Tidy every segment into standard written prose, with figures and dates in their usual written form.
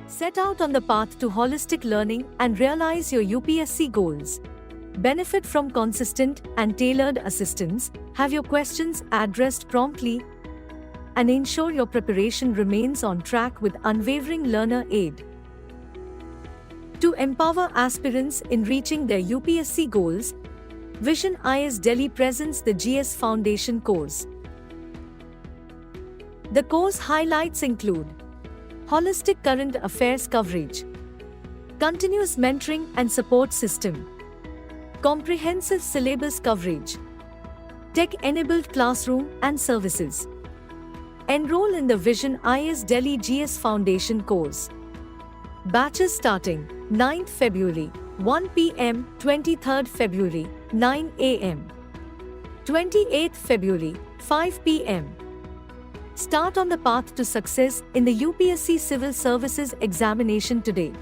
Set out on the path to holistic learning and realize your UPSC goals. Benefit from consistent and tailored assistance, have your questions addressed promptly, and ensure your preparation remains on track with unwavering learner aid. To empower aspirants in reaching their UPSC goals, Vision IAS Delhi presents the GS Foundation course. The course highlights include holistic current affairs coverage, continuous mentoring and support system, comprehensive syllabus coverage, tech-enabled classroom and services. Enroll in the Vision IAS Delhi GS Foundation course. Batches starting 9th February, 1 p.m., 23rd February, 9 a.m., 28th February, 5 p.m. Start on the path to success in the UPSC Civil Services examination today.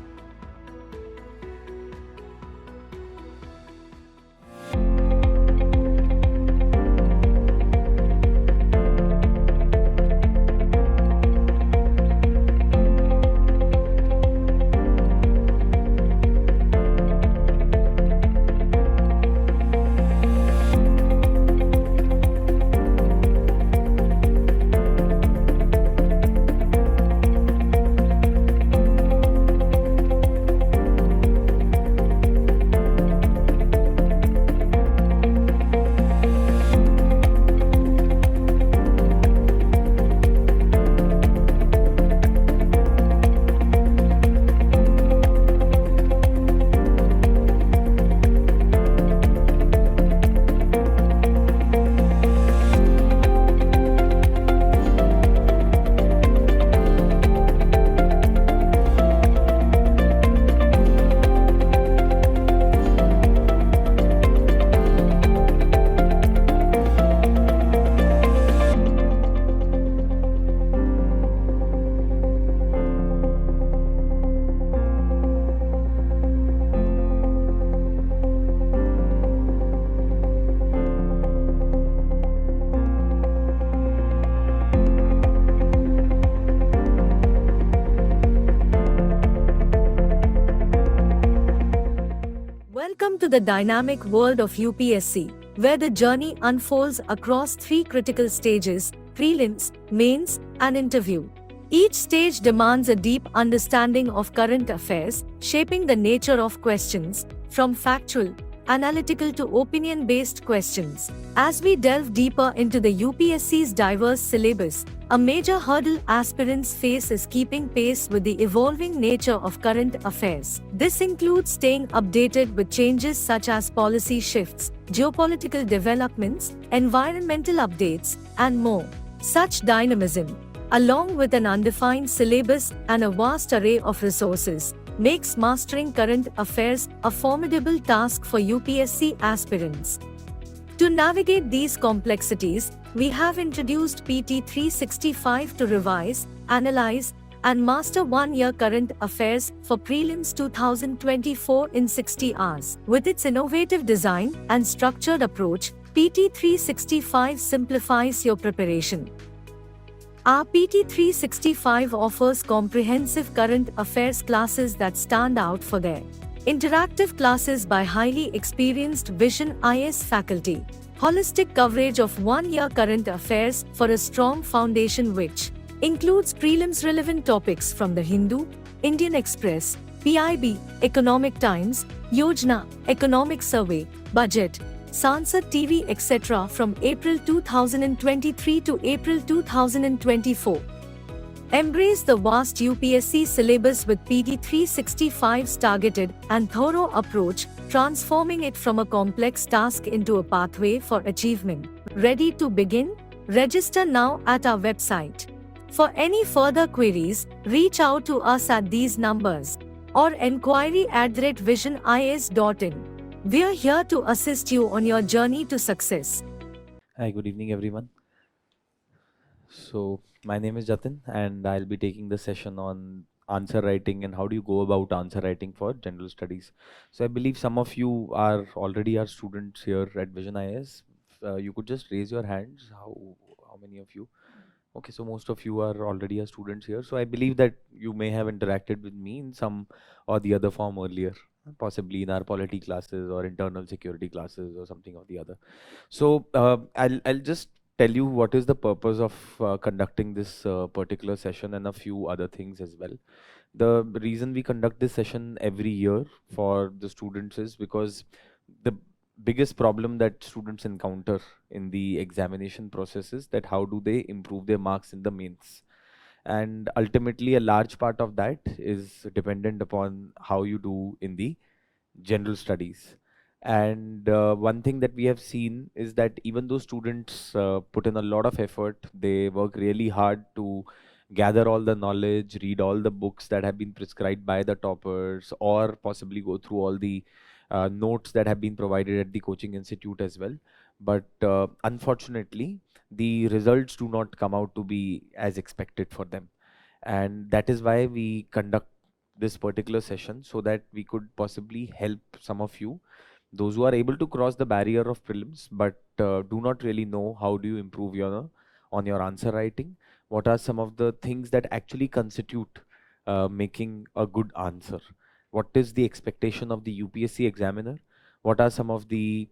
Welcome to the dynamic world of UPSC, where the journey unfolds across three critical stages: prelims, mains, and interview. Each stage demands a deep understanding of current affairs, shaping the nature of questions, from factual, analytical to opinion-based questions. As we delve deeper into the UPSC's diverse syllabus, a major hurdle aspirants face is keeping pace with the evolving nature of current affairs. This includes staying updated with changes such as policy shifts, geopolitical developments, environmental updates, and more. Such dynamism, along with an undefined syllabus and a vast array of resources, makes mastering current affairs a formidable task for UPSC aspirants. To navigate these complexities, we have introduced PT 365 to revise, analyze, and master one-year current affairs for Prelims 2024 in 60 hours. With its innovative design and structured approach, PT 365 simplifies your preparation. Our PT 365 offers comprehensive current affairs classes that stand out for their interactive classes by highly experienced Vision IAS faculty, holistic coverage of one-year current affairs for a strong foundation which includes prelims relevant topics from the Hindu, Indian Express, PIB, Economic Times, Yojana, Economic Survey, Budget, Sansad TV etc. from April 2023 to April 2024. Embrace the vast UPSC syllabus with PT 365's targeted and thorough approach, transforming it from a complex task into a pathway for achievement. Ready to begin? Register now at our website. For any further queries, reach out to us at these numbers or enquiry@visionis.in. We are here to assist you on your journey to success. Hi, good evening everyone. So my name is Jatin and I'll be taking the session on answer writing and how do you go about answer writing for general studies. So I believe some of you are already our students here at Vision IAS. You could just raise your hands. How many of you? Okay, so most of you are already a students here. So I believe that you may have interacted with me in some or the other form earlier, possibly in our polity classes or internal security classes or something or the other. So I'll just tell you what is the purpose of conducting this particular session and a few other things as well. The reason we conduct this session every year for the students is because the biggest problem that students encounter in the examination process is that how do they improve their marks in the mains, and ultimately a large part of that is dependent upon how you do in the general studies. And one thing that we have seen is that even though students put in a lot of effort, they work really hard to gather all the knowledge, read all the books that have been prescribed by the toppers, or possibly go through all the notes that have been provided at the coaching institute as well. But unfortunately, the results do not come out to be as expected for them. And that is why we conduct this particular session, so that we could possibly help some of you, those who are able to cross the barrier of prelims but do not really know how do you improve your on your answer writing. What are some of the things that actually constitute making a good answer? What is the expectation of the UPSC examiner? What are some of the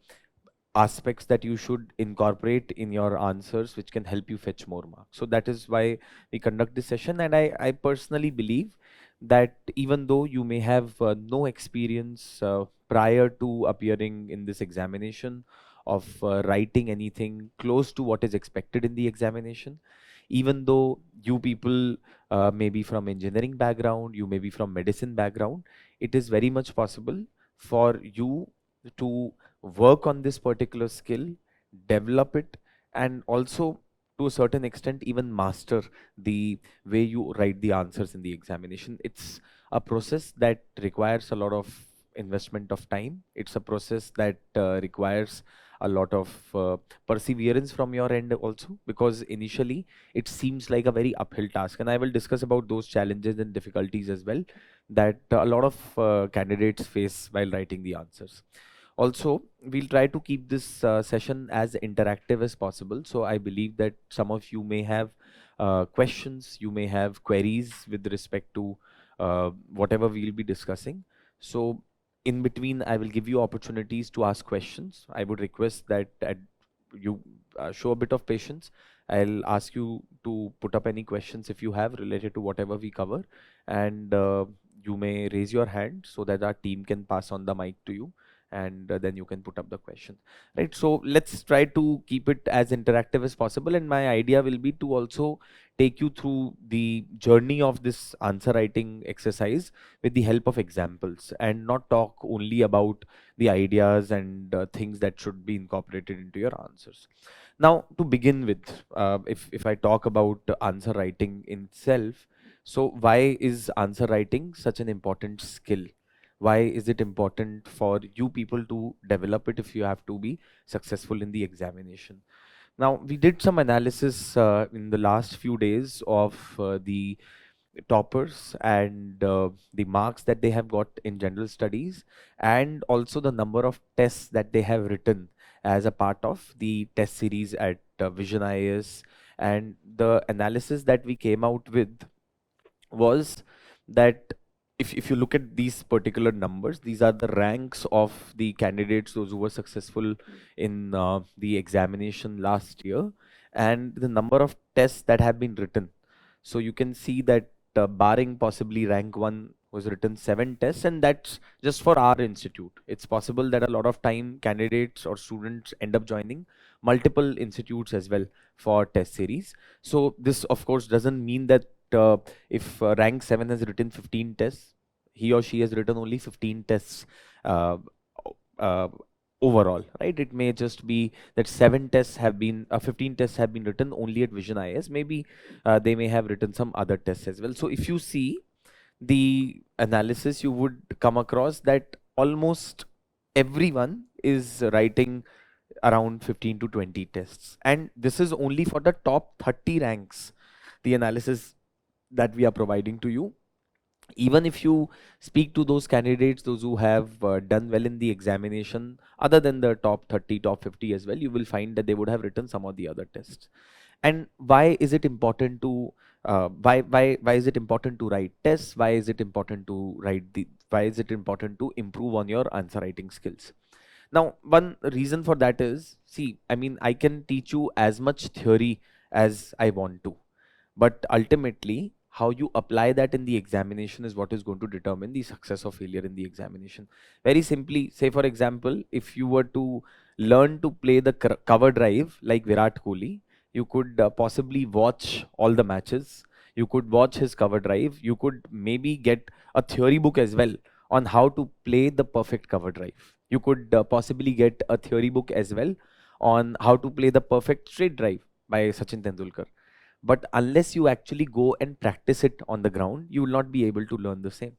aspects that you should incorporate in your answers which can help you fetch more marks? So that is why we conduct this session. And I personally believe that even though you may have no experience prior to appearing in this examination of writing anything close to what is expected in the examination, even though you people may be from engineering background, you may be from medicine background, it is very much possible for you to work on this particular skill, develop it, and also to a certain extent even master the way you write the answers in the examination. It's a process that requires a lot of investment of time. It's a process that requires a lot of perseverance from your end also, because initially it seems like a very uphill task, and I will discuss about those challenges and difficulties as well that a lot of candidates face while writing the answers. Also, we'll try to keep this session as interactive as possible. So I believe that some of you may have questions, you may have queries with respect to whatever we'll be discussing. So in between, I will give you opportunities to ask questions. I would request that you show a bit of patience. I'll ask you to put up any questions if you have related to whatever we cover, and you may raise your hand so that our team can pass on the mic to you, and then you can put up the question, right? So let's try to keep it as interactive as possible, and my idea will be to also take you through the journey of this answer writing exercise with the help of examples, and not talk only about the ideas and things that should be incorporated into your answers. Now, to begin with, if I talk about answer writing in itself, so why is answer writing such an important skill? Why is it important for you people to develop it if you have to be successful in the examination? Now, we did some analysis in the last few days of the toppers and the marks that they have got in general studies, and also the number of tests that they have written as a part of the test series at Vision IAS. And the analysis that we came out with was that if you look at these particular numbers, these are the ranks of the candidates, those who were successful in the examination last year, and the number of tests that have been written. So you can see that barring possibly rank one was written 7 tests, and that's just for our institute. It's possible that a lot of time candidates or students end up joining multiple institutes as well for test series. So this of course doesn't mean that if rank 7 has written 15 tests, he or she has written only 15 tests uh, uh, overall, right? It may just be that 15 tests have been written only at Vision IAS. Maybe they may have written some other tests as well. So if you see the analysis, you would come across that almost everyone is writing around 15 to 20 tests. And this is only for the top 30 ranks, the analysis that we are providing to you. Even if you speak to those candidates, those who have done well in the examination, other than the top 30, top 50 as well, you will find that they would have written some of the other tests. And why is it important to why is it important to write tests? Why is it important to why is it important to improve on your answer writing skills? Now, one reason for that is, see, I mean, I can teach you as much theory as I want to, but ultimately, how you apply that in the examination is what is going to determine the success or failure in the examination. Very simply, say for example, if you were to learn to play the cover drive like Virat Kohli, you could possibly watch all the matches. You could watch his cover drive. You could maybe get a theory book as well on how to play the perfect cover drive. You could possibly get a theory book as well on how to play the perfect straight drive by Sachin Tendulkar. But unless you actually go and practice it on the ground, you will not be able to learn the same.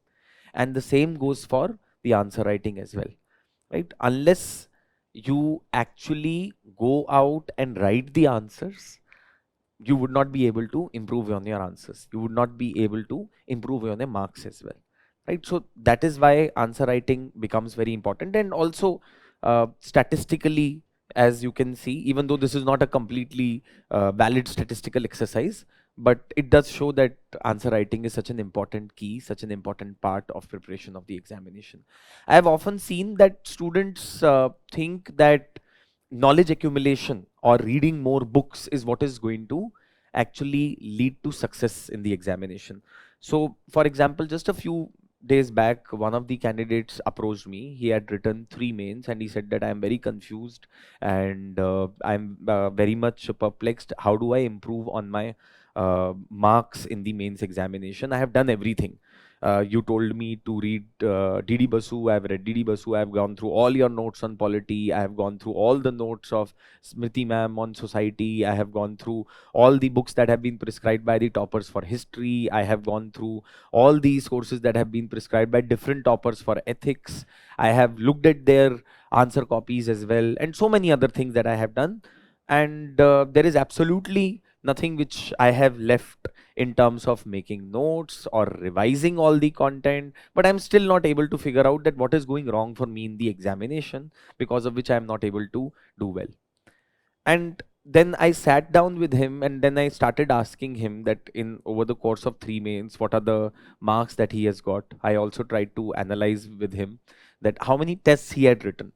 And the same goes for the answer writing as well, right? Unless you actually go out and write the answers, you would not be able to improve on your answers. You would not be able to improve on your marks as well, right? So that is why answer writing becomes very important. And also statistically, as you can see, even though this is not a completely valid statistical exercise, but it does show that answer writing is such an important key, such an important part of preparation of the examination. I have often seen that students think that knowledge accumulation or reading more books is what is going to actually lead to success in the examination. So, for example, just a few days back, one of the candidates approached me. He had written 3 mains and he said that I'm very confused and I'm very much perplexed. How do I improve on my marks in the mains examination? I have done everything. You told me to read DD Basu. I've read DD Basu. I've gone through all your notes on polity. I have gone through all the notes of Smriti ma'am on society. I have gone through all the books that have been prescribed by the toppers for history. I have gone through all these courses that have been prescribed by different toppers for ethics. I have looked at their answer copies as well, and so many other things that I have done. And there is absolutely nothing which I have left in terms of making notes or revising all the content, but I'm still not able to figure out that what is going wrong for me in the examination, because of which I'm not able to do well. And then I sat down with him and then I started asking him that in over the course of 3 mains, what are the marks that he has got. I also tried to analyze with him that how many tests he had written.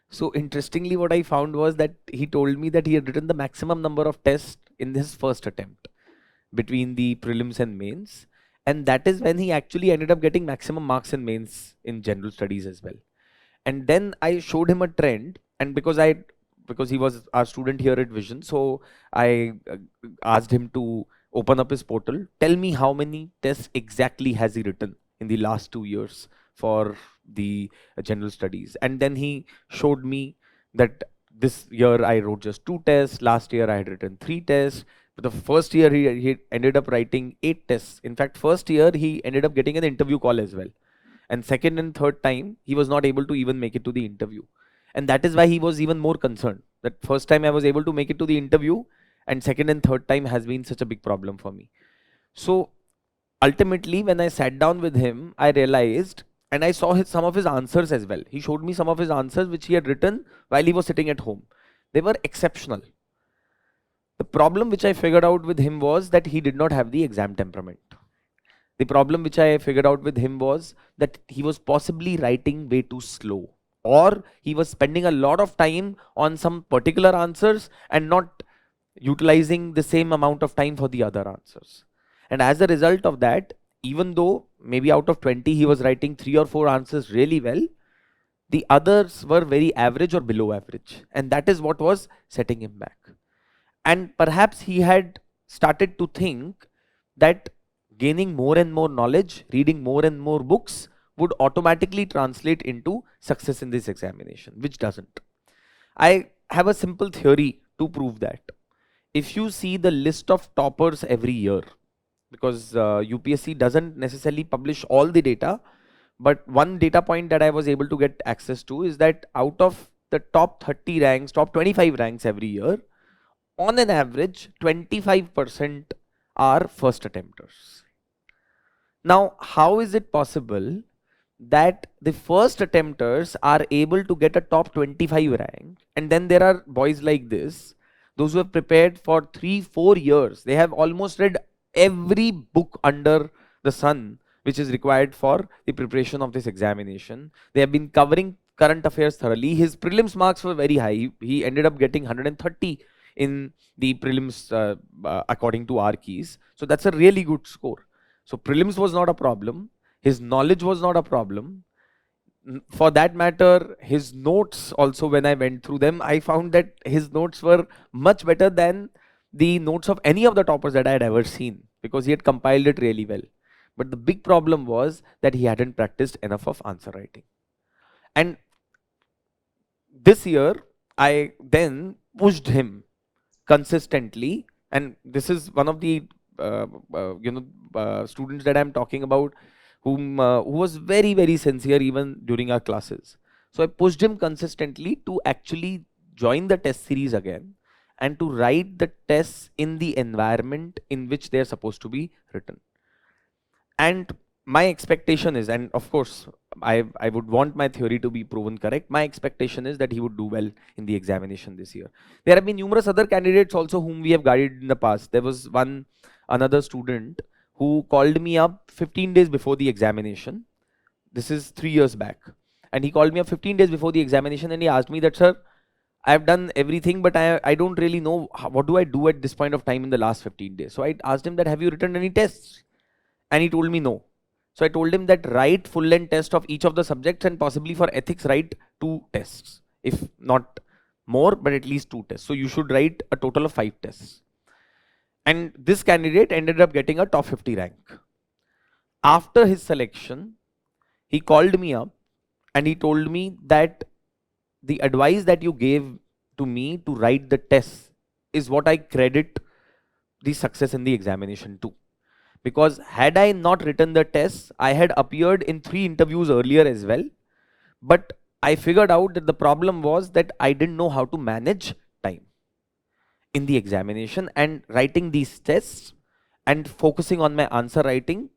So interestingly, what I found was that he told me that he had written the maximum number of tests in his first attempt between the prelims and mains. And that is when he actually ended up getting maximum marks in mains in general studies as well. And then I showed him a trend, and because he was our student here at Vision, so I asked him to open up his portal. Tell me how many tests exactly has he written in the last 2 years for the general studies. And then he showed me that this year I wrote just 2 tests. Last year I had written 3 tests. But the first year he ended up writing 8 tests. In fact, first year he ended up getting an interview call as well. And second and third time, he was not able to even make it to the interview. And that is why he was even more concerned. That first time I was able to make it to the interview, and second and third time has been such a big problem for me. So ultimately, when I sat down with him, I realized, and I saw some of his answers as well. He showed me some of his answers which he had written while he was sitting at home. They were exceptional. The problem which I figured out with him was that he did not have the exam temperament. The problem which I figured out with him was that he was possibly writing way too slow, or he was spending a lot of time on some particular answers and not utilizing the same amount of time for the other answers. And as a result of that, even though maybe out of 20 he was writing 3 or 4 answers really well, the others were very average or below average. And that is what was setting him back. And perhaps he had started to think that gaining more and more knowledge, reading more and more books would automatically translate into success in this examination, which doesn't. I have a simple theory to prove that. If you see the list of toppers every year, because UPSC doesn't necessarily publish all the data, but one data point that I was able to get access to is that out of the top 30 ranks, top 25 ranks every year, on an average, 25% are first attempters. Now, how is it possible that the first attempters are able to get a top 25 rank, and then there are boys like this those who have prepared for 3-4 years, they have almost read every book under the sun which is required for the preparation of this examination. They have been covering current affairs thoroughly. His prelims marks were very high. He ended up getting 130 in the prelims according to our keys. So that's a really good score. So prelims was not a problem. His knowledge was not a problem. For that matter, his notes also, when I went through them, I found that his notes were much better than the notes of any of the toppers that I had ever seen, because he had compiled it really well. But the big problem was that he hadn't practiced enough of answer writing. And this year, I then pushed him consistently, and this is one of the students that I'm talking about, who was very sincere even during our classes. So I pushed him consistently to actually join the test series again and to write the tests in the environment in which they're supposed to be written. And my expectation is, and of course I would want my theory to be proven correct, my expectation is that he would do well in the examination this year. There have been numerous other candidates also whom we have guided in the past. There was another student who called me up 15 days before the examination. This is 3 years back. And he called me up 15 days before the examination and he asked me that, sir, I've done everything, but I don't really know what do I do at this point of time in the last 15 days. So I asked him that, have you written any tests? And he told me no. So I told him that write full length test of each of the subjects, and possibly for ethics write 2 tests, if not more, but at least 2 tests. So you should write a total of 5 tests. And this candidate ended up getting a top 50 rank. After his selection, he called me up and he told me that the advice that you gave to me to write the tests is what I credit the success in the examination to. Because had I not written the tests, I had appeared in 3 interviews earlier as well. But I figured out that the problem was that I didn't know how to manage time in the examination, and writing these tests and focusing on my answer writing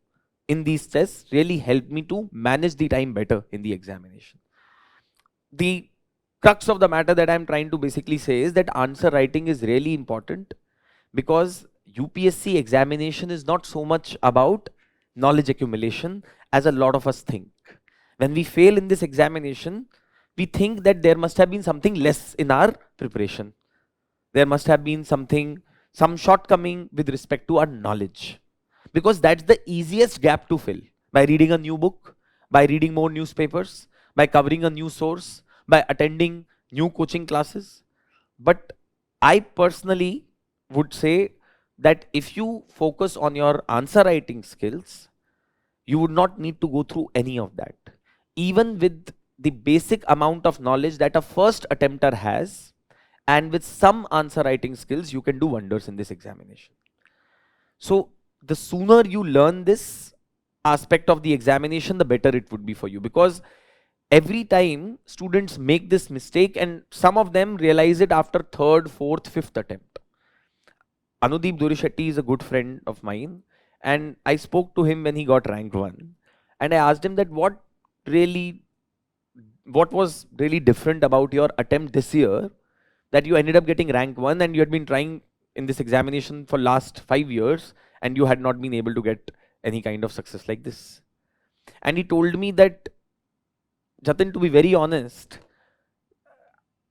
in these tests really helped me to manage the time better in the examination. The crux of the matter that I'm trying to basically say is that answer writing is really important, because UPSC examination is not so much about knowledge accumulation as a lot of us think. When we fail in this examination, we think that there must have been something less in our preparation. There must have been some shortcoming with respect to our knowledge. Because that's the easiest gap to fill, by reading a new book, by reading more newspapers, by covering a new source, by attending new coaching classes. But I personally would say that if you focus on your answer writing skills, you would not need to go through any of that. Even with the basic amount of knowledge that a first attempter has, and with some answer writing skills, you can do wonders in this examination. So the sooner you learn this aspect of the examination, the better it would be for you, because every time students make this mistake, and some of them realize it after 3rd, 4th, 5th attempt. Anudeep Durishetty is a good friend of mine, and I spoke to him when he got rank 1, and I asked him that what was really different about your attempt this year, that you ended up getting rank 1 and you had been trying in this examination for last 5 years and you had not been able to get any kind of success like this. And he told me that, Jatin, to be very honest,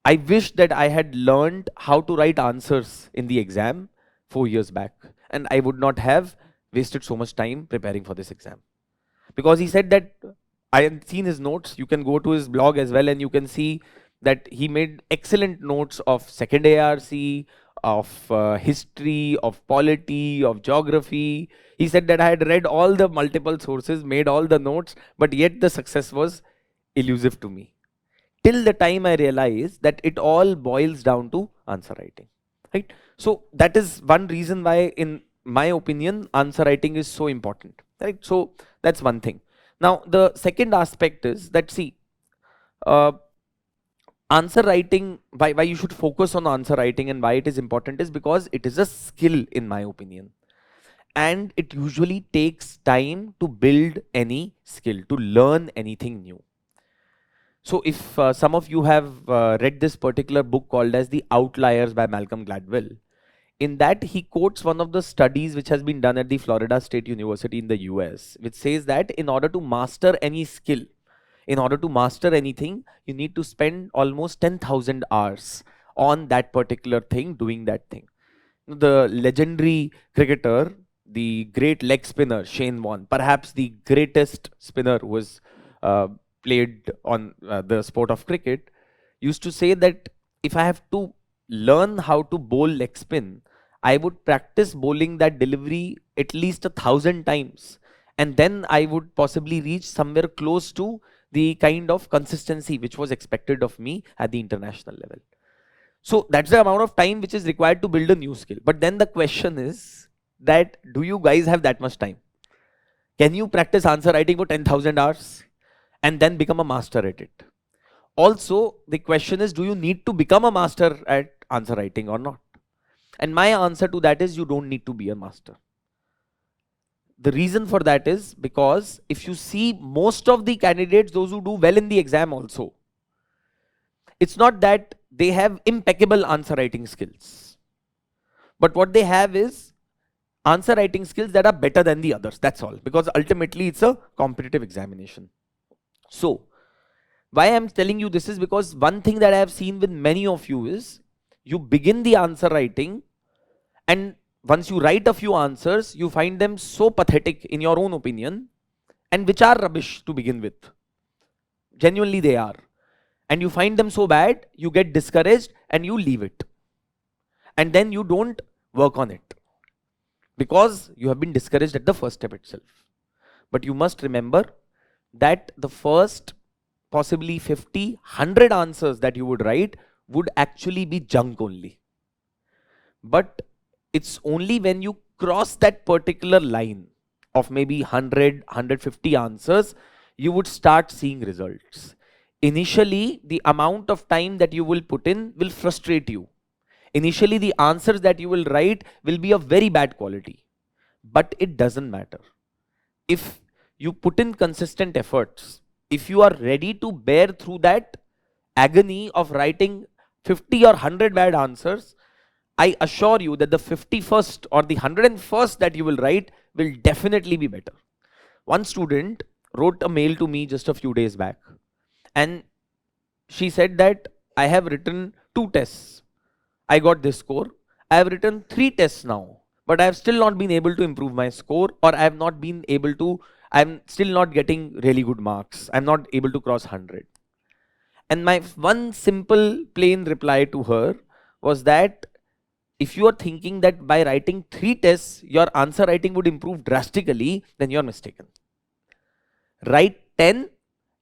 I wish that I had learned how to write answers in the exam 4 years back, and I would not have wasted so much time preparing for this exam. Because he said that, I had seen his notes, you can go to his blog as well and you can see that he made excellent notes of second ARC, of history, of polity, of geography. He said that I had read all the multiple sources, made all the notes, but yet the success was elusive to me. Till the time I realized that it all boils down to answer writing, right? So that is one reason why, in my opinion, answer writing is so important, right? So that's one thing. Now, the second aspect is that, see, answer writing, why you should focus on answer writing and why it is important is because it is a skill, in my opinion. And it usually takes time to build any skill, to learn anything new. So if some of you have read this particular book called as The Outliers by Malcolm Gladwell, in that he quotes one of the studies which has been done at the Florida State University in the US, which says that in order to master any skill, in order to master anything, you need to spend almost 10,000 hours on that particular thing, doing that thing. The legendary cricketer, the great leg spinner Shane Warne, perhaps the greatest spinner who was uh, played on the sport of cricket, used to say that if I have to learn how to bowl leg spin, I would practice bowling that delivery at least 1,000 times, and then I would possibly reach somewhere close to the kind of consistency which was expected of me at the international level. So that's the amount of time which is required to build a new skill. But then the question is that, do you guys have that much time? Can you practice answer writing for 10,000 hours and then become a master at it? Also, the question is, do you need to become a master at answer writing or not? And my answer to that is, you don't need to be a master. The reason for that is because if you see most of the candidates, those who do well in the exam also, it's not that they have impeccable answer writing skills, but what they have is answer writing skills that are better than the others. That's all, because ultimately it's a competitive examination. So why I'm telling you this is because one thing that I have seen with many of you is you begin the answer writing, and once you write a few answers, you find them so pathetic in your own opinion, and which are rubbish to begin with. Genuinely they are. And you find them so bad, you get discouraged and you leave it. And then you don't work on it because you have been discouraged at the first step itself. But you must remember that the first possibly 50, 100 answers that you would write would actually be junk only. But it's only when you cross that particular line of maybe 100, 150 answers, you would start seeing results. Initially, the amount of time that you will put in will frustrate you. Initially, the answers that you will write will be of very bad quality. But it doesn't matter. If you put in consistent efforts, if you are ready to bear through that agony of writing 50 or 100 bad answers, I assure you that the 51st or the 101st that you will write will definitely be better. One student wrote a mail to me just a few days back, and she said that I have written 2 tests. I got this score. I have written 3 tests now, but I have still not been able to improve my score, or I have not been able to, I'm still not getting really good marks. I'm not able to cross 100. And my one simple plain reply to her was that if you are thinking that by writing 3 tests, your answer writing would improve drastically, then you're mistaken. Write 10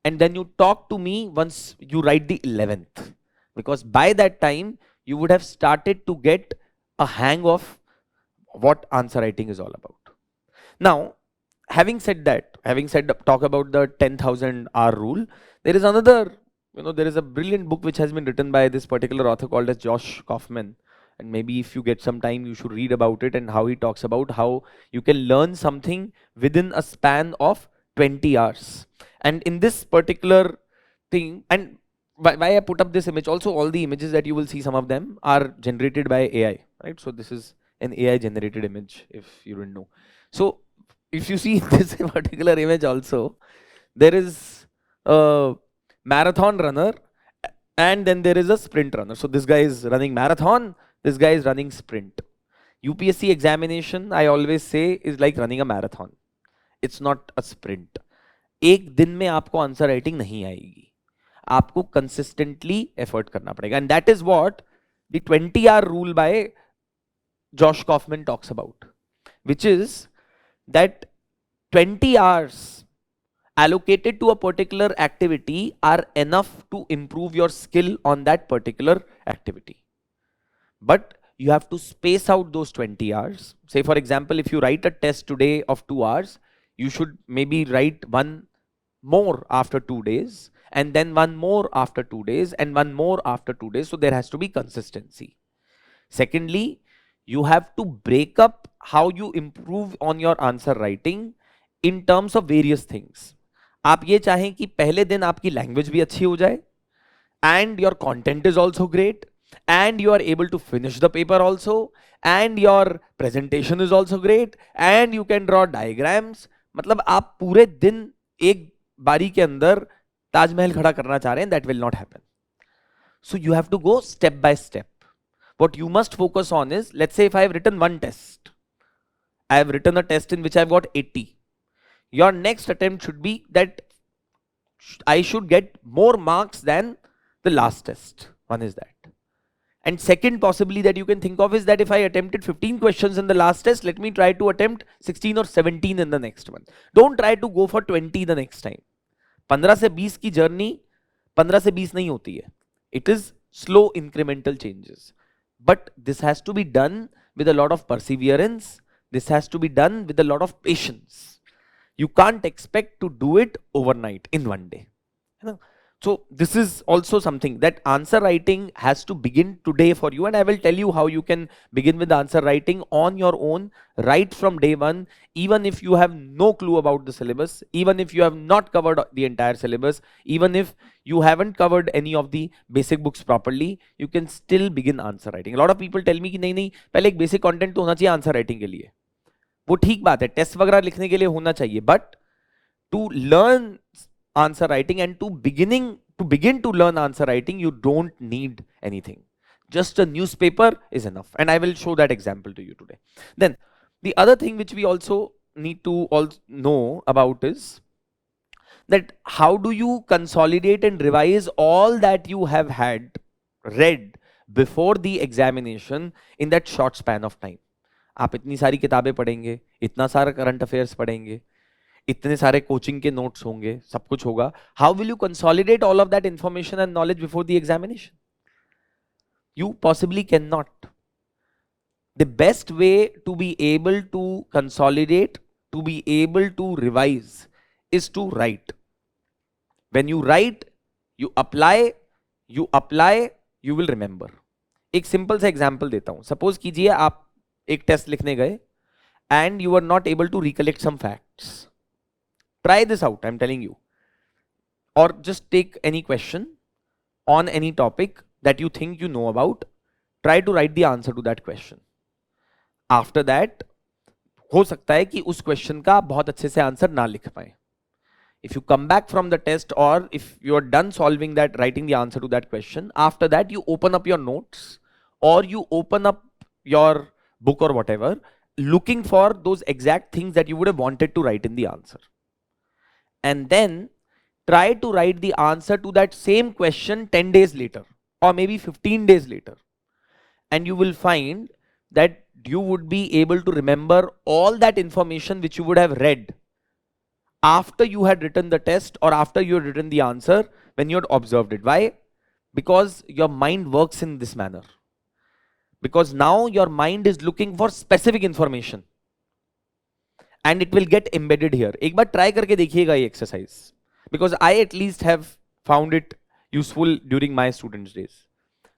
and then you talk to me once you write the 11th, because by that time you would have started to get a hang of what answer writing is all about. Now, having said that, talk about the 10,000 hour rule, there is another, there is a brilliant book which has been written by this particular author called as Josh Kaufman. And maybe if you get some time, you should read about it, and how he talks about how you can learn something within a span of 20 hours. And in this particular thing, and why I put up this image, also all the images that you will see, some of them are generated by AI, right? So this is an AI generated image, if you didn't know. So if you see this particular image also, there is a marathon runner and then there is a sprint runner. So this guy is running marathon, this guy is running sprint. UPSC examination, I always say, is like running a marathon. It's not a sprint. एक दिन में आपको answer writing नहीं आएगी, आपको consistently effort करना पड़ेगा. And that is what the 20-hour rule by Josh Kaufman talks about, which is that 20 hours allocated to a particular activity are enough to improve your skill on that particular activity. But you have to space out those 20 hours. Say, for example, if you write a test today of 2 hours, you should maybe write one more after 2 days, and then one more after 2 days, and one more after 2 days. So there has to be consistency. Secondly, you have to break up how you improve on your answer writing in terms of various things. आप ये चाहें कि पहले दिन आपकी language भी अच्छी हो जाए, and your content is also great, and you are able to finish the paper also, and your presentation is also great, and you can draw diagrams. मतलब आप पूरे दिन एक बारी के अंदर ताजमहल खड़ा करना चाह रहे हैं, that will not happen. So you have to go step by step. What you must focus on is, let's say if I have written one test, I have written a test in which I've got 80. Your next attempt should be that I should get more marks than the last test. One is that. And second possibly that you can think of is that if I attempted 15 questions in the last test, let me try to attempt 16 or 17 in the next one. Don't try to go for 20 the next time. 15 से 20 की journey 15 से 20 नहीं होती है. It is slow incremental changes. But this has to be done with a lot of perseverance. This has to be done with a lot of patience. You can't expect to do it overnight in one day. So this is also something that answer writing has to begin today for you, and I will tell you how you can begin with answer writing on your own right from day one, even if you have no clue about the syllabus, even if you have not covered the entire syllabus, even if you haven't covered any of the basic books properly, you can still begin answer writing. A lot of people tell me कि नहीं नहीं पहले एक basic content तो होना चाहिए answer writing के लिए. वो ठीक बात है, टेस्ट वगैरह लिखने के लिए होना चाहिए, but to learn answer writing and to begin to learn answer writing, you don't need anything. Just a newspaper is enough, and I will show that example to you today. Then the other thing which we also need to know about is that how do you consolidate and revise all that you have had read before the examination in that short span of time. आप इतनी सारी किताबें पढ़ेंगे, इतना सारा current affairs पढ़ेंगे, इतने सारे कोचिंग के नोट्स होंगे, सब कुछ होगा. How will you consolidate all of that information and knowledge before the examination? You possibly cannot. The best way to be able to consolidate, to be able to revise, is to write. When you write, you apply, you will remember. एक simple सा example देता हूं. Suppose कीजिए आप एक test लिखने गए and you are not able to recollect some facts. Try this out, I'm telling you. Or just take any question on any topic that you think you know about. Try to write the answer to that question. After that, हो सकता है कि उस question का बहुत अच्छे से answer ना लिख पाए. If you come back from the test, or if you are done solving that, writing the answer to that question, after that you open up your notes or you open up your book or whatever, looking for those exact things that you would have wanted to write in the answer. And then try to write the answer to that same question 10 days later or maybe 15 days later. And you will find that you would be able to remember all that information which you would have read after you had written the test or after you had written the answer when you had observed it. Why? Because your mind works in this manner. Because now your mind is looking for specific information and it will get embedded here. एक बार try करके देखिएगा ये exercise, because I at least have found it useful during my students' days.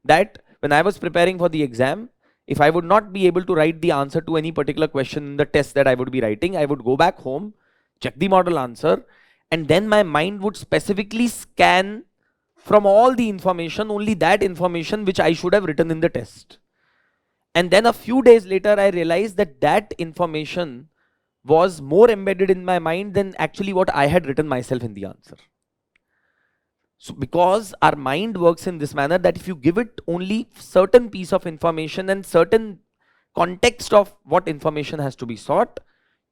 That when I was preparing for the exam, if I would not be able to write the answer to any particular question in the test that I would be writing, I would go back home, check the model answer, and then my mind would specifically scan from all the information only that information which I should have written in the test. And then a few days later, I realized that that information was more embedded in my mind than actually what I had written myself in the answer. So because our mind works in this manner, that if you give it only certain piece of information and certain context of what information has to be sought,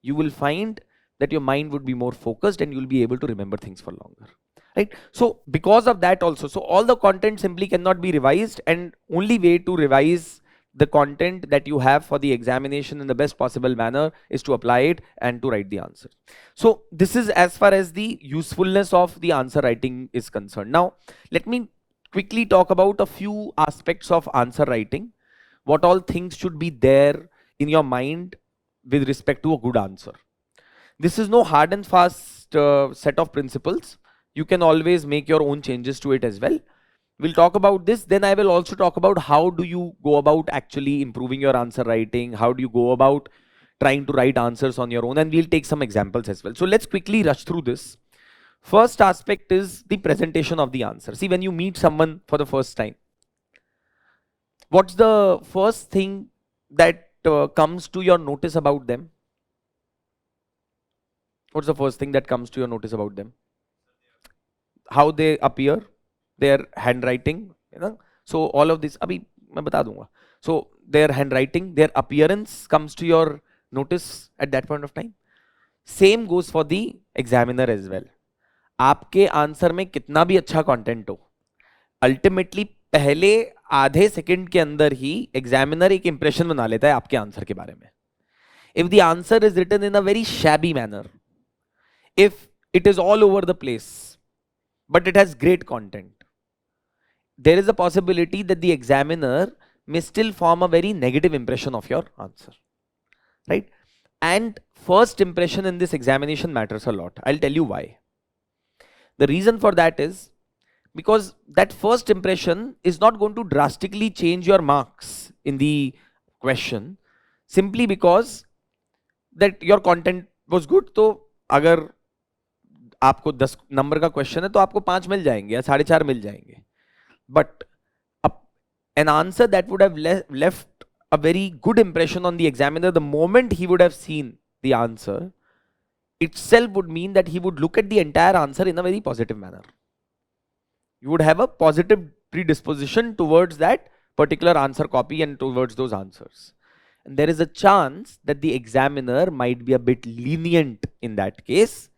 you will find that your mind would be more focused and you will be able to remember things for longer. Right? So because of that also, so all the content simply cannot be revised, and only way to revise the content that you have for the examination in the best possible manner is to apply it and to write the answer. So this is as far as the usefulness of the answer writing is concerned. Now, let me quickly talk about a few aspects of answer writing. What all things should be there in your mind with respect to a good answer. This is no hard and fast set of principles. You can always make your own changes to it as well. We'll talk about this. Then I will also talk about how do you go about actually improving your answer writing. How do you go about trying to write answers on your own, and we'll take some examples as well. So let's quickly rush through this. First aspect is the presentation of the answer. See, when you meet someone for the first time, what's the first thing that comes to your notice about them? What's the first thing that comes to your notice about them? How they appear, their handwriting, you know. So all of this, abhi मैं बता दूंगा. So their handwriting, their appearance comes to your notice at that point of time. Same goes for the examiner as well. आपके answer में कितना भी अच्छा content हो, ultimately पहले आधे सेकंड के अंदर ही एग्जामिनर एक इंप्रेशन बना लेता है आपके आंसर के बारे में. If the answer is written in a very shabby manner, if it is all over the place but it has great content, there is a possibility that the examiner may still form a very negative impression of your answer, right? And first impression in this examination matters a lot. I'll tell you why. The reason for that is because that first impression is not going to drastically change your marks in the question, simply because that your content was good. तो अगर आपको 10 number का question है तो आपको 5 मिल जाएंगे या 4.5 मिल जाएंगे, but an answer that would have left a very good impression on the examiner the moment he would have seen the answer itself would mean that he would look at the entire answer in a very positive manner. You would have a positive predisposition towards that particular answer copy and towards those answers. And there is a chance that the examiner might be a bit lenient in that case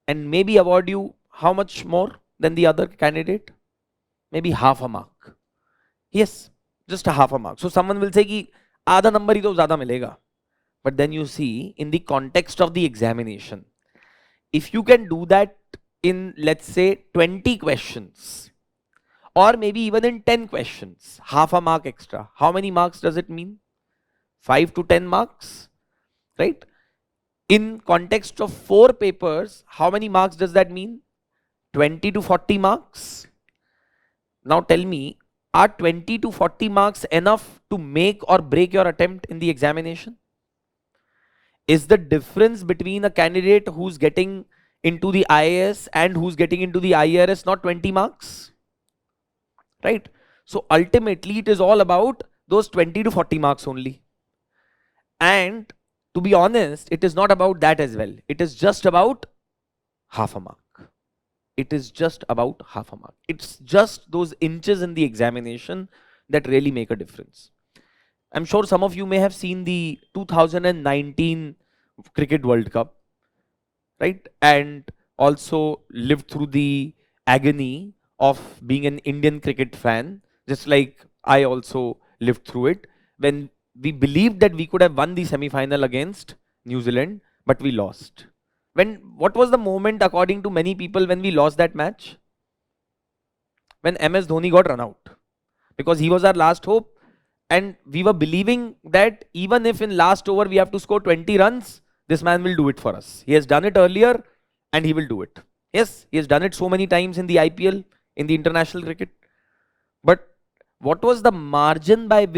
and maybe award you how much more than the other candidate? Maybe half a mark. Yes, just a half a mark. So someone will say कि आधा number ही तो ज़्यादा मिलेगा. But then you see, in the context of the examination, if you can do that in, let's say, 20 questions, or maybe even in 10 questions, half a mark extra, how many marks does it mean? 5 to 10 marks, right? In context of 4 papers, how many marks does that mean? 20 to 40 marks. Now tell me, are 20 to 40 marks enough to make or break your attempt in the examination? Is the difference between a candidate who's getting into the IAS and who's getting into the IRS not 20 marks? Right? So ultimately it is all about those 20 to 40 marks only. And to be honest, it is not about that as well. It is just about half a mark. It is just about half a mark. It's just those inches in the examination that really make a difference. I'm sure some of you may have seen the 2019 Cricket World Cup, right? And also lived through the agony of being an Indian cricket fan, just like I also lived through it, when we believed that we could have won the semi-final against New Zealand, but we lost. What was the moment, according to many people, when we lost that match? When MS Dhoni got run out, because he was our last hope. And we were believing that even if in last over we have to score 20 runs, this man will do it for us. He has done it earlier and he will do it. Yes, he has done it so many times in the IPL, in the international cricket. But what was the margin by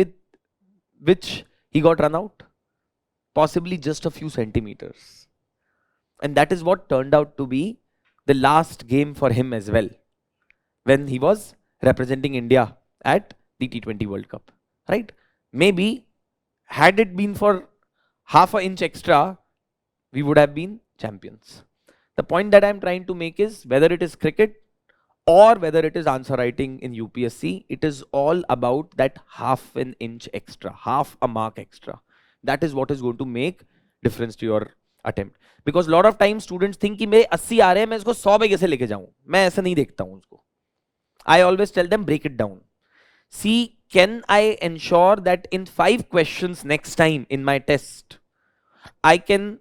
which he got run out? Possibly just a few centimeters. And that is what turned out to be the last game for him as well, when he was representing India at the T20 World Cup. Right? Maybe had it been for half an inch extra, we would have been champions. The point that I'm trying to make is, whether it is cricket or whether it is answer writing in UPSC, it is all about that half an inch extra, half a mark extra. That is what is going to make difference to your attempt. Because a lot of times students think कि मेरे 80 आ रहे हैं, मैं इसको 100 पे कैसे लेके जाऊं? मैं ऐसा नहीं देखता हूं उसको. I always tell them, break it down. See, can I ensure that in 5 questions next time in my test, I can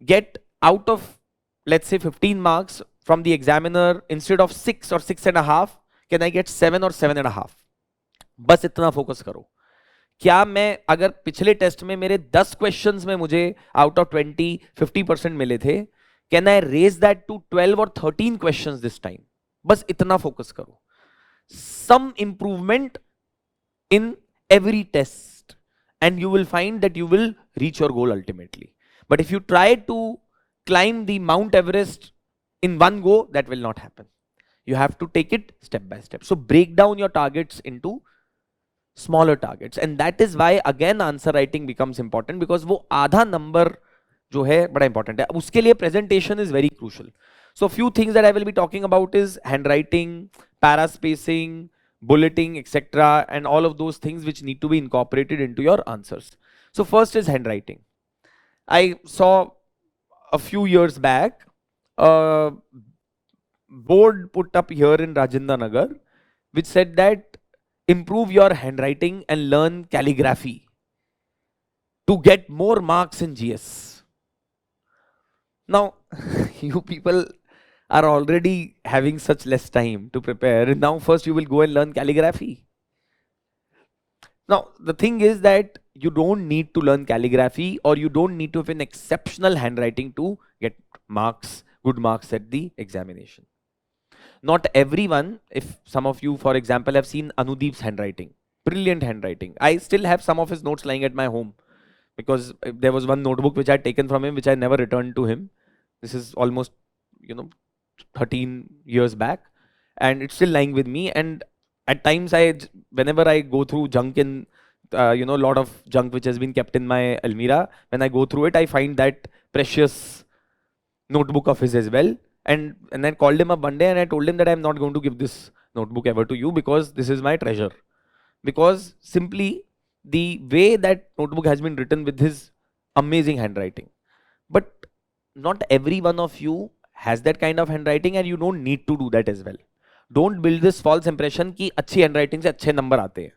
get out of, let's say, 15 marks from the examiner, instead of 6 or 6.5, can I get 7 or 7.5? बस इतना focus करो. क्या मैं, अगर पिछले test में मेरे 10 questions में मुझे आउट ऑफ 20 50% मिले थे, can I raise that to 12 और 13 क्वेश्चंस दिस टाइम? बस इतना फोकस करो. Some improvement in every test and you will find that you will reach your goal ultimately. But if you try to climb the Mount Everest in one go, that will not happen. You have to take it step by step. So break down your targets into smaller targets, and that is why again answer writing becomes important, because वो आधा number जो है बड़ा important है. उसके लिए presentation is very crucial. So few things that I will be talking about is handwriting, paraspacing, bulleting, etc., and all of those things which need to be incorporated into your answers. So first is handwriting. I saw a few years back a board put up here in Rajendra Nagar which said that improve your handwriting and learn calligraphy to get more marks in GS. Now, you people are already having such less time to prepare. Now, first you will go and learn calligraphy. Now, the thing is that you don't need to learn calligraphy, or you don't need to have an exceptional handwriting to get marks, good marks at the examination. Not everyone, if some of you, for example, have seen Anudeep's handwriting, brilliant handwriting. I still have some of his notes lying at my home, because there was one notebook which I had taken from him, which I never returned to him. This is almost, 13 years back, and it's still lying with me. And at times, whenever I go through junk in, lot of junk which has been kept in my almirah, when I go through it, I find that precious notebook of his as well. And I called him up one day and I told him that I'm not going to give this notebook ever to you, because this is my treasure. Because simply the way that notebook has been written with his amazing handwriting. But not every one of you has that kind of handwriting, and you don't need to do that as well. Don't build this false impression कि अच्छी handwriting से अच्छे number आते हैं.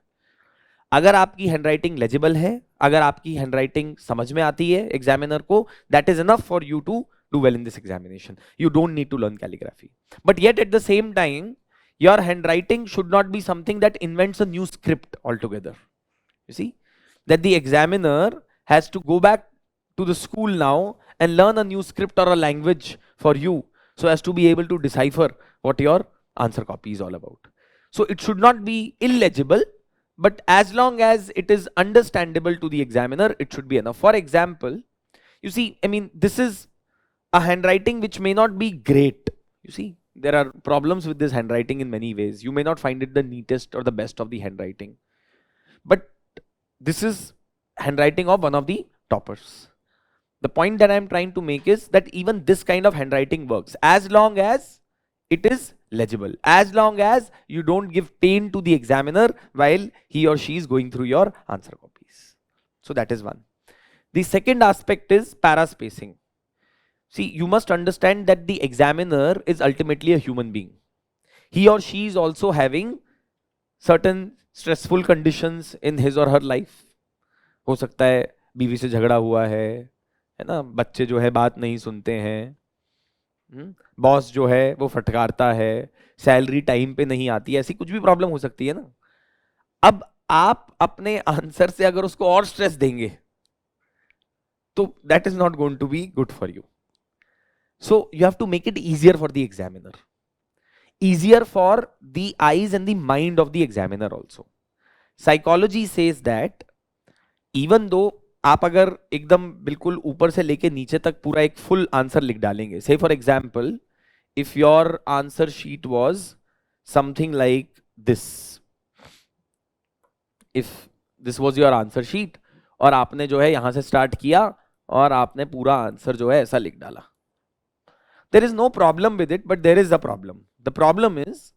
अगर आपकी handwriting legible है, अगर आपकी हैंडराइटिंग समझ में आती है एग्जामिनर को, that is enough for you to do well in this examination. You don't need to learn calligraphy. But yet at the same time, your handwriting should not be something that invents a new script altogether. You see, that the examiner has to go back to the school now and learn a new script or a language for you, so as to be able to decipher what your answer copy is all about. So it should not be illegible, but as long as it is understandable to the examiner, it should be enough. For example, you see, this is a handwriting which may not be great. You see, there are problems with this handwriting in many ways. You may not find it the neatest or the best of the handwriting, but this is handwriting of one of the toppers. The point that I'm trying to make is that even this kind of handwriting works as long as it is legible, as long as you don't give pain to the examiner while he or she is going through your answer copies. So that is one. The second aspect is paraspacing. See, you must understand that the examiner is ultimately a human being. He or she is also having certain stressful conditions in his or her life. हो सकता है बीवी से झगड़ा हुआ है ना, बच्चे जो है बात नहीं सुनते हैं, बॉस जो है वो फटकारता है, सैलरी टाइम पे नहीं आती, ऐसी कुछ भी प्रॉब्लम हो सकती है ना. अब आप अपने आंसर से अगर उसको और स्ट्रेस देंगे तो that is not going to be good for you. So you have to make it easier for the examiner, easier for the eyes and the mind of the examiner also. Psychology says that even though आप अगर एकदम बिल्कुल ऊपर से लेके नीचे तक पूरा एक फुल आंसर लिख डालेंगे, say for example, if your answer sheet was something like this, if this was your answer sheet, और आपने जो है यहां से स्टार्ट किया और आपने पूरा आंसर जो है ऐसा लिख डाला, there is no problem with it, but there is a problem. The problem is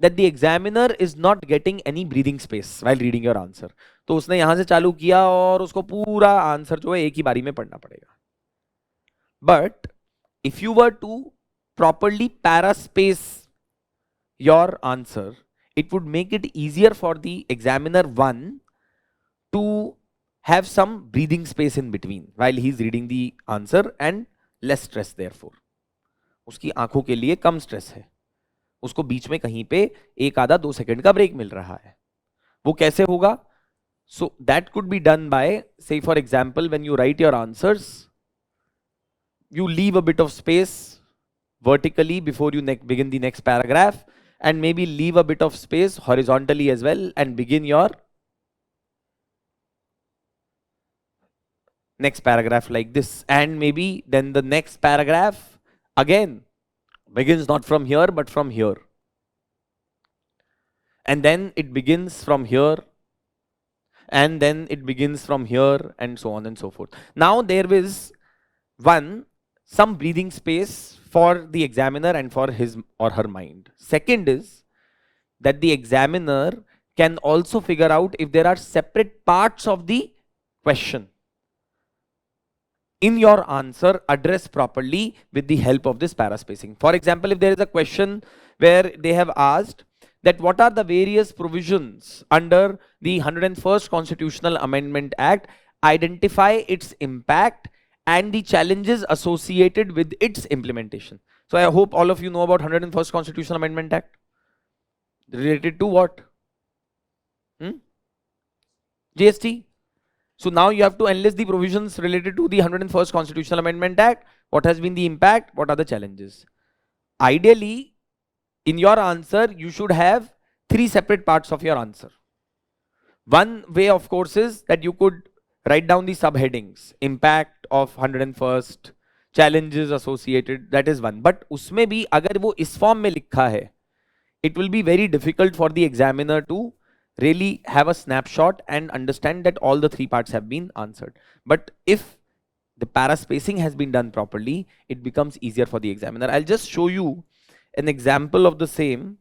that the examiner is not getting any breathing space while reading your answer. तो उसने यहां से चालू किया और उसको पूरा आंसर जो है एक ही बारी में पढ़ना पड़ेगा. But if you were to properly paraspace your answer, it would make it easier for the examiner one to have some breathing space in between while he is reading the answer, and less stress therefore. उसकी आंखों के लिए कम stress है, उसको बीच में कहीं पे एक आधा 2 सेकंड का ब्रेक मिल रहा है. वो कैसे होगा? So that could be done by, say for example, when you write your answers, you leave a bit of space vertically before you begin the next paragraph, and maybe leave a bit of space horizontally as well, and begin your next paragraph like this, and maybe then the next paragraph again Begins not from here, but from here. And then it begins from here. And then it begins from here, and so on and so forth. Now there is some breathing space for the examiner and for his or her mind. Second is that the examiner can also figure out if there are separate parts of the question in your answer addressed properly with the help of this paraspacing. For example, if there is a question where they have asked that what are the various provisions under the 101st Constitutional Amendment Act, identify its impact and the challenges associated with its implementation. So I hope all of you know about 101st Constitutional Amendment Act. Related to what? GST. So now you have to enlist the provisions related to the 101st Constitutional Amendment Act. What has been the impact? What are the challenges? Ideally, in your answer, you should have 3 separate parts of your answer. One way, of course, is that you could write down the subheadings. Impact of 101st, challenges associated, that is one. But उसमें भी अगर वो इस form में लिखा है, it will be very difficult for the examiner to really have a snapshot and understand that all the 3 parts have been answered. But if the paraspacing has been done properly, it becomes easier for the examiner. I'll just show you an example of the same,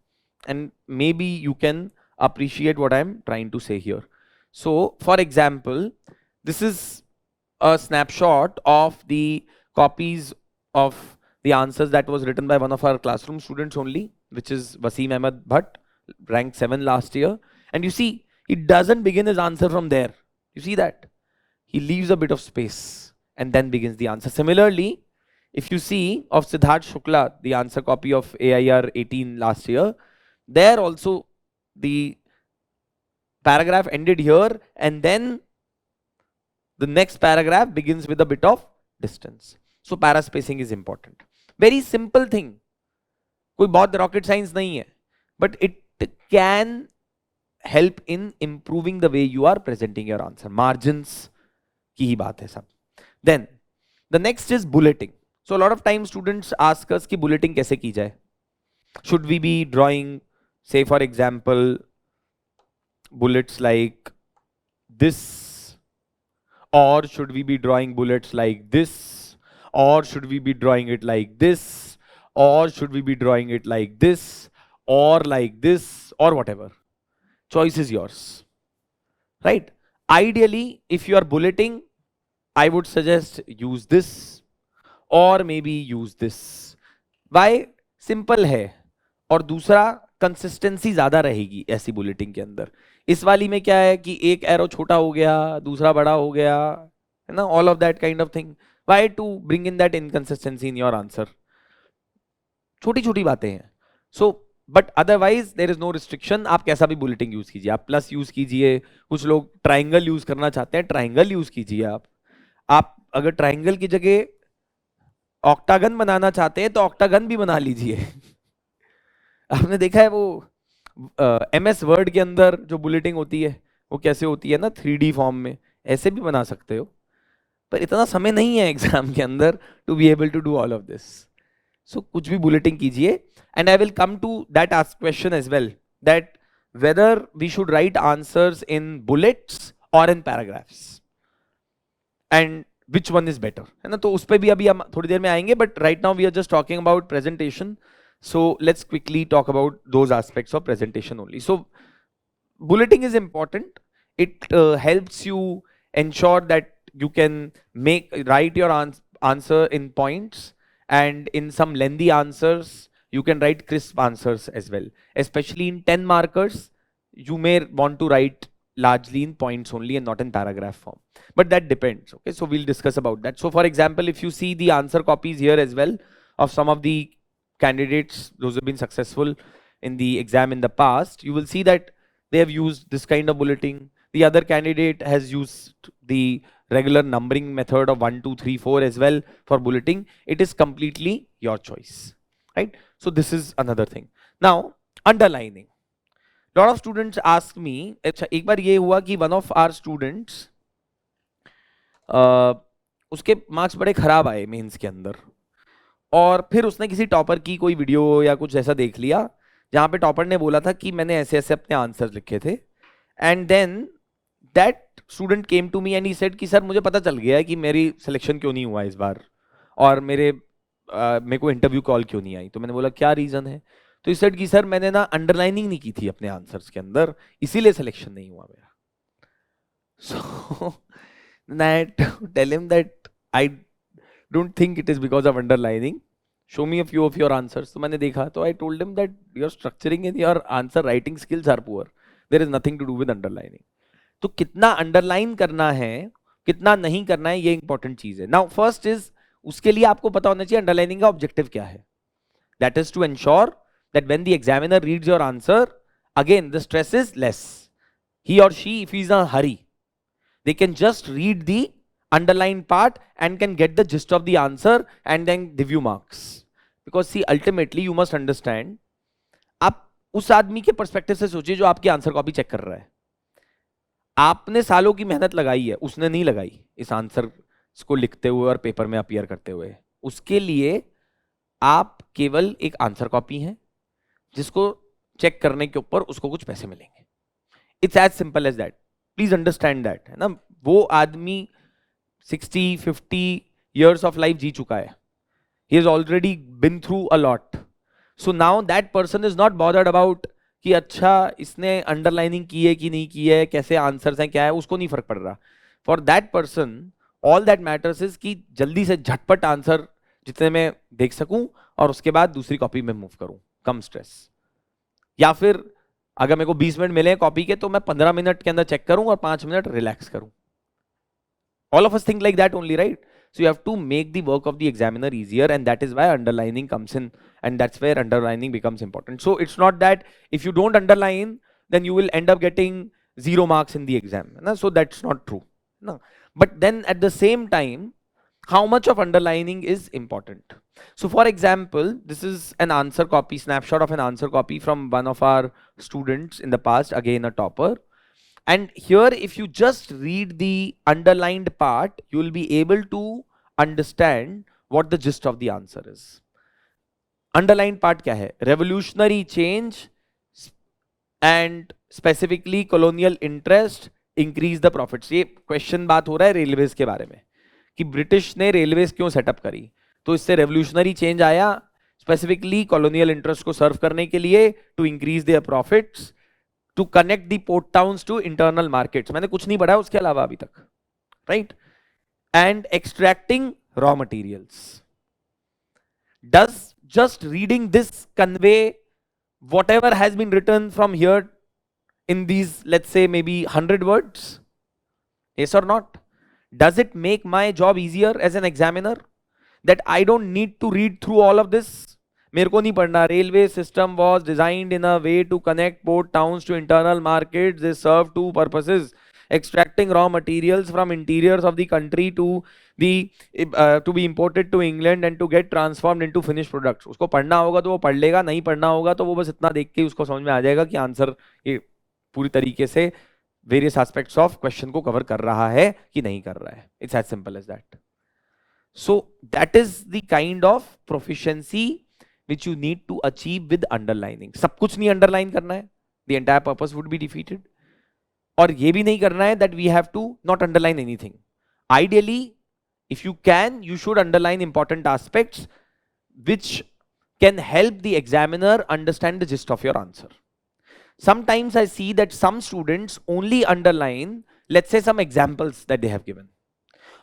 and maybe you can appreciate what I'm trying to say here. So, for example, this is a snapshot of the copies of the answers that was written by one of our classroom students only, which is Wasim Ahmed Bhatt, ranked 7 last year. And you see, he doesn't begin his answer from there. You see that? He leaves a bit of space and then begins the answer. Similarly, if you see of Siddharth Shukla, the answer copy of AIR 18 last year, there also the paragraph ended here, and then the next paragraph begins with a bit of distance. So paraspacing is important. Very simple thing. कोई बहुत rocket science नहीं है, but it can help in improving the way you are presenting your answer. Margins की ही बात है सब. Then the next is bulleting. So a lot of times students ask us कि bulleting कैसे की जाए. Should we be drawing, say for example, bullets like this, or should we be drawing bullets like this, or should we be drawing it like this, or should we be drawing it like this, or like this, or whatever. Choice is yours, right? Ideally, if you are bulleting, I would suggest use this or maybe use this. Why? Simple है, और दूसरा consistency ज्यादा रहेगी ऐसी बुलेटिंग के अंदर. इस वाली में क्या है कि एक एरो छोटा हो गया, दूसरा बड़ा हो गया, है ना, all of that kind of thing. Why to bring in that inconsistency in your answer? छोटी छोटी बातें हैं. So but otherwise there is no restriction. आप कैसा भी बुलेटिंग यूज कीजिए, आप प्लस यूज कीजिए, कुछ लोग ट्राइंगल यूज करना चाहते हैं, ट्राइंगल यूज कीजिए. आप अगर ट्राइंगल की जगह ऑक्टागन बनाना चाहते हैं तो ऑक्टागन भी बना लीजिए. आपने देखा है वो MS वर्ड के अंदर जो बुलेटिंग होती है वो कैसे होती है ना, 3D फॉर्म में, ऐसे भी बना सकते हो. पर इतना समय नहीं है एग्जाम के अंदर to be able to do all of this. So कुछ भी बुलेटिंग कीजिए. And I will come to that ask question as well, that whether we should write answers in bullets और in paragraphs, and which one is better, है ना. तो उस पर भी अभी हम थोड़ी देर में आएंगे, but right now we are just talking about presentation. So let's quickly talk about those aspects of presentation only. So bulleting is important. It helps you ensure that you can write your answer in points, and in some lengthy answers you can write crisp answers as well. Especially in 10 markers, you may want to write largely in points only and not in paragraph form. But that depends. Okay, so we'll discuss about that. So for example, if you see the answer copies here as well of some of the candidates, those who have been successful in the exam in the past, you will see that they have used this kind of bulleting. The other candidate has used the regular numbering method of 1 2 3 4 as well for bulleting. It is completely your choice, right? So this is another thing. Now underlining, lot of students ask me, अच्छा एक बार ये हुआ कि one of our students उसके marks बड़े खराब आए mains के अंदर, और फिर उसने किसी टॉपर की कोई वीडियो या कुछ ऐसा देख लिया जहाँ पे टॉपर ने बोला था कि मैंने ऐसे ऐसे अपने आंसर्स लिखे थे, and then that student came to me and he said कि सर मुझे पता चल गया है कि मेरी सिलेक्शन क्यों नहीं हुआ इस बार, और मेरे को इंटरव्यू कॉल क्यों नहीं आई। तो मैंने बोला क्या रीज़न है? तो इस सेड कि सर मैंने ना अंडरलाइनिंग नहीं की थी अपने आंसर्स के अंदर, इसीलिए सिलेक्शन नहीं हुआ मेरा। सो that tell him that I don't think it is because of underlining. Show me a few of your answers. तो मैंने देखा, तो I told him that your structuring and your answer writing skills are poor. There is nothing to do with underlining. तो कितना underline करना है कितना नहीं करना है ये इंपॉर्टेंट चीज है। नाउ फर्स्ट इज, उसके लिए आपको पता होना चाहिए अंडरलाइनिंग का ऑब्जेक्टिव क्या है। That is to ensure that when the examiner reads your answer, again the stress is less. He or she, if he is in a hurry, they can just read the underlined part and can get the gist of the answer and then give you marks. Because see, ultimately you must understand, आप उस आदमी के perspective से सोचिए जो आपकी answer copy check कर रहा है। आपने सालों की मेहनत लगाई है, उसने नहीं लगाई इस आंसर को लिखते हुए और पेपर में अपीयर करते हुए। उसके लिए आप केवल एक आंसर कॉपी हैं जिसको चेक करने के ऊपर उसको कुछ पैसे मिलेंगे। It's as simple as that, please understand that, है ना। वो आदमी 60-50 years of life जी चुका है, he has already been through a lot, so now that person is not bothered about कि अच्छा इसने अंडरलाइनिंग की है कि नहीं की है, कैसे आंसर्स हैं, क्या है, उसको नहीं फर्क पड़ रहा। For that person all that matters is कि जल्दी से झटपट आंसर जितने मैं देख सकूं और उसके बाद दूसरी कॉपी में मूव करूं, कम स्ट्रेस। या फिर अगर मेरे को 20 मिनट मिले कॉपी के तो मैं 15 मिनट के अंदर चेक करूं और 5 मिनट रिलैक्स करूं। All of us think like that only, right? So you have to make the work of the examiner easier, and that is why underlining comes in, and that's where underlining becomes important. So it's not that if you don't underline, then you will end up getting 0 marks in the exam. No? So that's not true. No. But then at the same time, how much of underlining is important? So for example, this is an answer copy, snapshot of an answer copy from one of our students in the past, again a topper. And here, if you just read the underlined part, you will be able to understand what the gist of the answer is. Underlined part क्या है? Revolutionary change and specifically colonial interest increase the profits. ये question बात हो रहा है railways के बारे में कि ब्रिटिश ने रेलवेज क्यों सेटअप करी, तो इससे रेवोल्यूशनरी चेंज आया, स्पेसिफिकली कॉलोनियल इंटरेस्ट को सर्व करने के लिए, to increase their profits, to connect the port towns to internal markets. मैंने कुछ नहीं पढ़ा उसके अलावा अभी तक, right? And extracting raw materials. Does just reading this convey whatever has been written from here in these, let's say maybe 100 words? Yes or not? Does it make my job easier as an examiner that I don't need to read through all of this? मेरे को नहीं पढ़ना, railway system was designed in a way to connect port towns to internal markets. They serve two purposes: extracting raw materials from interiors of the country to be imported to England and to get transformed into finished products. उसको पढ़ना होगा तो वो पढ़ लेगा, नहीं पढ़ना होगा तो वो बस इतना देख के उसको समझ में आ जाएगा कि आंसर ये पूरी तरीके से वेरियस एस्पेक्ट्स ऑफ क्वेश्चन को कवर कर रहा है कि नहीं कर रहा है। It's as simple as that. So that is the kind of proficiency which you need to achieve with underlining. सब कुछ नहीं अंडरलाइन करना है, the entire purpose would be defeated. और ये भी नहीं करना है that we have to not underline anything. Ideally, if you can, you should underline important aspects which can help the examiner understand the gist of your answer. Sometimes I see that some students only underline, let's say, some examples that they have given,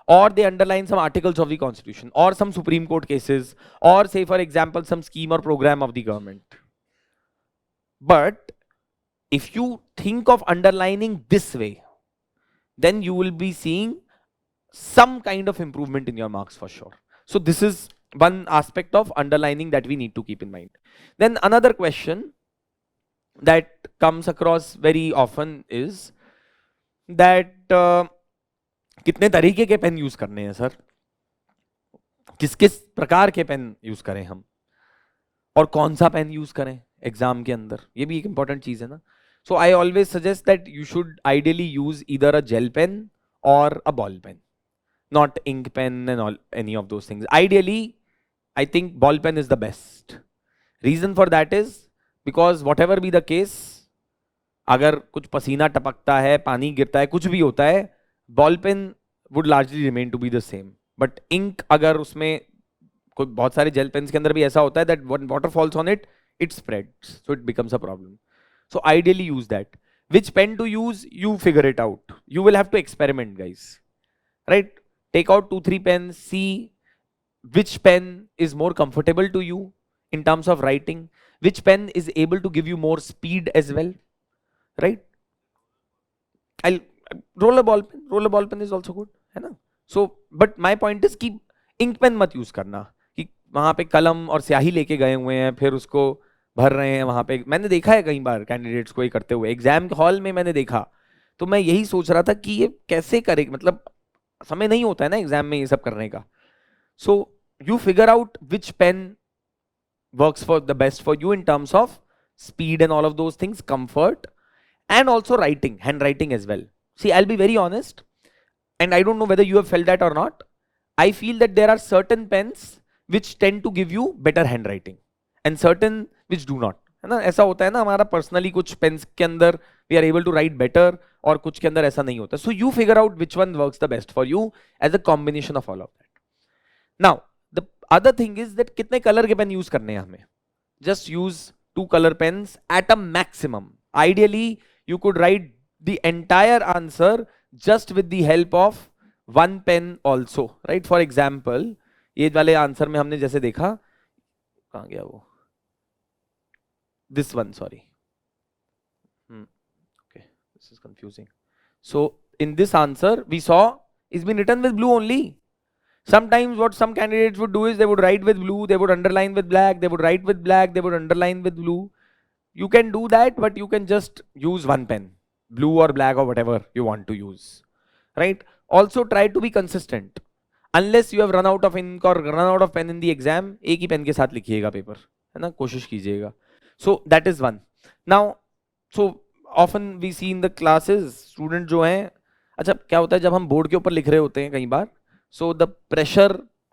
or they underline some articles of the constitution or some Supreme Court cases, or say for example some scheme or program of the government. But if you think of underlining this way, then you will be seeing some kind of improvement in your marks for sure. So this is one aspect of underlining that we need to keep in mind. Then another question that comes across very often is that कितने तरीके के pen use करने हैं sir, किस किस प्रकार के pen use करें हम, और कौन सा पेन यूज करें एग्जाम के अंदर, ये भी एक इंपॉर्टेंट चीज है ना। So I always suggest that you should ideally use either a gel pen और a ball pen, not ink pen and all any of those things. Ideally I think ball pen is the best. Reason for that is because whatever be the case, अगर कुछ पसीना टपकता है, पानी गिरता है, कुछ भी होता है, ball pen would largely remain to be the same. But ink अगर उसमें कोई बहुत सारे जेल पेन्स के अंदर भी ऐसा होता है that when water falls on it, it spreads, so it becomes a problem. So ideally use that. Which pen to use, you figure it out. You will have to experiment, guys. Right? Take out 2-3 pens, see which pen is more comfortable to you in terms of writing, which pen is able to give you more speed as well. Right? I'll roller ball pen is also good, है ना? So, but my point is कि ink pen मत use करना, कि वहां पे कलम और स्याही लेके गए हुए हैं, फिर उसको भर रहे हैं वहां पे. मैंने देखा है कई बार कैंडिडेट्स को ये करते हुए, एग्जाम हॉल में मैंने देखा. तो मैं यही सोच रहा था कि ये कैसे करे, मतलब समय नहीं होता है ना एग्जाम में ये सब करने का. So you figure out which pen works for the best for you in terms of speed and all of those things, comfort, and also writing, handwriting as well. See, I'll be very honest, and I don't know whether you have felt that or not. I feel that there are certain pens which tend to give you better handwriting and certain which do not, है ना? ऐसा होता है ना हमारा personally, कुछ pens के अंदर we are able to write better और कुछ के अंदर ऐसा नहीं होता. So you figure out which one works the best for you as a combination of all of that. Now the other thing is that कितने कलर के pen use करने हैं हमें. Just use 2 color pens at a maximum. Ideally you could write the entire answer just with the help of one pen also, right? For example, ये वाले answer में हमने जैसे देखा, कहाँ गया वो, this one, sorry, okay, this is confusing. So in this answer we saw it's been written with blue only. Sometimes what some candidates would do is they would write with blue, they would underline with black, they would write with black, they would underline with blue. You can do that, but you can just use one pen, blue or black or whatever you want to use, right? Also try to be consistent. Unless you have run out of ink or run out of pen in the exam, एक ही pen के साथ लिखिएगा paper, है ना, कोशिश कीजिएगा. So that is one. Now, so often we see in the classes, student जो हैं, अच्छा क्या होता है जब हम बोर्ड के ऊपर लिख रहे होते हैं कई बार, so the pressure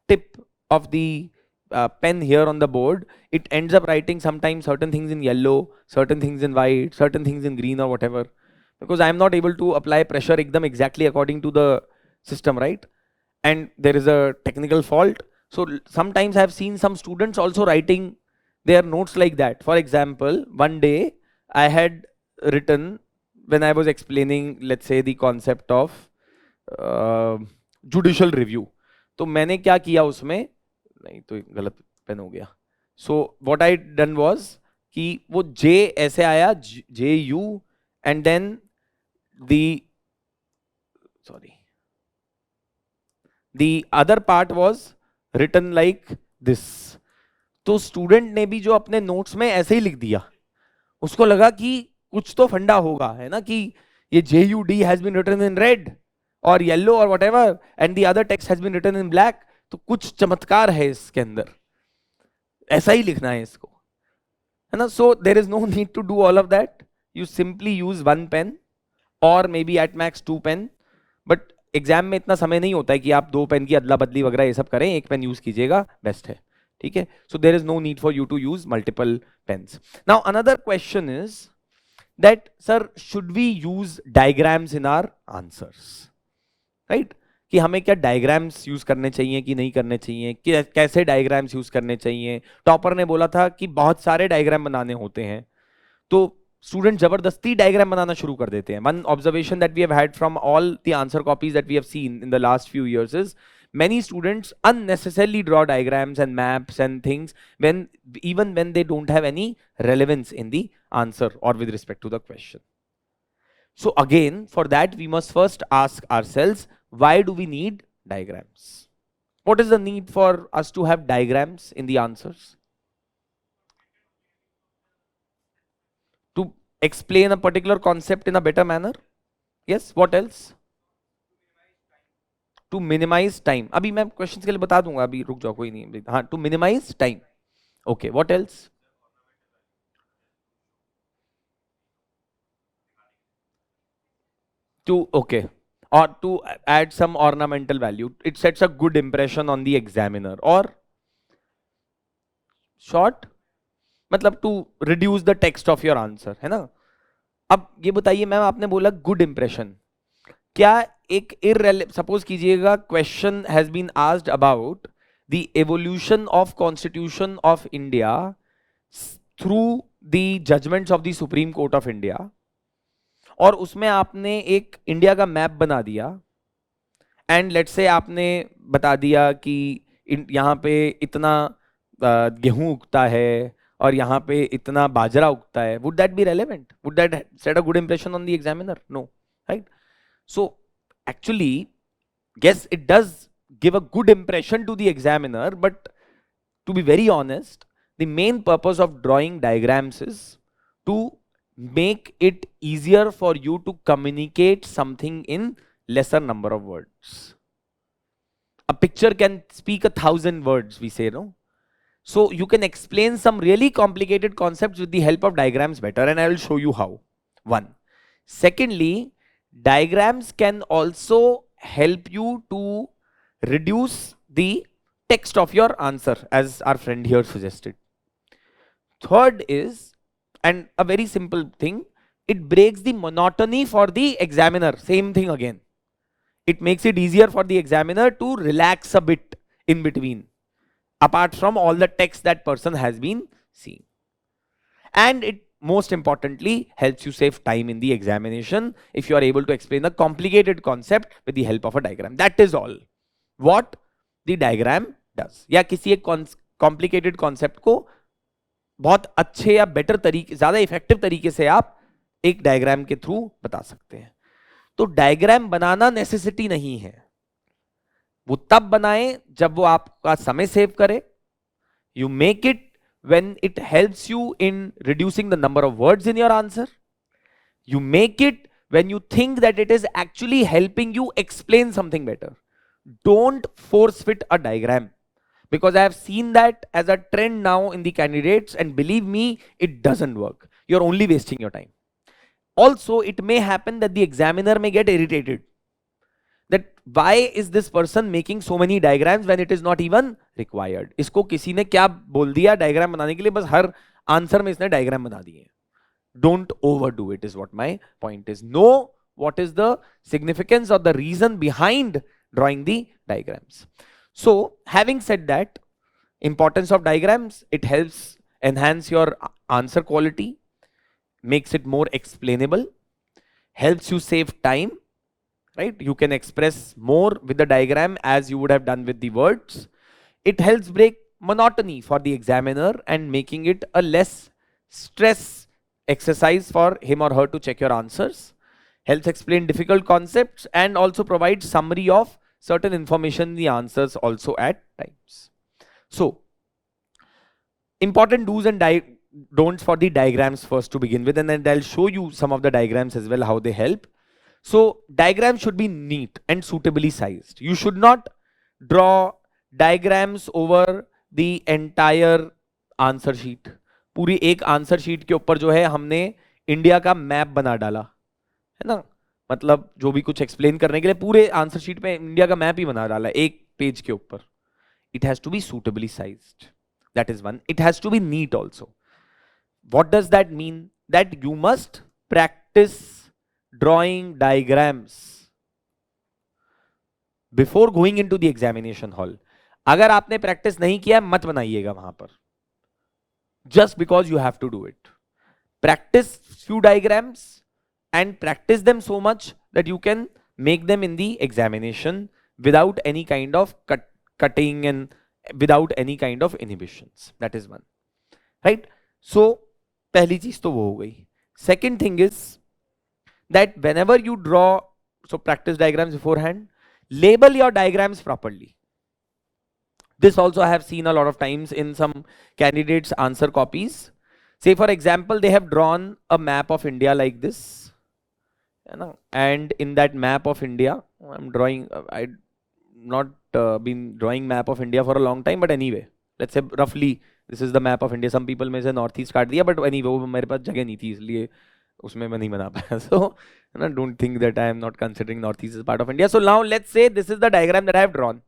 tip of the pen here on the board, it ends up writing sometimes certain things in yellow, certain things in white, certain things in green or whatever, because I am not able to apply pressure ekdam exactly according to the system, right? And there is a technical fault. So sometimes I have seen some students also writing their notes like that. For example, one day I had written, when I was explaining, let's say, the concept of judicial review, तो मैंने क्या किया उसमें, नहीं तो गलत pen हो गया. So what I done was कि वो जे ऐसे आया, J U, and then the sorry the other part was written like this. तो स्टूडेंट ने भी जो अपने नोट्स में ऐसे ही लिख दिया, उसको लगा कि कुछ तो फंडा होगा, है ना, कि ये J U D has been written in red और येलो और whatever and the other text has been written in black, तो कुछ चमत्कार है इसके अंदर, ऐसा ही लिखना है इसको, है ना. So there is no need to do all of that. You simply use one pen और maybe at max 2 pen. But exam में इतना समय नहीं होता है कि आप 2 पेन की अदला बदली वगैरह ये सब करें, एक पेन यूज कीजिएगा, बेस्ट है, ठीक है. So there is no need for you to use multiple pens. Now another question is that sir, should we use diagrams in our answers, right? कि हमें क्या डायग्राम्स यूज करने चाहिए कि नहीं करने चाहिए, कि कैसे डायग्राम्स यूज करने चाहिए. टॉपर ने बोला था कि बहुत सारे डायग्राम बनाने होते हैं, तो स्टूडेंट जबरदस्ती डायग्राम बनाना शुरू कर देते हैं. One observation that we have had from all the answer copies that we have seen in the last few years is many students unnecessarily draw diagrams and maps and things even when they don't have any relevance in the answer or with respect to the question. So again, for that we must first ask ourselves, why do we need diagrams? What is the need for us to have diagrams in the answers? To explain a particular concept in a better manner. Yes, what else? To minimize time. अभी मैं questions के लिए बता दूंगा, अभी रुक जाओ, कोई नहीं. हाँ, to minimize time. Okay, what else? Okay, or to add some ornamental value. It sets a good impression on the examiner. Or short मतलब to reduce the text of your answer, है ना. अब ये बताइए मैम, आपने बोला good impression, क्या एक सपोज कीजिएगा question has been asked about the evolution of constitution of India through the judgments of the Supreme Court of India, और उसमें आपने एक इंडिया का मैप बना दिया एंड लेट्स से आपने बता दिया कि यहाँ पे इतना गेहूं उगता है और यहाँ पे इतना बाजरा उगता है, would that be relevant? Would that set a good impression on the examiner? No, right? So actually, yes, it does give a good impression to the examiner, but to be very honest, the main purpose of drawing diagrams is to make it easier for you to communicate something in lesser number of words. A picture can speak 1,000 words, we say, no? So you can explain some really complicated concepts with the help of diagrams better, and I will show you how. One. Secondly, diagrams can also help you to reduce the text of your answer, as our friend here suggested. Third is, and a very simple thing, it breaks the monotony for the examiner. Same thing again. It makes it easier for the examiner to relax a bit in between, apart from all the text that person has been seeing. And it most importantly helps you save time in the examination if you are able to explain a complicated concept with the help of a diagram. That is all what the diagram does. या किसी एक complicated concept को बहुत अच्छे या better तरीके, ज़्यादा effective तरीके से आप एक diagram के through बता सकते हैं. तो diagram बनाना necessity नहीं है, वो तब बनाएं जब वो आपका समय सेव करे. You make it when it helps you in reducing the number of words in your answer. You make it when you think that it is actually helping you explain something better. Don't force fit a diagram, because I have seen that as a trend now in the candidates, and believe me, it doesn't work. You're only wasting your time. Also, it may happen that the examiner may get irritated that why is this person making so many diagrams when it is not even required. इसको किसी ने क्या बोल दिया diagram बनाने के लिए, बस हर आंसर में इसने diagram बना दिए. Don't overdo it is what my point is. Know what is the significance or the reason behind drawing the diagrams. So having said that, importance of diagrams, it helps enhance your answer quality, makes it more explainable, helps you save time. Right? You can express more with the diagram as you would have done with the words. It helps break monotony for the examiner and making it a less stress exercise for him or her to check your answers. Helps explain difficult concepts and also provides summary of certain information in the answers also at times. So, important do's and don'ts for the diagrams first to begin with, and then I'll show you some of the diagrams as well, how they help. So diagrams should be neat and suitably sized. You should not draw diagrams over the entire answer sheet. पूरी एक answer sheet के ऊपर जो है हमने India का map बना डाला है ना, मतलब जो भी कुछ एक्सप्लेन करने के लिए पूरे आंसर शीट पे इंडिया का मैप ही बना डाला एक पेज के ऊपर. It has to be suitably sized. That is one. It has to be neat also. What does that mean? That you must practice drawing diagrams before going into the examination hall. अगर आपने practice नहीं किया मत बनाइएगा वहां पर, just because you have to do it. Practice few diagrams and practice them so much that you can make them in the examination without any kind of cutting and without any kind of inhibitions. That is one. Right? So पहली चीज तो वो हो गई. Second thing is that whenever you draw, so practice diagrams beforehand, label your diagrams properly. This also I have seen a lot of times in some candidates' answer copies. Say for example, they have drawn a map of India like this, you know, and in that map of India, I'm drawing, I not been drawing map of India for a long time, but anyway, let's say roughly this is the map of India. Some people may say northeast काट दिया, but anyway वो मेरे पास जगह नहीं थी इसलिए उसमें मैं नहीं बना पाया. So don't think that I am not considering northeast as part of India. So now let's say this is the diagram that I have drawn,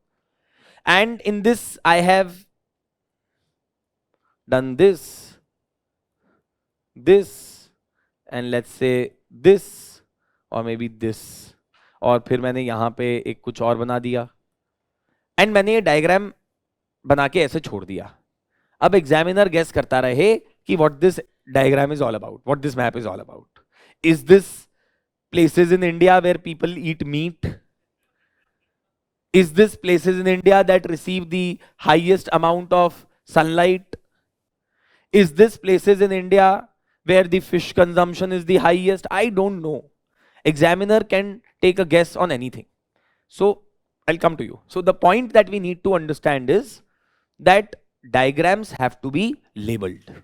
and in this I have done this, and let's say this, or maybe this, और फिर मैंने यहाँ पे एक कुछ और बना दिया, एंड मैंने ये डायग्राम बना के ऐसे छोड़ दिया. अब एग्जामिनर गेस करता रहे कि what this diagram is all about, what this map is all about. Is this places in India where people eat meat? Is this places in India that receive the highest amount of sunlight? Is this places in India where the fish consumption is the highest? I don't know. Examiner can take a guess on anything. So I'll come to you. So the point that we need to understand is that diagrams have to be labeled.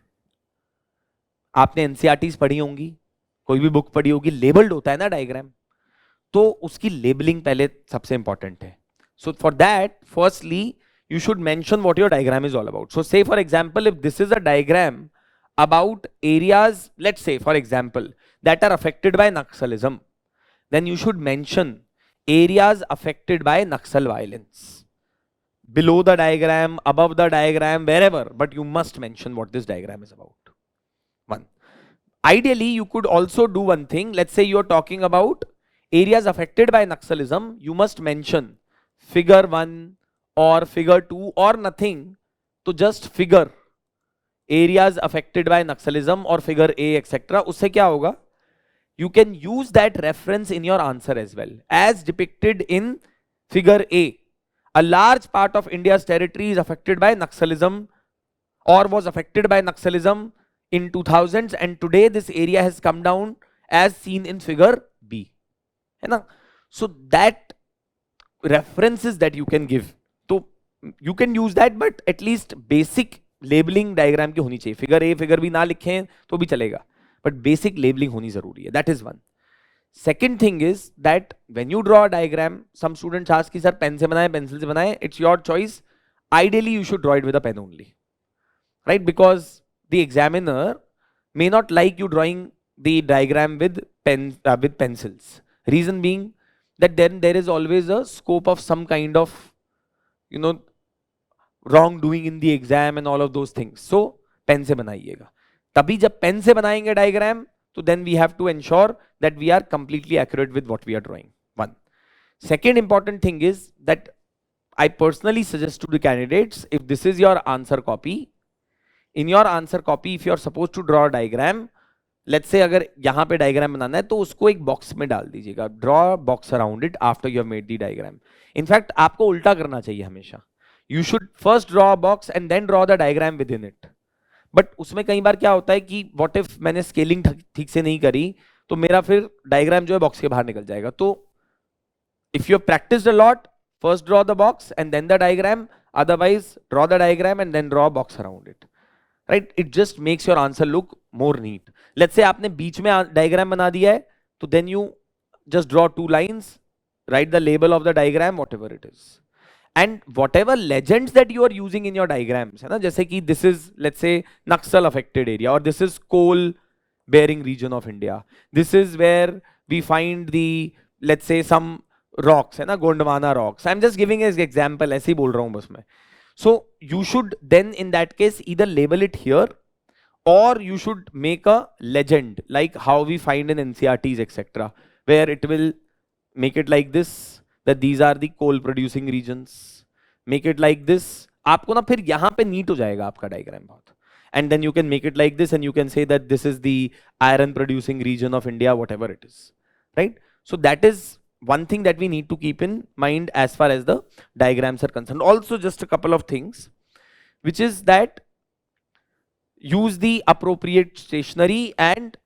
आपने NCERTs पढ़ी होंगी, कोई भी book पढ़ी होगी, labelled होता है ना डायग्राम, तो उसकी लेबलिंग पहले सबसे इंपॉर्टेंट है. So for that firstly you should mention what your diagram is all about. So say for example if this is a diagram about areas, let's say for example that are affected by Naxalism, then you should mention areas affected by Naxal violence below the diagram, above the diagram, wherever, but you must mention what this diagram is about. One. Ideally, you could also do one thing. Let's say you're talking about areas affected by Naxalism. You must mention figure 1 or figure 2 or nothing. So just figure areas affected by Naxalism or figure A, etc. उससे क्या होगा? You can use that reference in your answer as well. As depicted in figure A, a large part of India's territory is affected by Naxalism or was affected by Naxalism in 2000s, and today this area has come down as seen in figure B, है ना? So that references that you can give, तो you can use that, but at least basic labeling diagram की होनी चाहिए. figure A, figure B ना लिखें तो भी चलेगा, but basic labeling होनी जरूरी है. That is one. Second thing is that when you draw a diagram, some students ask कि सर पेन से बनाए, पेंसिल से बनाए. It's your choice. Ideally you should draw it with a pen only, right? Because the examiner may not like you drawing the diagram with pencils. Reason being that then there is always a scope of some kind of, you know, wrongdoing in the exam and all of those things. So pen से बनाइएगा. तभी जब pen से बनाएंगे diagram, तो then we have to ensure that we are completely accurate with what we are drawing. One. Second important thing is that I personally suggest to the candidates, if this is your answer copy, in your answer copy, if you are supposed to draw a diagram, let's say अगर यहाँ पे diagram बनाना है तो उसको एक box में डाल दीजिएगा. Draw a box around it after you have made the diagram. In fact, आपको उल्टा करना चाहिए हमेशा. You should first draw a box and then draw the diagram within it. But उसमें कई बार क्या होता है कि what if मैंने scaling ठीक से नहीं करी, तो मेरा फिर diagram जो है box के बाहर निकल जाएगा. तो if you have practiced a lot, first draw the box and then the diagram. Otherwise, draw the diagram and then draw a box around it. Right? It just makes your answer look more neat. Let's say आपने बीच में diagram बना दिया है, तो then you just draw 2 lines, write the label of the diagram, whatever it is. And whatever legends that you are using in your diagrams, है ना, जैसे कि this is, let's say, Naxal affected area, or this is coal bearing region of India. This is where we find the, let's say, some rocks, है ना, Gondwana rocks. I'm just giving an example, ऐसे ही बोल रहा हूँ बस मैं. So you should then in that case either label it here, or you should make a legend like how we find in NCERTs, etc., where it will make it like this, that these are the coal producing regions. Make it like this. आपको ना फिर यहाँ पे neat हो जाएगा आपका diagram बहुत. And then you can make it like this and you can say that this is the iron producing region of India, whatever it is. Right? So that is one thing that we need to keep in mind as far as the diagrams are concerned. Also just a couple of things, which is that use the appropriate stationery and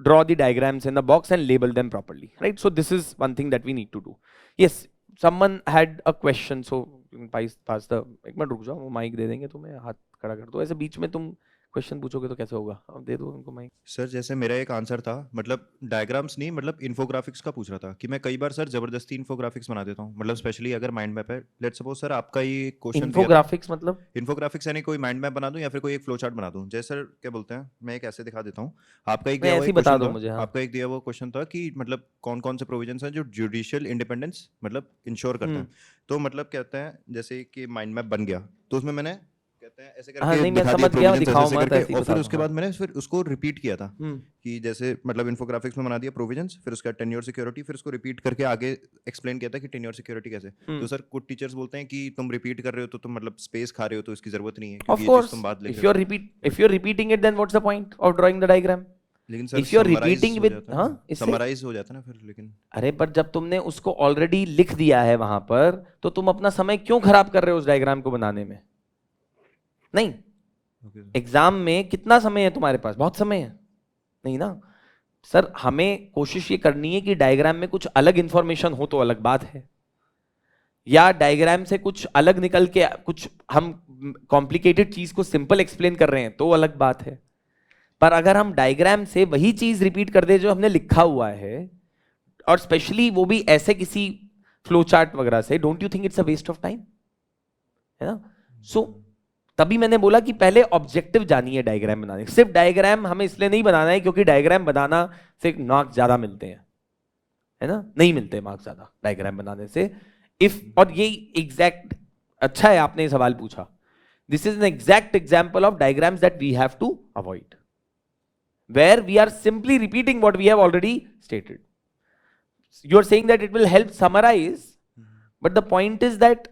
draw the diagrams in the box and label them properly, right? So this is one thing that we need to do. Yes, someone had a question, so you can pass the, एक minute रुक जाओ, वो mic दे देंगे तो मैं हाथ खड़ा कर दो. ऐसे बीच में तुम क्वेश्चन पूछोगे तो कैसे होगा? अब दे दो उनको माइक. सर जैसे मेरा एक आंसर था, मतलब डायग्राम्स नहीं, मतलब इन्फोग्राफिक्स का पूछ रहा था कि मैं कई बार सर जबरदस्ती इन्फोग्राफिक्स बना देता हूँ, मतलब स्पेशली अगर माइंड मैप है. लेट्स सपोज सर आपका ही क्वेश्चन, इन्फोग्राफिक्स मतलब इन्फोग्राफिक्स यानी कोई माइंड मैप बना दूं या फिर कोई एक फ्लो चार्ट बना दूं. जैसे सर क्या बोलते हैं, मैं एक ऐसे दिखा देता हूँ. आपका एक दिया हुआ बता दो क्वेश्चन मुझे. था, आपका एक दिया हुआ क्वेश्चन था कि मतलब कौन कौन से प्रोविजंस हैं जो जुडिशियल इंडिपेंडेंस मतलब इंश्योर करते हैं. तो मतलब कहते हैं जैसे कि माइंड मैप बन गया, तो उसमें मैंने कहते सकते हैं ऐसे हाँ करके नहीं मैं दिखा दिया समझ गया, प्रोविजंस दिखाओ ऐसे मत करके, ऐसे ही और बता फिर दो। उसके बाद मैंने फिर उसको रिपीट किया था हम्म कि जैसे मतलब इन्फोग्राफिक्स में बना दिया प्रोविजंस, फिर उसका टेन्योर सिक्योरिटी, फिर उसको रिपीट करके आगे एक्सप्लेन किया था कि टेन्योर सिक्योरिटी कैसे। तो सर कुछ टीचर्स बोलते हैं कि तुम रिपीट कर रहे हो तो तुम मतलब स्पेस खा रहे हो, तो इसकी जरूरत नहीं है Of क्योंकि ये चीज course, तुम बात लिख if रहे you're हो। repeating it, then what's the point of drawing the diagram? लेकिन sir If you're summarise repeating हो with, जाता है हाँ ना, इससे, समराइज हो जाता है ना फिर, लेकिन अरे पर जब तुमने उसको ऑलरेडी लिख दिया है वहां पर, तो तुम अपना समय क्यों खराब कर रहे हो उस डायग्राम को बनाने में? नहीं, एग्जाम में कितना समय है तुम्हारे पास? बहुत समय है नहीं ना सर। हमें कोशिश ये करनी है कि डायग्राम में कुछ अलग इंफॉर्मेशन हो तो अलग बात है, या डायग्राम से कुछ अलग निकल के कुछ हम कॉम्प्लिकेटेड चीज को सिंपल एक्सप्लेन कर रहे हैं तो अलग बात है। पर अगर हम डायग्राम से वही चीज रिपीट कर दे जो हमने लिखा हुआ है, और स्पेशली वो भी ऐसे किसी फ्लो चार्ट वगैरह से, don't you think it's a waste of time? है ना? सो तभी मैंने बोला कि पहले ऑब्जेक्टिव जानिए डायग्राम बनाने। सिर्फ डायग्राम हमें इसलिए नहीं बनाना है क्योंकि डायग्राम बनाना से मार्क्स ज्यादा मिलते हैं, है ना? नहीं मिलते मार्क्स ज्यादा डायग्राम बनाने से। इफ, और ये एग्जैक्ट, अच्छा है आपने ये सवाल पूछा, this is an exact example of diagrams that we have to avoid, where we are simply repeating what we have already stated. You are saying that it will help summarize, but the point is that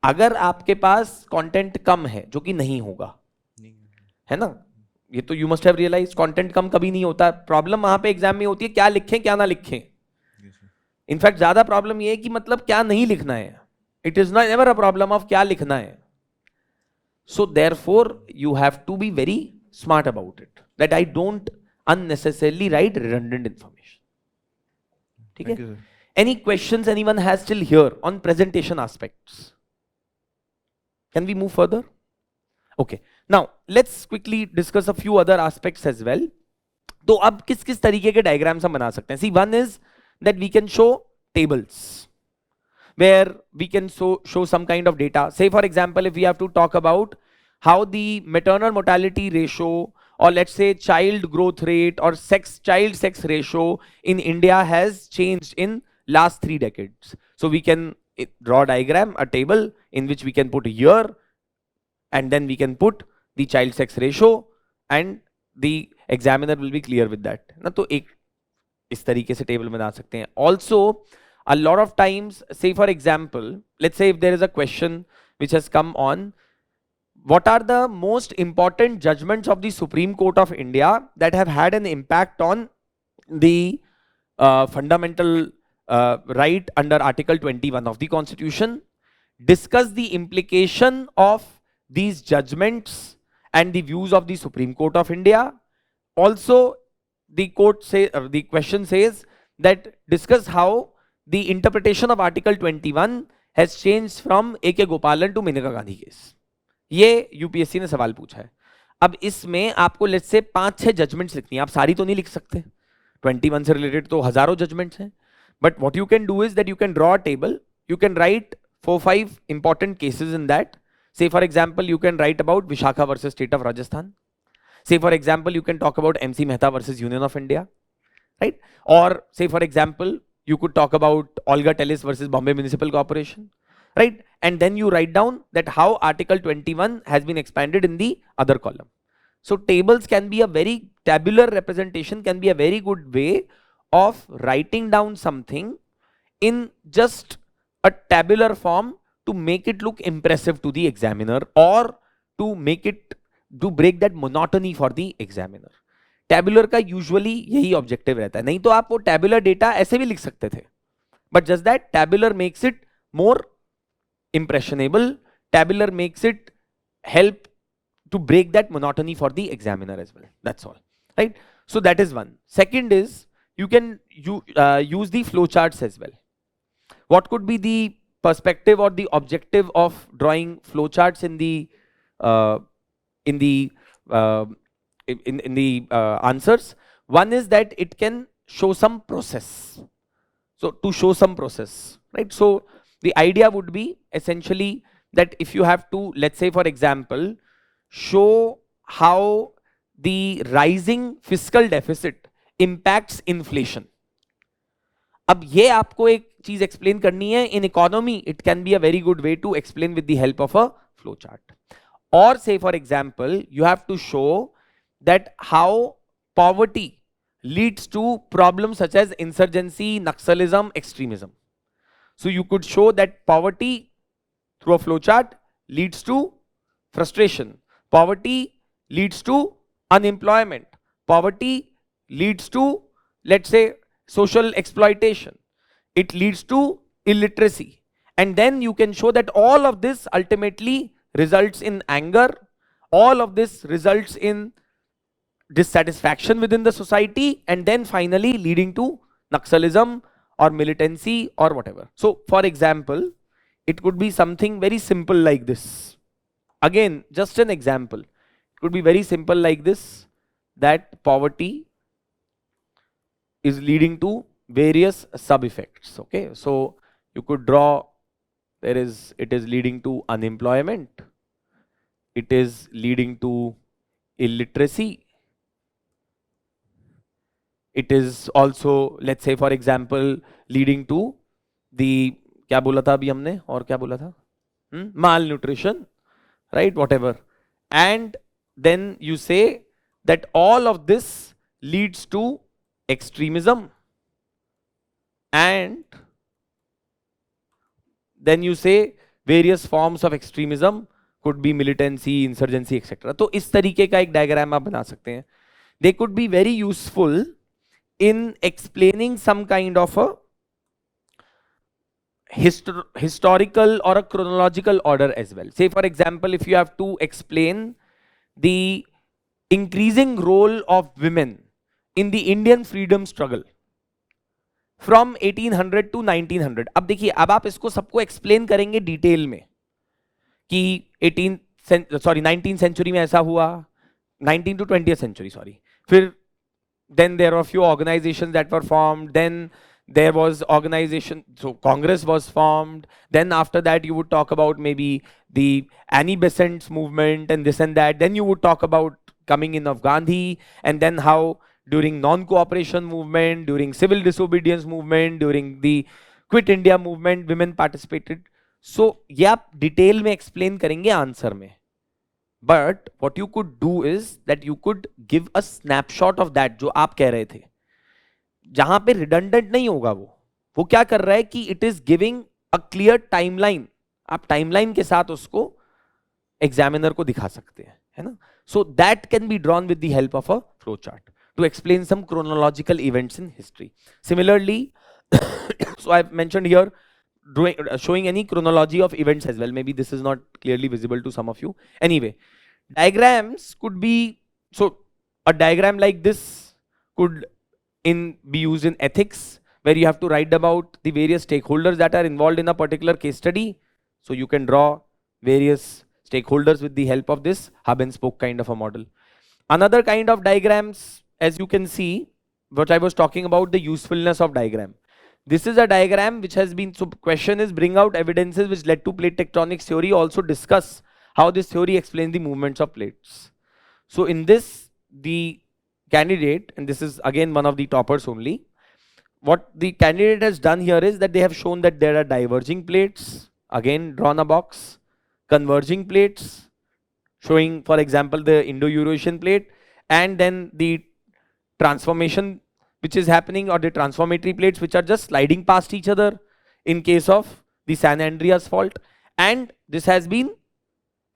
अगर आपके पास content कम है, जो कि नहीं होगा, है ना, ये तो you must have realised, content कम कभी नहीं होता। प्रॉब्लम वहां पे एग्जाम में होती है क्या लिखें क्या ना लिखें। इनफैक्ट ज्यादा प्रॉब्लम ये है कि मतलब क्या नहीं लिखना है। It is not ever a problem of क्या लिखना है। So therefore you have to be very smart about it, that I don't unnecessarily write redundant information. ठीक है? Any questions anyone has still here on presentation aspects? Can we move further? Okay. Now let's quickly discuss a few other aspects as well. तो अब किस किस तरीके के diagrams हम बना सकते हैं? See, one is that we can show tables where we can show some kind of data. Say for example, if we have to talk about how the maternal mortality ratio, or let's say child growth rate or child sex ratio in India has changed in last 3 decades. So we can draw a diagram, a table in which we can put a year, and then we can put the child sex ratio, and the examiner will be clear with that. ना तो एक इस तरीके से table बना सकते हैं. Also, a lot of times, say for example, let's say if there is a question which has come on, what are the most important judgments of the Supreme Court of India that have had an impact on the fundamental right under Article 21 of the Constitution? Discuss the implication of these judgments and the views of the Supreme Court of India. Also, the question says that discuss how the interpretation of Article 21 has changed from A.K. Gopalan to Maneka Gandhi case. ये UPSC ने सवाल पूछा है. अब इसमें आपको let's say 5-6 judgements लिखनी है. आप सारी तो नहीं लिख सकते, 21 से रिलेटेड तो हजारों जजमेंट्स हैं. But what you can do is that you can draw a table, you can write 4-5 important cases in that. Say for example you can write about Vishakha versus State of Rajasthan. Say for example you can talk about MC Mehta versus Union of India, right? और say for example you could talk about Olga Tellis versus Bombay Municipal Corporation, right? And then you write down that how Article 21 has been expanded in the other column. So tables can be a very tabular representation, can be a very good way of writing down something in just a tabular form to make it look impressive to the examiner, or to make it, to break that monotony for the examiner. Tabular का usually यही objective रहता है. नहीं तो आप वो tabular data ऐसे भी लिख सकते थे, but just that tabular makes it more impressionable. Tabular makes it help to break that monotony for the examiner as well. That's all, right? So that is one. Second is you can use the flowcharts as well. What could be the perspective or the objective of drawing flowcharts in the answers? One is that it can show some process. So to show some process, right? So the idea would be essentially that if you have to, let's say for example, show how the rising fiscal deficit impacts inflation. अब ये आपको एक चीज explain करनी है. In economy it can be a very good way to explain with the help of a flow chart. Or say for example, you have to show that how poverty leads to problems such as insurgency, Naxalism, extremism. So you could show that poverty through a flowchart leads to frustration. Poverty leads to unemployment. Poverty leads to, let's say, social exploitation. It leads to illiteracy. And then you can show that all of this ultimately results in anger. All of this results in dissatisfaction within the society, and then finally leading to Naxalism or militancy or whatever. So for example, it could be something very simple like this. Again, just an example. It could be very simple like this, that poverty is leading to various sub effects. Okay, so you could draw, it is leading to unemployment, it is leading to illiteracy, it is also, let's say for example, leading to the, क्या बोला था अभी हमने, और क्या बोला था, malnutrition, right, whatever. And then you say that all of this leads to extremism, and then you say various forms of extremism could be militancy, insurgency, etc. तो इस तरीके का एक डायग्राम आप बना सकते हैं. They could be very useful in explaining some kind of a historical or a chronological order as well. Say for example, if you have to explain the increasing role of women in the Indian freedom struggle from 1800 to 1900. अब देखिए, अब आप इसको सबको explain करेंगे detail में कि 19th century में ऐसा हुआ, 19th to 20th century, sorry. फिर then there were a few organizations that were formed, then there was organization, so Congress was formed, then after that you would talk about maybe the Annie Besant's movement and this and that, then you would talk about coming in of Gandhi, and then how during non-cooperation movement, during civil disobedience movement, during the Quit India movement, women participated. So ये आप detail में explain करेंगे answer में. But what you could do is that you could give a snapshot of that, जो आप कह रहे थे, जहां पे redundant नहीं होगा. वो क्या कर रहा है कि it is giving a clear timeline. आप timeline के साथ उसको examiner को दिखा सकते हैं, है ना? So that can be drawn with the help of a flow chart to explain some chronological events in history. Similarly, so I've mentioned here showing any chronology of events as well. Maybe this is not clearly visible to some of you. Anyway, diagrams could be, so a diagram like this could be used in ethics, where you have to write about the various stakeholders that are involved in a particular case study. So you can draw various stakeholders with the help of this hub and spoke kind of a model. Another kind of diagrams, as you can see, what I was talking about, the usefulness of diagram. This is a diagram which has been, so question is bring out evidences which led to plate tectonics theory, also discuss how this theory explains the movements of plates. So in this, the candidate, and this is again one of the toppers only, what the candidate has done here is that they have shown that there are diverging plates, again drawn a box, converging plates, showing for example the Indo-Eurasian plate, and then the transformation which is happening, or the transformatory plates which are just sliding past each other in case of the San Andreas fault. And this has been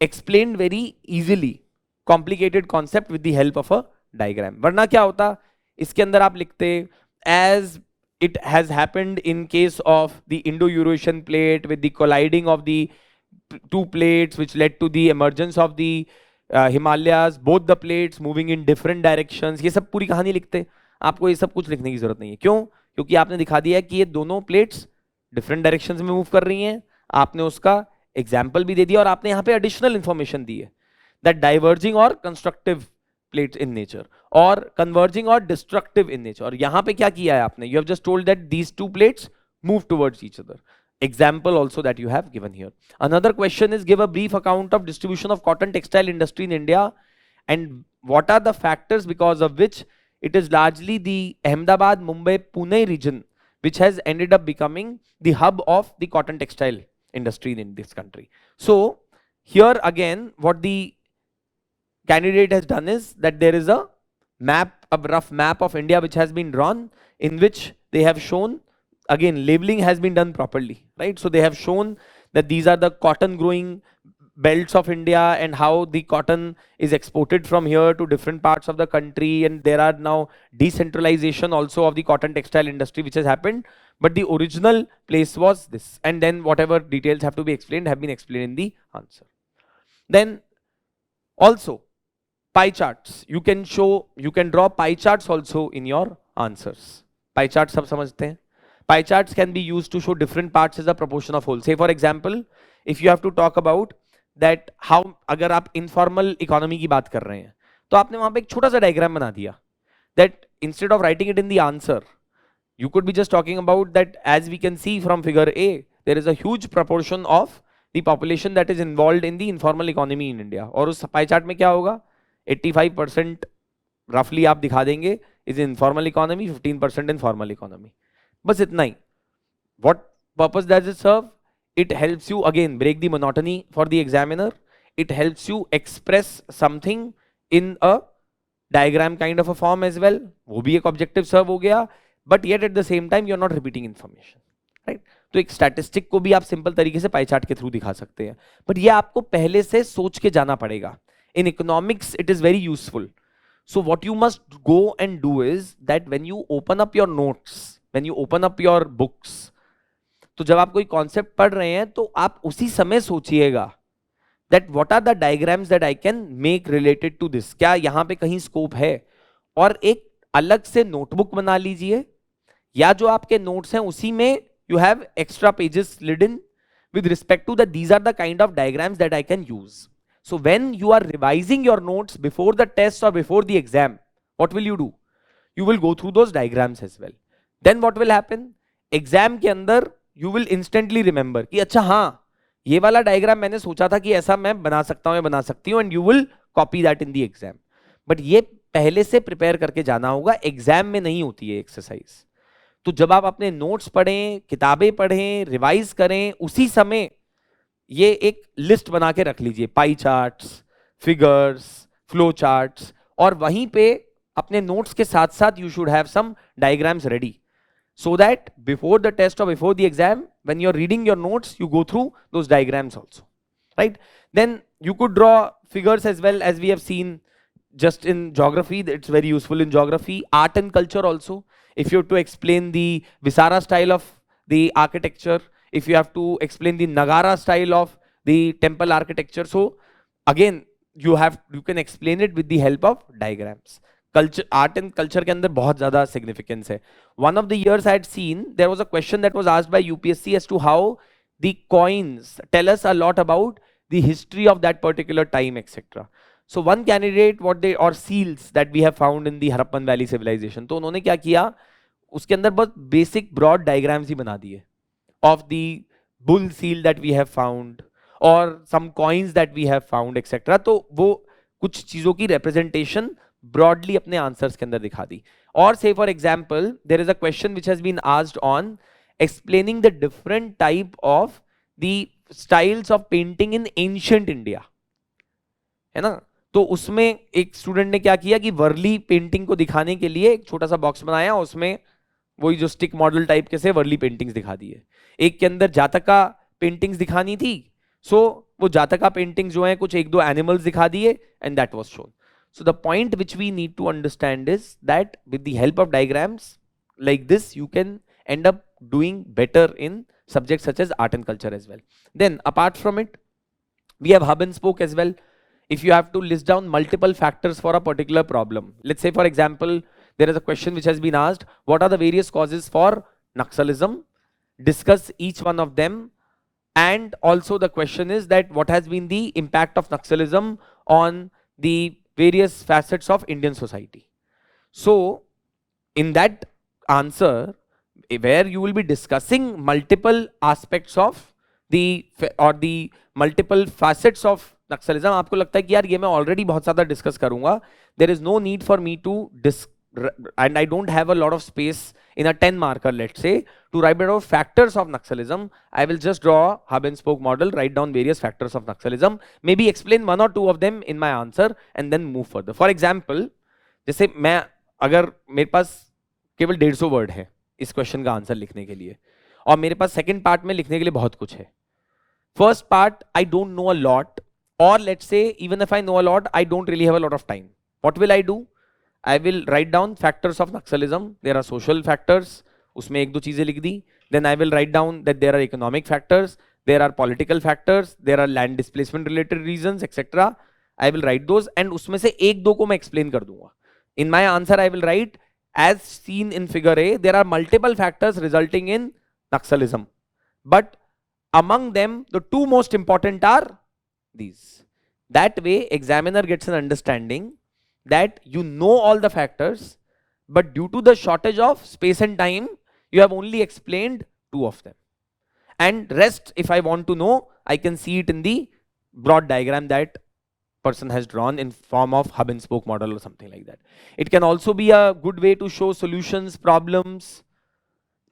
explained very easily, complicated concept with the help of a diagram. वरना क्या होता, इसके अंदर आप लिखते as it has happened in case of the Indo-Eurasian plate with the colliding of the two plates which led to the emergence of the Himalayas, both the plates moving in different directions. ये सब पूरी कहानी लिखते, आपको ये सब कुछ लिखने की जरूरत नहीं है. क्यों? क्योंकि आपने दिखा दिया है कि ये दोनों प्लेट्स डिफरेंट डायरेक्शंस में मूव कर रही हैं. आपने उसका एग्जाम्पल भी दे दिया और आपने यहाँ पे एडिशनल इंफॉर्मेशन दी है दैट डाइवर्जिंग और कंस्ट्रक्टिव प्लेट्स इन नेचर और कन्वर्जिंग और डिस्ट्रक्टिव इन नेचर. और यहाँ पे क्या किया है आपने? You have just told that these two plates move towards each other. Example also that you have given here. Another question is, give a brief account of distribution of cotton textile industry in India and what are the factors because of which it is largely the Ahmedabad, Mumbai, Pune region which has ended up becoming the hub of the cotton textile industry in this country. So here again what the candidate has done is that there is a map, a rough map of India which has been drawn, in which they have shown, again labeling has been done properly, right? So they have shown that these are the cotton growing belts of India and how the cotton is exported from here to different parts of the country, and there are now decentralization also of the cotton textile industry which has happened, but the original place was this, and then whatever details have to be explained have been explained in the answer. Then also pie charts, you can show, you can draw pie charts also in your answers. Pie charts सब समझते हैं. Pie charts can be used to show different parts as a proportion of whole. Say for example, if you have to talk about that how, अगर आप informal economy की बात कर रहे हैं, तो आपने वहां पे एक छोटा सा diagram बना दिया. That instead of writing it in the answer, you could be just talking about that, as we can see from figure A, there is a huge proportion of the population that is involved in the informal economy in India. और उस pie chart में क्या होगा? 85% roughly आप दिखा देंगे is informal economy, 15% in formal economy. बस इतना ही. What purpose does it serve? It helps you again break the monotony for the examiner. It helps you express something in a diagram kind of a form as well. वो भी एक objective serve हो गया. But yet at the same time you are not repeating information, right? तो एक statistic को भी आप सिंपल तरीके से पाई चार्ट के थ्रू दिखा सकते हैं, बट ये आपको पहले से सोच के जाना पड़ेगा. In economics it is very useful. So what you must go and do is that when you open up your notes, when you open up your books, तो जब आप कोई कॉन्सेप्ट पढ़ रहे हैं तो आप उसी समय सोचिएगा that what are the diagrams that I can make related to this. क्या यहाँ पे कहीं स्कोप है? और एक अलग से नोटबुक बना लीजिए, या जो आपके नोट्स हैं उसी में you have extra pages slid in with respect to that these are the kind of diagrams that I can use. So when you are revising your notes before the test or before the exam, what will you do? You will go through those diagrams as well. Then what will happen? Exam के अंदर you will instantly remember कि अच्छा हाँ ये वाला diagram मैंने सोचा था कि ऐसा मैं बना सकता हूँ या बना सकती हूँ, and you will copy that in the exam. But ये पहले से prepare करके जाना होगा, exam में नहीं होती है exercise. तो जब आप अपने नोट्स पढ़ें, किताबें पढ़ें, रिवाइज करें, उसी समय ये एक लिस्ट बना के रख लीजिए, pie charts, figures, flow charts, और वहीं पे अपने नोट्स के साथ साथ you should have some diagrams ready, so that before the test or before the exam, when you're reading your notes, you go through those diagrams also, right? Then you could draw figures as well, as we have seen just in geography. It's very useful in geography. Art and culture also. If you have to explain the Visara style of the architecture, if you have to explain the Nagara style of the temple architecture, so again you can explain it with the help of diagrams. Culture, art and culture के अंदर बहुत ज़्यादा significance है. One of the years I had seen, there was a question that was asked by UPSC as to how the coins tell us a lot about the history of that particular time, etc. So one candidate, what they, or seals that we have found in the Harappan Valley civilization, तो उन्होंने क्या किया, उसके अंदर बहुत basic broad diagrams ही बना दिए of the bull seal that we have found or some coins that we have found, etc. तो वो कुछ चीजों की representation broadly अपने answers के अंदर दिखा दी. और say for example, there is a question which has been asked on explaining the different type of the styles of painting in ancient India, है ना? तो उसमें एक स्टूडेंट ने क्या किया कि वर्ली पेंटिंग को दिखाने के लिए एक छोटा सा बॉक्स बनाया, उसमें वही जो स्टिक मॉडल टाइप के से वर्ली पेंटिंग्स दिखा दिए. एक के अंदर जातका पेंटिंग्स दिखानी थी, सो वो जातका पेंटिंग्स जो है कुछ एक दो एनिमल्स दिखा दिए, and that was shown. So the point which we need to understand is that with the help of diagrams like this you can end up doing better in subjects such as art and culture as well. Then apart from it, we have hub and spoke as well. If you have to list down multiple factors for a particular problem, let's say for example there is a question which has been asked, what are the various causes for Naxalism? Discuss each one of them. And also the question is that what has been the impact of Naxalism on the various facets of Indian society. So in that answer, where you will be discussing multiple aspects of the multiple facets of Naxalism, आपको लगता है कि यार ये मैं already बहुत ज़्यादा discuss करूँगा, there is no need for me to and I don't have a lot of space in a 10 marker, let's say, to write about factors of Naxalism, I will just draw a hub and spoke model, write down various factors of Naxalism, maybe explain one or two of them in my answer and then move further. For example, जैसे मैं अगर मेरे पास केवल 150 word है इस question का answer लिखने के लिए और मेरे पास सेकंड पार्ट में लिखने के लिए बहुत कुछ है. First part, I don't know a lot, or let's say even if I know a lot, I don't really have a lot of time. What will I do? I will write down factors of Naxalism. There are social factors. उसमें एक दो चीजें लिख दी. Then I will write down that there are economic factors, there are political factors, there are land displacement related reasons, etc. I will write those and उसमें से एक दो को मैं explain कर दूंगा. In my answer, I will write, as seen in figure A, there are multiple factors resulting in Naxalism. But among them, the two most important are these. That way, examiner gets an understanding that you know all the factors, but due to the shortage of space and time, you have only explained two of them. And rest, if I want to know, I can see it in the broad diagram that person has drawn in form of hub and spoke model or something like that. It can also be a good way to show solutions, problems,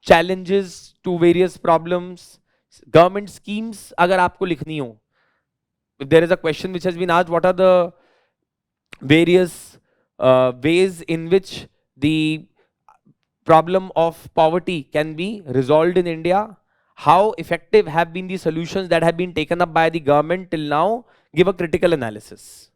challenges to various problems, government schemes. अगर आपको लिखनी हो, if there is a question which has been asked, what are the various ways in which the problem of poverty can be resolved in India? How effective have been the solutions that have been taken up by the government till now? Give a critical analysis.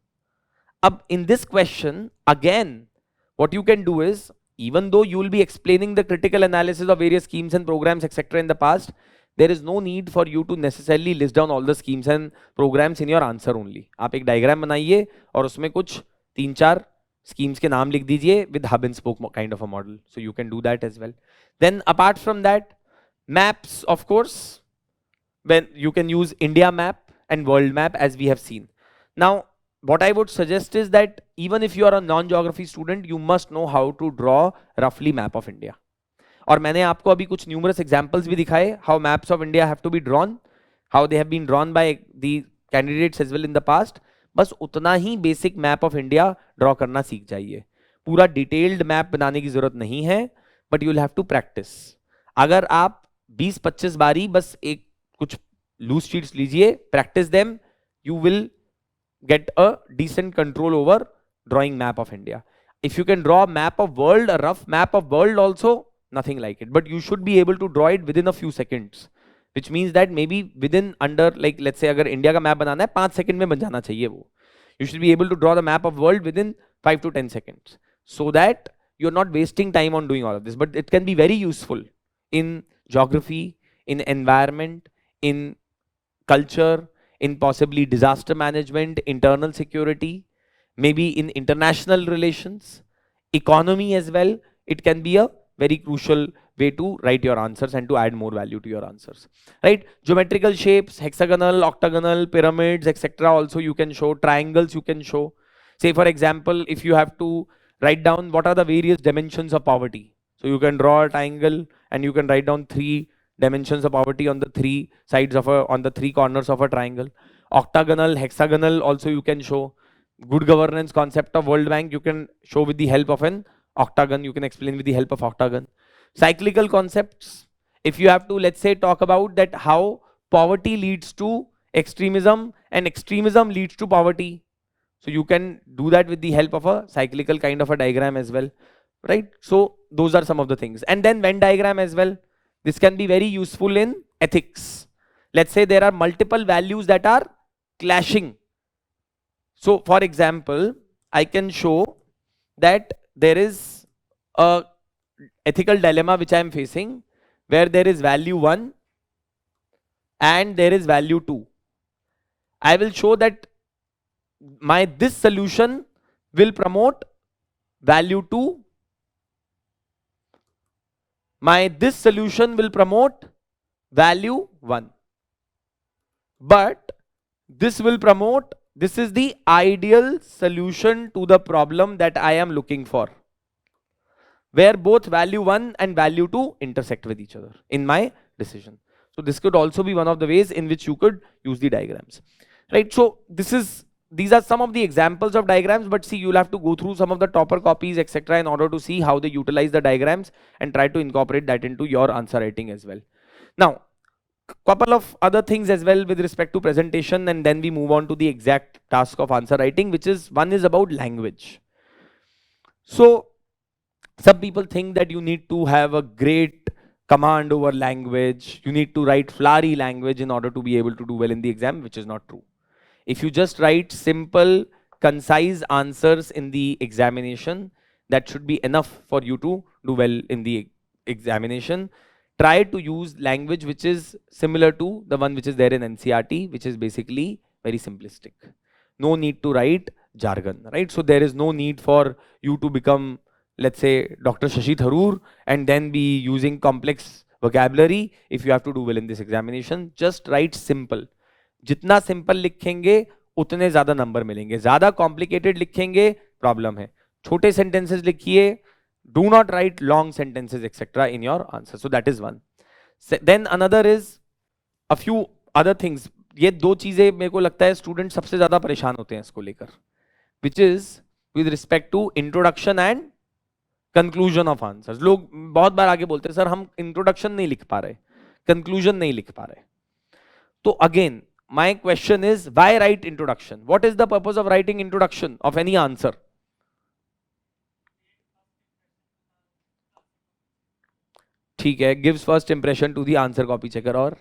Up in this question, again, what you can do is, even though you will be explaining the critical analysis of various schemes and programs, etc. in the past, there is no need for you to necessarily list down all the schemes and programs in your answer only. आप एक diagram बनाइए और उसमें कुछ 3-4 schemes के नाम लिख दीजिए with hub and spoke kind of a model. So you can do that as well. Then apart from that, maps, of course, when you can use India map and world map as we have seen. Now, what I would suggest is that even if you are a non-geography student, you must know how to draw roughly map of India. और मैंने आपको अभी कुछ numerous examples भी दिखाए how maps of India have to be drawn, how they have been drawn by the candidates as well in the past. बस उतना ही basic map of India draw करना सीख जाइए. पूरा detailed map बनाने की जरूरत नहीं है, but you will have to practice. अगर आप 20-25 बारी बस एक कुछ loose sheets लीजिए, practice them, you will get a decent control over drawing map of India. If you can draw a map of world, a rough map of world also, nothing like it, but you should be able to draw it within a few seconds, which means that maybe within under, like let's say अगर India का map बनाना है 5 second में बन जाना चाहिए वो. You should be able to draw the map of world within 5 to 10 seconds, so that you're not wasting time on doing all of this. But it can be very useful in geography, in environment, in culture, in possibly disaster management, internal security, maybe in international relations, economy as well. It can be a very crucial way to write your answers and to add more value to your answers, right? Geometrical shapes, hexagonal, octagonal, pyramids, etc. Also you can show, triangles you can show. Say for example, if you have to write down what are the various dimensions of poverty, so you can draw a triangle and you can write down 3 dimensions of poverty on the 3 sides of on the 3 corners of a triangle. Octagonal, hexagonal also you can show. Good governance concept of World Bank you can show with the help of an octagon, you can explain with the help of octagon. Cyclical concepts, if you have to, let's say, talk about that how poverty leads to extremism and extremism leads to poverty, so you can do that with the help of a cyclical kind of a diagram as well, right? So those are some of the things. And then Venn diagram as well. This can be very useful in ethics. Let's say there are multiple values that are clashing. So for example, I can show that there is a ethical dilemma which I am facing, where there is value 1 and there is value 2. I will show that this solution will promote value 2. This solution will promote value 1. But this will promote, this is the ideal solution to the problem that I am looking for, where both value 1 and value 2 intersect with each other in my decision. So this could also be one of the ways in which you could use the diagrams, right? So this is these are some of the examples of diagrams, but see, you'll have to go through some of the topper copies, etc., in order to see how they utilize the diagrams and try to incorporate that into your answer writing as well. Now, couple of other things as well with respect to presentation, and then we move on to the exact task of answer writing, which is one is about language. So some people think that you need to have a great command over language, you need to write flowery language in order to be able to do well in the exam, which is not true. If you just write simple, concise answers in the examination, that should be enough for you to do well in the examination. Try to use language which is similar to the one which is there in NCERT, which is basically very simplistic. No need to write jargon, right? So there is no need for you to become, let's say, Dr. Shashi Tharoor and then be using complex vocabulary if you have to do well in this examination. Just write simple. जितना simple लिखेंगे उतने ज्यादा number मिलेंगे, ज्यादा complicated लिखेंगे problem है. छोटे sentences लिखिए, do not write long sentences etc. in your answer. So that is one. Then another is a few other things. ये दो चीजें मेरे को लगता है स्टूडेंट सबसे ज्यादा परेशान होते हैं इसको लेकर, which is with respect to introduction and conclusion of answers. लोग बहुत बार आगे बोलते हैं सर हम इंट्रोडक्शन नहीं लिख पा रहे, कंक्लूजन नहीं लिख पा रहे. तो again my question is, why write introduction? What is the purpose of writing introduction of any answer? ठीक है, gives first impression to the answer copy checker. और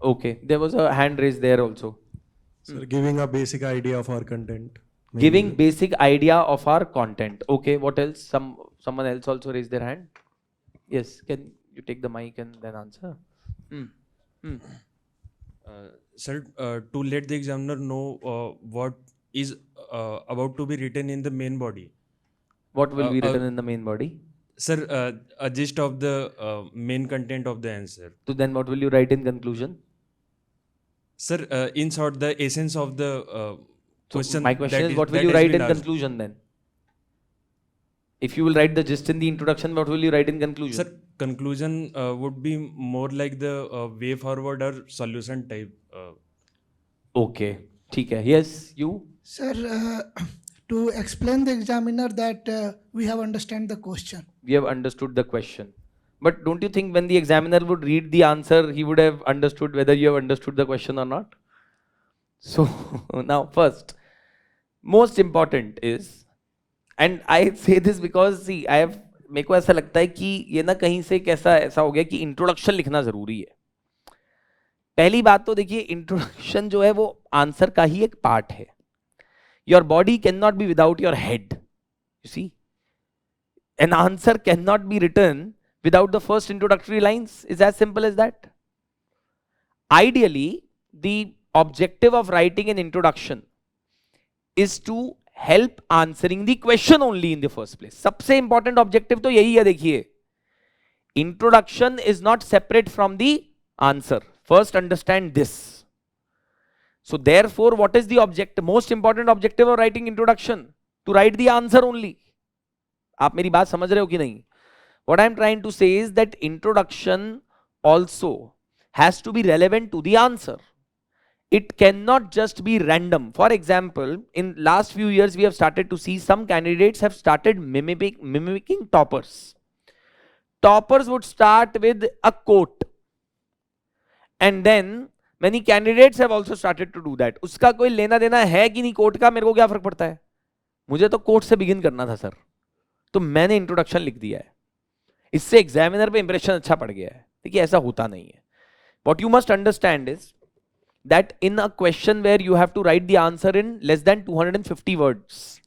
okay, there was a hand raised there also. Sir, giving a basic idea of our content. Giving basic idea of our content. Okay, what else? Someone else also raised their hand. Yes, can you take the mic and then answer? Sir, to let the examiner know what is about to be written in the main body. What will be written in the main body? Sir, a gist of the main content of the answer. So then what will you write in conclusion? Sir, in short, the essence of the question. My question is, what will you write in conclusion then? If you will write the gist in the introduction, what will you write in conclusion? Sir, conclusion would be more like the way forward or solution type. Okay, ठीक है. Yes, you? Sir, to explain the examiner that we have understand the question. We have understood the question. But don't you think when the examiner would read the answer, he would have understood whether you have understood the question or not? So now first, most important is, and I say this because see, मेरे को ऐसा लगता है कि ये ना कहीं से कैसा ऐसा हो गया कि इंट्रोडक्शन लिखना जरूरी है. पहली बात तो देखिए, इंट्रोडक्शन जो है वो आंसर का ही एक पार्ट है. Your body can not be without your head. You see, an answer can not be written without the first introductory lines. Is as simple as that. Ideally, the objective of writing an introduction is to help answering the question only in the first place. सबसे important objective तो यही है. देखिए, introduction is not separate from the answer. First understand this. So therefore, what is the objective, most important objective of writing introduction? To write the answer only. आप मेरी बात समझ रहे हो कि नहीं? What I am trying to say is that introduction also has to be relevant to the answer. It cannot just be random. For example, in last few years, we have started to see some candidates have started mimicking toppers. Toppers would start with a quote. And then many candidates have also started to do that. उसका कोई लेना देना है कि नहीं coat का, मेरे को क्या फर्क पड़ता है? मुझे तो कोट से बिगिन करना था सर, तो मैंने इंट्रोडक्शन लिख दिया है. इससे एग्जामिनर पे इंप्रेशन अच्छा पड़ गया है. देखिए, ऐसा होता नहीं है. What you must understand is that in a question where you have to write the answer in less than 250 words,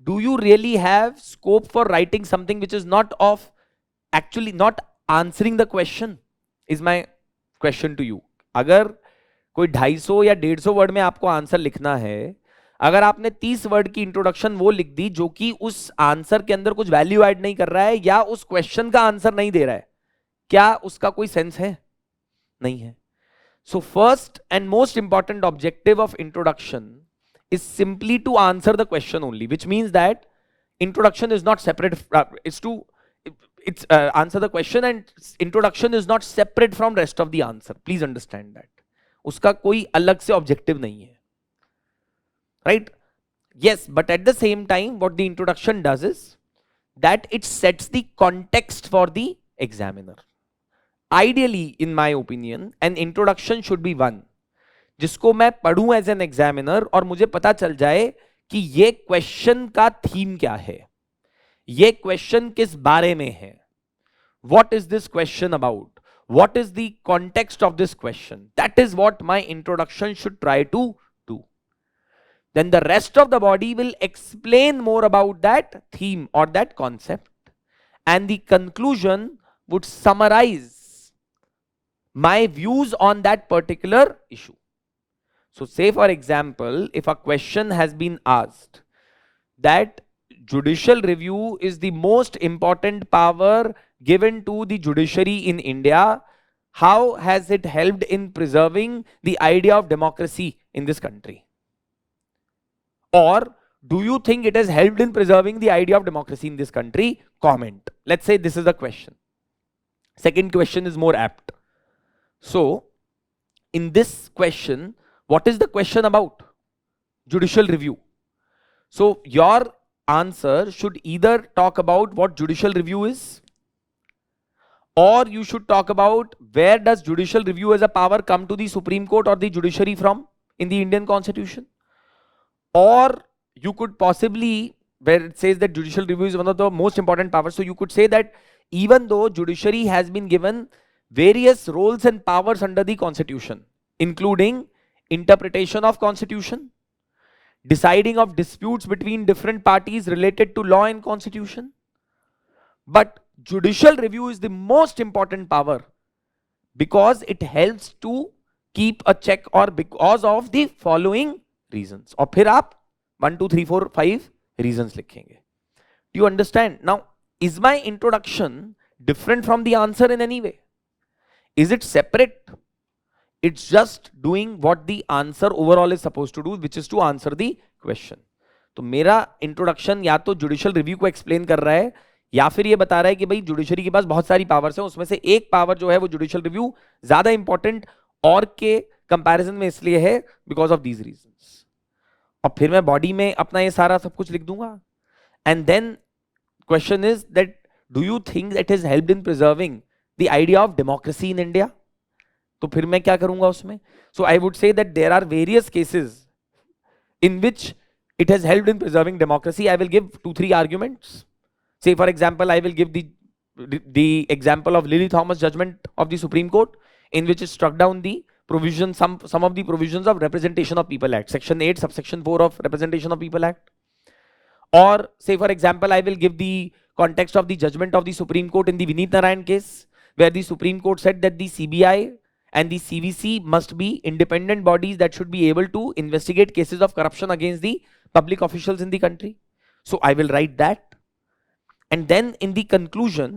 do you really have scope for writing something which is not of actually not answering the question? Is my question to you. अगर कोई 250 या 150 word में आपको answer लिखना है, अगर आपने 30 word की इंट्रोडक्शन वो लिख दी जो कि उस आंसर के अंदर कुछ वैल्यू ऐड नहीं कर रहा है या उस क्वेश्चन का आंसर नहीं दे रहा है, क्या उसका कोई सेंस है? नहीं है. So first and most important objective of introduction is simply to answer the question only, which means that introduction is not separate. it's answer the question, and introduction is not separate from rest of the answer. Please understand that. उसका कोई अलग से objective नहीं है. Right? Yes, but at the same time, what the introduction does is that it sets the context for the examiner. Ideally, in my opinion, an introduction should be one जिसको मैं पढ़ूं as an examiner और मुझे पता चल जाए कि ये क्वेश्चन का थीम क्या है, ये क्वेश्चन किस बारे में है, what is this question about, what is the context of this question. That is what my introduction should try to do. Then the rest of the body will explain more about that theme or that concept, and the conclusion would summarize my views on that particular issue. So say for example, if a question has been asked that judicial review is the most important power given to the judiciary in India, how has it helped in preserving the idea of democracy in this country? Or do you think it has helped in preserving the idea of democracy in this country? Comment. Let's say this is the question. Second question is more apt. So in this question, what is the question about? Judicial review. So your answer should either talk about what judicial review is, or you should talk about where does judicial review as a power come to the Supreme Court or the judiciary from in the Indian Constitution. Or you could possibly, where it says that judicial review is one of the most important powers, so you could say that even though judiciary has been given various roles and powers under the Constitution, including interpretation of Constitution, deciding of disputes between different parties related to law and Constitution, but judicial review is the most important power because it helps to keep a check, or because of the following reasons. और फिर आप 1 2 3 4 5 reasons लिखेंगे. Do you understand? Now, is my introduction different from the answer in any way? Is it separate? It's just doing what the answer overall is supposed to do, which is to answer the question. तो मेरा introduction या तो judicial review को explain कर रहा है, या फिर ये बता रहा है कि भाई जुडिशरी के पास बहुत सारी पावर्स हैं, उसमें से एक पावर जो है वो जुडिशियल रिव्यू ज्यादा इंपॉर्टेंट और के कंपैरिजन में इसलिए है बिकॉज ऑफ दीज रीजंस. और फिर मैं बॉडी में अपना ये सारा सब कुछ लिख दूंगा. And then question is that do you think that is helped in preserving the idea of democracy in India. तो फिर मैं क्या करूंगा उसमें. So I would say that there are various cases in which it has helped in preserving democracy. I will give 2-3 arguments. Say for example, I will give the example of Lily Thomas judgment of the Supreme Court, in which it struck down the provision, some of the provisions of Representation of People Act, Section 8, subsection 4 of Representation of People Act. Or say for example, I will give the context of the judgment of the Supreme Court in the Vineet Narayan case, where the Supreme Court said that the CBI and the CVC must be independent bodies that should be able to investigate cases of corruption against the public officials in the country. So I will write that. And then in the conclusion,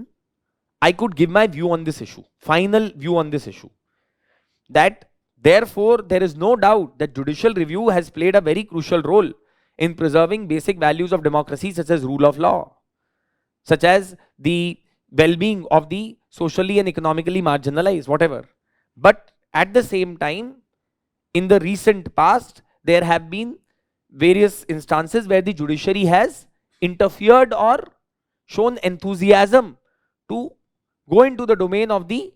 I could give my view on this issue, final view on this issue. That therefore, there is no doubt that judicial review has played a very crucial role in preserving basic values of democracy, such as rule of law, such as the well-being of the socially and economically marginalized, whatever. But at the same time, in the recent past, there have been various instances where the judiciary has interfered or shown enthusiasm to go into the domain of the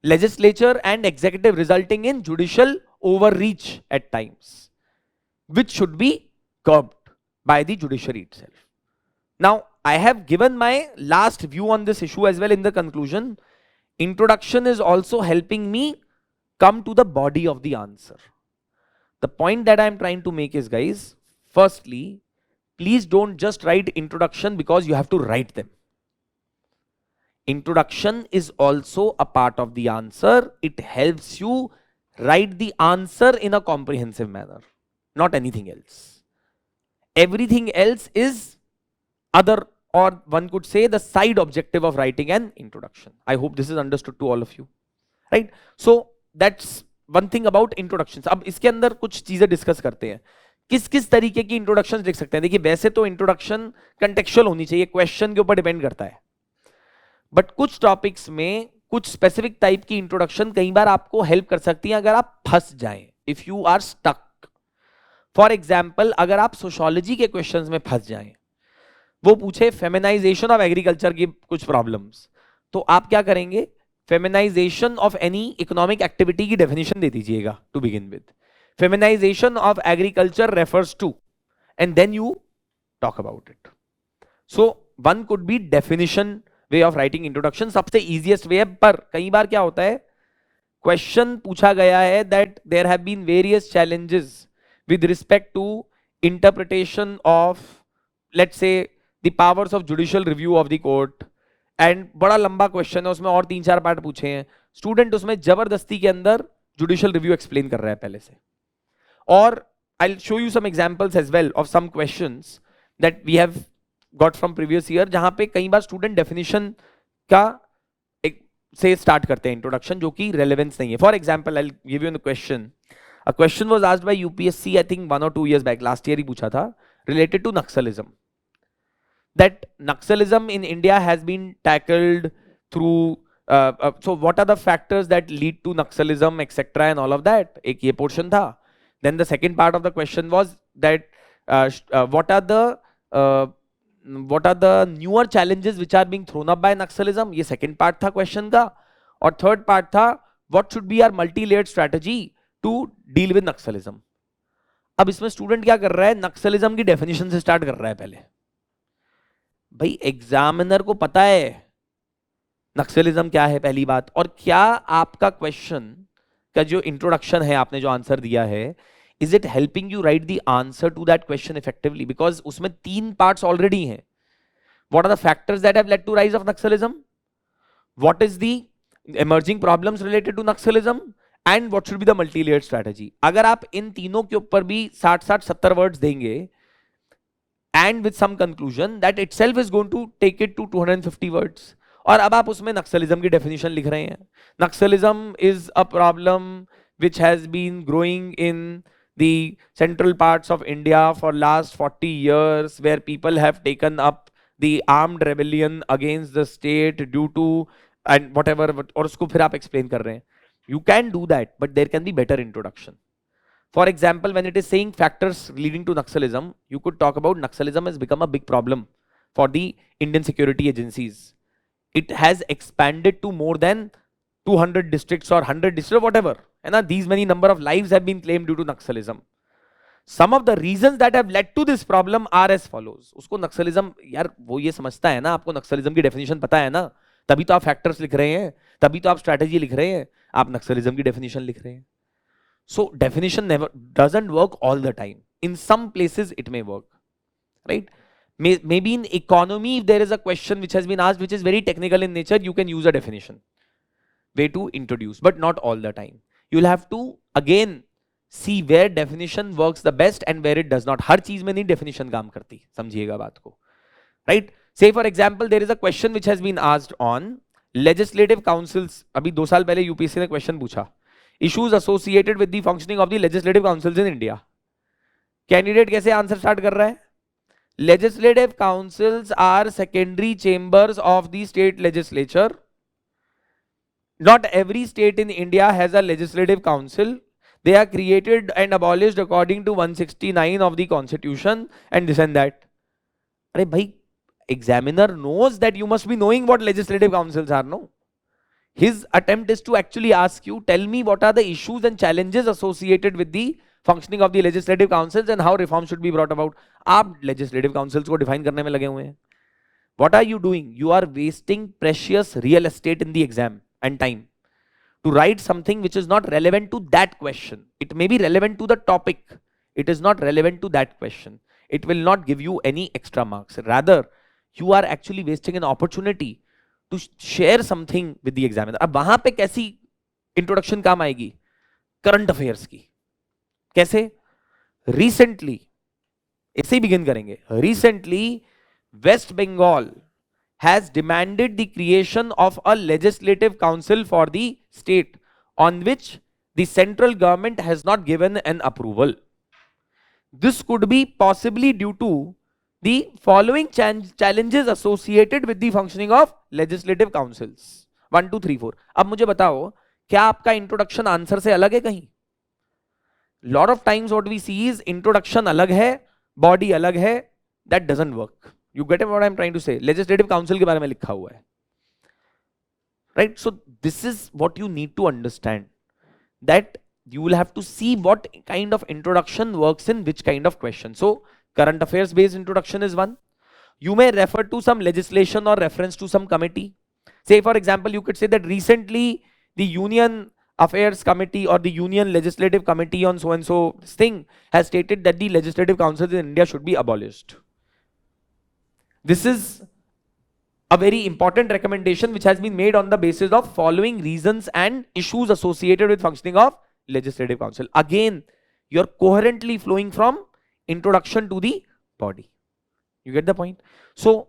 legislature and executive, resulting in judicial overreach at times, which should be curbed by the judiciary itself. Now, I have given my last view on this issue as well in the conclusion. Introduction is also helping me come to the body of the answer. The point that I am trying to make is, guys, firstly, please don't just write introduction because you have to write them. Introduction is also a part of the answer. It helps you write the answer in a comprehensive manner, not anything else. Everything else is other, or one could say the side objective of writing an introduction. I hope this is understood to all of you, right? So that's one thing about introductions. अब इसके अंदर कुछ चीजें discuss करते हैं किस किस तरीके की इंट्रोडक्शन लिख सकते हैं? देखिए वैसे तो इंट्रोडक्शन कंटेक्चुअल होनी चाहिए, क्वेश्चन के ऊपर डिपेंड करता है, बट कुछ टॉपिक्स में कुछ स्पेसिफिक टाइप की इंट्रोडक्शन कई बार आपको हेल्प कर सकती है अगर आप फंस जाएं, if you are stuck. For example, अगर आप सोशियोलॉजी के क्वेश्चंस में फंस जाएं, वो पूछे फेमिनाइजेशन ऑफ एग्रीकल्चर की कुछ प्रॉब्लम्स, तो आप क्या करेंगे? Feminization of any economic activity की डेफिनेशन दे दीजिएगा to begin with, feminization of agriculture refers to, and then you talk about it. So one could be definition way of writing introduction, सबसे इजीएस्ट वे है। पर कई बार क्या होता है, क्वेश्चन पूछा गया है that there have been various challenges with respect to interpretation of, let's say, the powers of judicial review of the court, and बड़ा लंबा क्वेश्चन है, उसमें और 3-4 पार्ट पूछे हैं, स्टूडेंट उसमें जबरदस्ती के अंदर जुडिशियल रिव्यू एक्सप्लेन कर रहा है पहले से। और I will show you some examples as well of some questions that we have got from previous year, जहां पे कई बार स्टूडेंट डेफिनेशन का एक से स्टार्ट करते हैं इंट्रोडक्शन, जो कि रेलेवेंस नहीं है। For example, I will give you the question. A question was asked by UPSC, I think 1 or 2 years back, last year ही पूछा था, related to Naxalism. That Naxalism in India has been tackled through, so what are the factors that lead to Naxalism, etc. and all of that? एक ये portion था. Then the second part of the question was that what are the newer challenges which are being thrown up by Naxalism? ये second part था question का. और third part था, what should be our multi-layered strategy to deal with naxalism. अब इसमें student क्या कर रहा है, नक्सलिज्म की डेफिनेशन से स्टार्ट कर रहा है पहले। भाई एग्जामिनर को पता है नक्सलिज्म क्या है पहली बात, और क्या आपका क्वेश्चन का जो इंट्रोडक्शन है, आपने जो आंसर दिया है, is it helping you write the answer to that question effectively, because उसमें 3 पार्ट्स ऑलरेडी हैं। What are the factors that have led to rise of naxalism, what is the emerging problems related to naxalism, and what should be the multi-layered strategy. अगर आप इन तीनों के ऊपर भी 60-70 words देंगे and with some conclusion, that itself is going to take it to 250 words. और अब आप उसमें नक्सलिज्म की डेफिनेशन लिख रहे हैं। Naxalism is a problem which has been growing in the central parts of India for last 40 years, where people have taken up the armed rebellion against the state due to and whatever, और उसको फिर आप explain कर रहे हैं। You can do that, but there can be better introduction. For example, when it is saying factors leading to Naxalism, you could talk about Naxalism has become a big problem for the Indian security agencies. It has expanded to more than 200 districts or 100 districts or whatever. And these many number of lives have been claimed due to Naxalism. Some of the reasons that have led to this problem are as follows. उसको Naxalism, यार वो ये समझता है ना, आपको Naxalism की definition पता है ना, तभी तो आप फैक्टर्स लिख रहे हैं, तभी तो आप स्ट्रैटेजी लिख रहे हैं, आप नक्सलिज्म की डेफिनेशन लिख रहे हैं। So definition never doesn't work all the time, in some places it may work, right? Maybe in economy, if there is a question which has been asked which is very technical in nature, you can use a definition way to introduce, but not all the time. You'll have to again see where definition works the best and where it does not. हर चीज में नहीं definition काम करती, समझिएगा बात को, right? Say for example, there is a question which has been asked on legislative councils. अभी 2 साल पहले यूपीएससी ने क्वेश्चन पूछा, issues associated with the functioning of the legislative councils in India. Candidate कैसे आंसर स्टार्ट कर रहा है? Legislative councils are secondary chambers of the state legislature. Not every state in India has a legislative council. They are created and abolished according to 169 of the constitution and this and that. अरे भाई, examiner knows that you must be knowing what legislative councils are, no? His attempt is to actually ask you, tell me what are the issues and challenges associated with the functioning of the legislative councils and how reform should be brought about. आप legislative councils को define करने में लगे हुए हैं. What are you doing? You are wasting precious real estate in the exam and time to write something which is not relevant to that question. It may be relevant to the topic. It is not relevant to that question. It will not give you any extra marks. Rather, you are actually wasting an opportunity to share something with the examiner. अब वहां पे कैसी introduction काम आएगी? Current affairs की. कैसे? Recently, इससे ही बिगिन करेंगे. Recently West Bengal has demanded the creation of a legislative council for the state on which the central government has not given an approval. This could be possibly due to the following challenges associated with the functioning of legislative councils. 1 2 3 4. अब मुझे बताओ, क्या आपका introduction answer से अलग है कहीं? Lot of times what we see is introduction अलग है, body अलग है. That doesn't work. You get what I'm trying to say? Legislative council के बारे में लिखा हुआ है, right? So this is what you need to understand, that you will have to see what kind of introduction works in which kind of question. So current affairs based introduction is one. You may refer to some legislation or reference to some committee. Say for example, you could say that recently the Union Affairs Committee or the Union Legislative Committee on so and so thing has stated that the legislative councils in India should be abolished. This is a very important recommendation which has been made on the basis of following reasons and issues associated with functioning of legislative council. Again, you're coherently flowing from introduction to the body. You get the point? So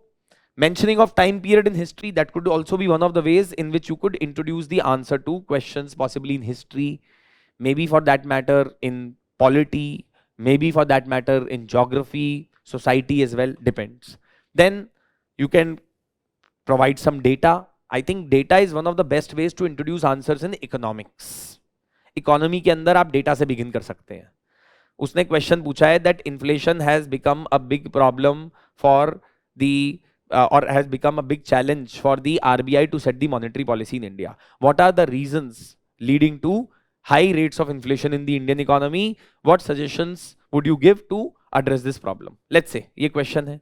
mentioning of time period in history, that could also be one of the ways in which you could introduce the answer to questions, possibly in history, maybe for that matter in polity, maybe for that matter in geography, society as well, depends. Then you can provide some data. I think data is one of the best ways to introduce answers in economics. Economy के अंदर आप data से begin कर सकते हैं. उसने question पूछा है that inflation has become a big problem for the or has become a big challenge for the RBI to set the monetary policy in India. What are the reasons leading to high rates of inflation in the Indian economy? What suggestions would you give to address this problem? Let's say ये question है.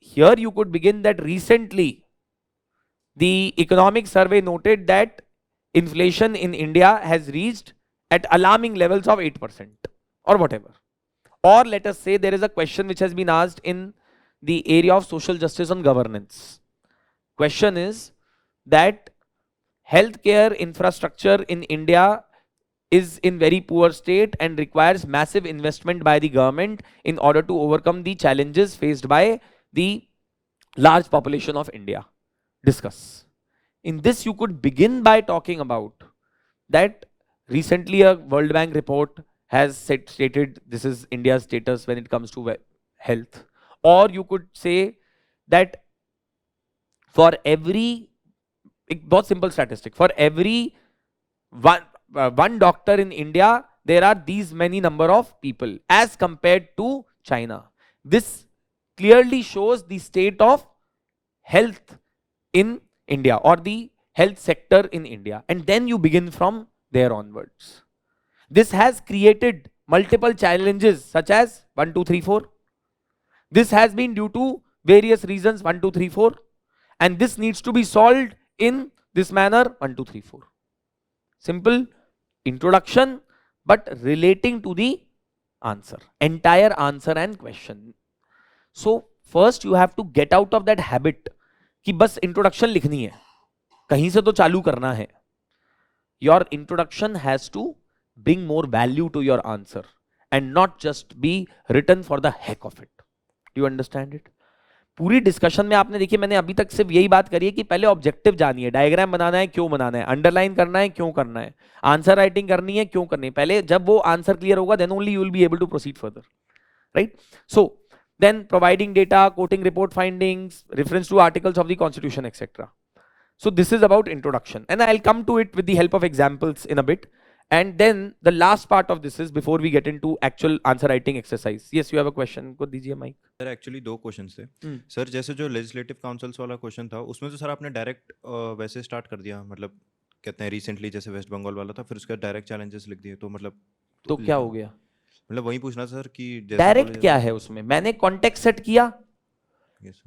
Here you could begin that recently the economic survey noted that inflation in India has reached at alarming levels of 8% or whatever. Or let us say there is a question which has been asked in the area of social justice and governance. Question is that healthcare infrastructure in India is in very poor state and requires massive investment by the government in order to overcome the challenges faced by the large population of India. Discuss. In this you could begin by talking about that recently a World Bank report has stated this is India's status when it comes to health. Or you could say that for every, बहुत simple statistic, for every one doctor in India, there are these many number of people as compared to China. This clearly shows the state of health in India or the health sector in India, and then you begin from there onwards. This has created multiple challenges such as 1 2 3 4. This has been due to various reasons 1 2 3 4, and this needs to be solved in this manner 1 2 3 4. Simple introduction but relating to the answer, entire answer and question. So first you have to get out of that habit कि बस introduction लिखनी है, कहीं से तो चालू करना है. Your introduction has to bring more value to your answer and not just be written for the heck of it. Do you understand it? पूरी डिस्कशन में आपने देखिए मैंने अभी तक सिर्फ यही बात करी है कि पहले ऑब्जेक्टिव जानिए, डायग्राम बनाना है क्यों बनाना है, अंडरलाइन करना है क्यों करना है, आंसर राइटिंग करनी है क्यों करनी है. पहले जब वो आंसर क्लियर होगा then only you will be able to proceed further, right? So then providing data, quoting report findings, reference to articles of the constitution, etc. So this is about introduction, and I'll come to it with the help of examples in a bit. And then the last part of this is before we get into actual answer writing exercise. Yes, you have a question. को दीजिए mic. Sir actually दो questions थे. Sir जैसे जो legislative councils वाला question था उसमें तो सर आपने डायरेक्ट वैसे स्टार्ट कर दिया, मतलब कहते हैं रिसेंटली जैसे वेस्ट बंगाल वाला था, फिर उसका डायरेक्ट चैलेंजेस लिख दिए, तो मतलब तो क्या हो गया? मतलब वही पूछना सर कि डायरेक्ट क्या है उसमें? मैंने कॉन्टेक्स्ट सेट किया. yes,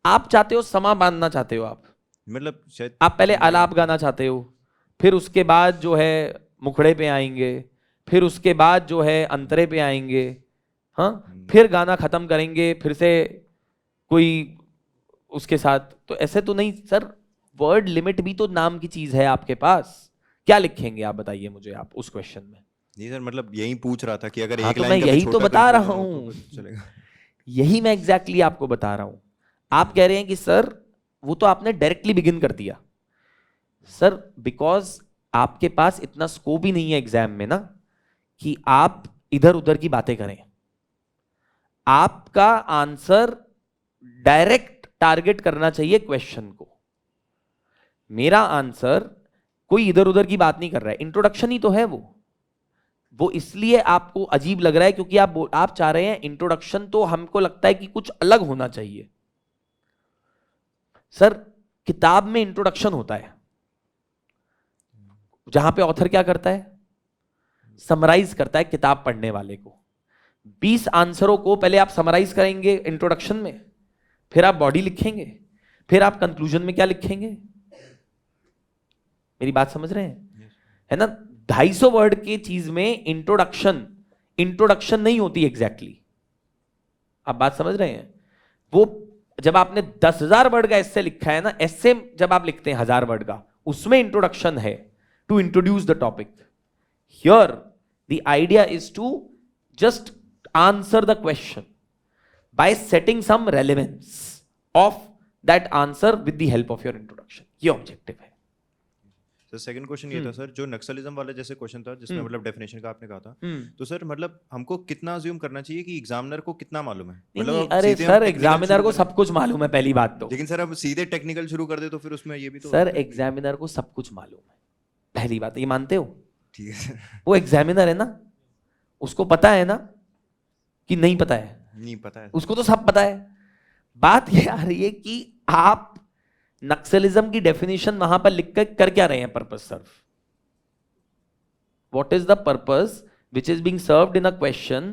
आप चाहते हो समा बांधना चाहते हो, आप मतलब शायद आप पहले आलाप गाना चाहते हो, फिर उसके बाद जो है मुखड़े पे आएंगे, फिर उसके बाद जो है अंतरे पे आएंगे, हाँ, फिर गाना खत्म करेंगे फिर से कोई उसके साथ. तो ऐसे तो नहीं सर, वर्ड लिमिट भी तो नाम की चीज है आपके पास. क्या लिखेंगे आप बताइए मुझे आप उस क्वेश्चन में? जी सर, मतलब यही पूछ रहा था कि अगर हाँ, एक तो लाइन मैं का भी यही तो छोटा बता confusion रहा हो हूँ, तो चलेगा. यही मैं एग्जैक्टली आपको बता रहा हूं. आप कह रहे हैं कि सर वो तो आपने डायरेक्टली बिगिन कर दिया. सर बिकॉज आपके पास इतना स्कोप ही नहीं है एग्जाम में ना कि आप इधर उधर की बातें करें। आपका आंसर डायरेक्ट टारगेट करना चाहिए क्वेश्चन को। मेरा आंसर कोई इधर उधर की बात नहीं कर रहा है, इंट्रोडक्शन ही तो है वो इसलिए आपको अजीब लग रहा है क्योंकि आप चाह रहे हैं इंट्रोडक्शन, तो हमको लगता है कि कुछ अलग होना चाहिए। सर किताब में इंट्रोडक्शन होता है जहां पे ऑथर क्या करता है, समराइज करता है किताब पढ़ने वाले को। 20 आंसरों को पहले आप समराइज करेंगे इंट्रोडक्शन में, फिर आप बॉडी लिखेंगे, फिर आप कंक्लूजन में क्या लिखेंगे। मेरी बात समझ रहे हैं? है ना? 250 वर्ड की चीज में इंट्रोडक्शन नहीं होती एग्जैक्टली। आप बात समझ रहे हैं? वो जब आपने 10,000 वर्ड का एस्से लिखा है ना, एस्से जब आप लिखते हैं 1000 वर्ड का, उसमें इंट्रोडक्शन है to introduce the topic. Here the idea is to just answer the question by setting some relevance of that answer with the help of your introduction. ये ऑब्जेक्टिव है। सर सेकंड क्वेश्चन ये था sir, जो नक्सलिज्म वाला जैसे question था जिसमें मतलब डेफिनेशन का आपने कहा था, तो सर मतलब हमको कितना अज्यूम करना चाहिए कि एग्जामिनर को कितना मालूम है? मतलब नहीं, अब अरे सीधे हम सर technical एग्जामिनर शुरू को करें। सब कुछ मालूम है पहली बात तो। लेकिन सर अब सीधे टेक्निकल शुरू कर दे तो फिर उसमें ये भी तो सर एग्जामिनर को सब कुछ मालूम है पहली बात, ये मानते हो? ठीक है सर। वो एग्जामिनर है ना, उसको पता है ना कि नहीं पता है? नहीं पता है। उसको तो सब पता है। बात ये आ रही है कि आप नक्सलिज्म की डेफिनेशन वहां पर लिख कर क्या रहे हैं? Purpose serve. What is the purpose which is being served in a question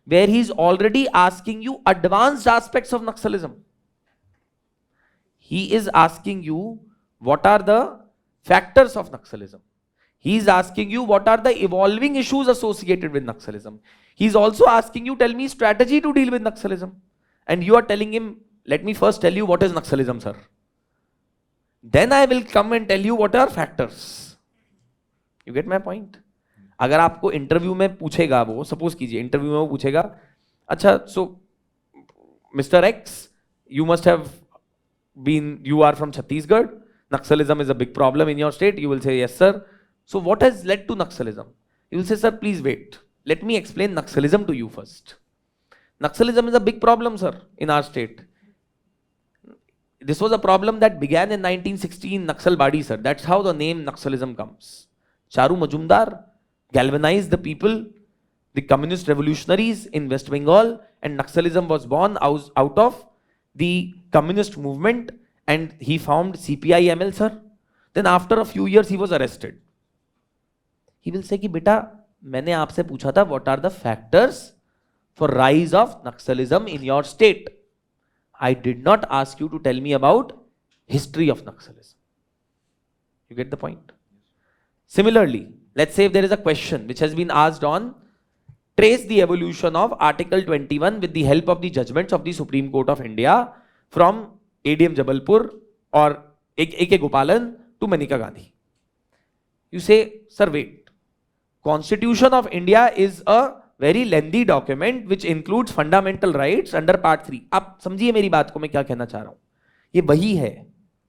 where he is already asking you advanced aspects of Naxalism? He is asking you what are the factors of Naxalism. He is asking you what are the evolving issues associated with Naxalism. He is also asking you, tell me strategy to deal with Naxalism. And you are telling him, let me first tell you what is Naxalism, sir. Then I will come and tell you what are factors. You get my point? अगर आपको interview में पूछेगा, वो suppose कीजिए interview में वो पूछेगा, अच्छा so Mister X you must have been, you are from Chhattisgarh, Naxalism is a big problem in your state, you will say yes sir, so what has led to Naxalism? You will say sir please wait, let me explain Naxalism to you first. Naxalism is a big problem, sir, in our state. This was a problem that began in 1916, Naxalbadi, sir. That's how the name Naxalism comes. Charu Majumdar galvanized the people, the communist revolutionaries in West Bengal, and Naxalism was born out of the communist movement, and he formed CPI-ML, sir. Then after a few years, he was arrested. He will say कि बेटा मैंने आपसे पूछा था what are the factors for rise of Naxalism in your state. I did not ask you to tell me about history of Naxalism. You get the point? Similarly, let's say if there is a question which has been asked on trace the evolution of Article 21 with the help of the judgments of the Supreme Court of India from ADM Jabalpur or A.K. Gopalan to Manika Gandhi. You say, sir, wait. Constitution of India is a very lengthy document which includes fundamental rights under part 3. आप समझिए मेरी बात को, मैं क्या कहना चाह रहा हूं. ये वही है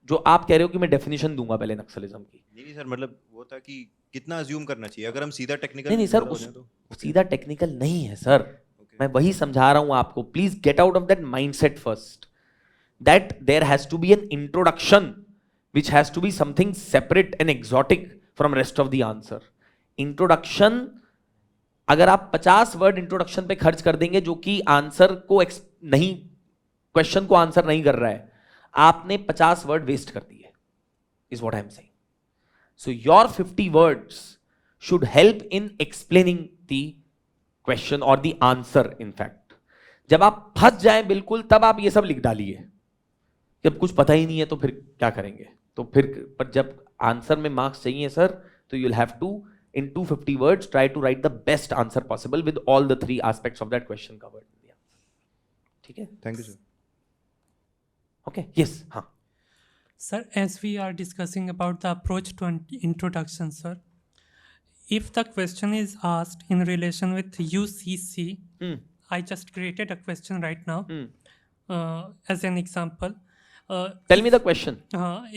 जो आप कह रहे हो कि मैं डेफिनेशन दूंगा पहले नक्सलिज्म की. नहीं सर, मतलब वो था कि कितना अज्यूम करना चाहिए अगर हम सीधा टेक्निकल. नहीं सर, सीधा टेक्निकल नहीं है सर. मैं वही समझा रहा हूं आपको. Please get out of that mindset first, that there has to be an introduction which has to be something separate and exotic from rest of the answer. Introduction, अगर आप 50 वर्ड इंट्रोडक्शन पे खर्च कर देंगे जो कि आंसर को नहीं, क्वेश्चन को आंसर नहीं कर रहा है, आपने 50 वर्ड वेस्ट कर दिए, is what I am saying. So your 50 words should help in explaining the question or the answer in fact. जब आप फंस जाएं बिल्कुल, तब आप ये सब लिख डालिए. जब कुछ पता ही नहीं है तो फिर क्या करेंगे? तो फिर पर जब आंसर में मार्क्स चाहिए सर, तो you will have to in 250 words try to write the best answer possible with all the 3 aspects of that question covered. ठीक है? Thank you sir. Okay, yes, हाँ. Sir, as we are discussing about the approach to introduction, sir, if the question is asked in relation with UCC, I just created a question right now as an example. Tell me the question.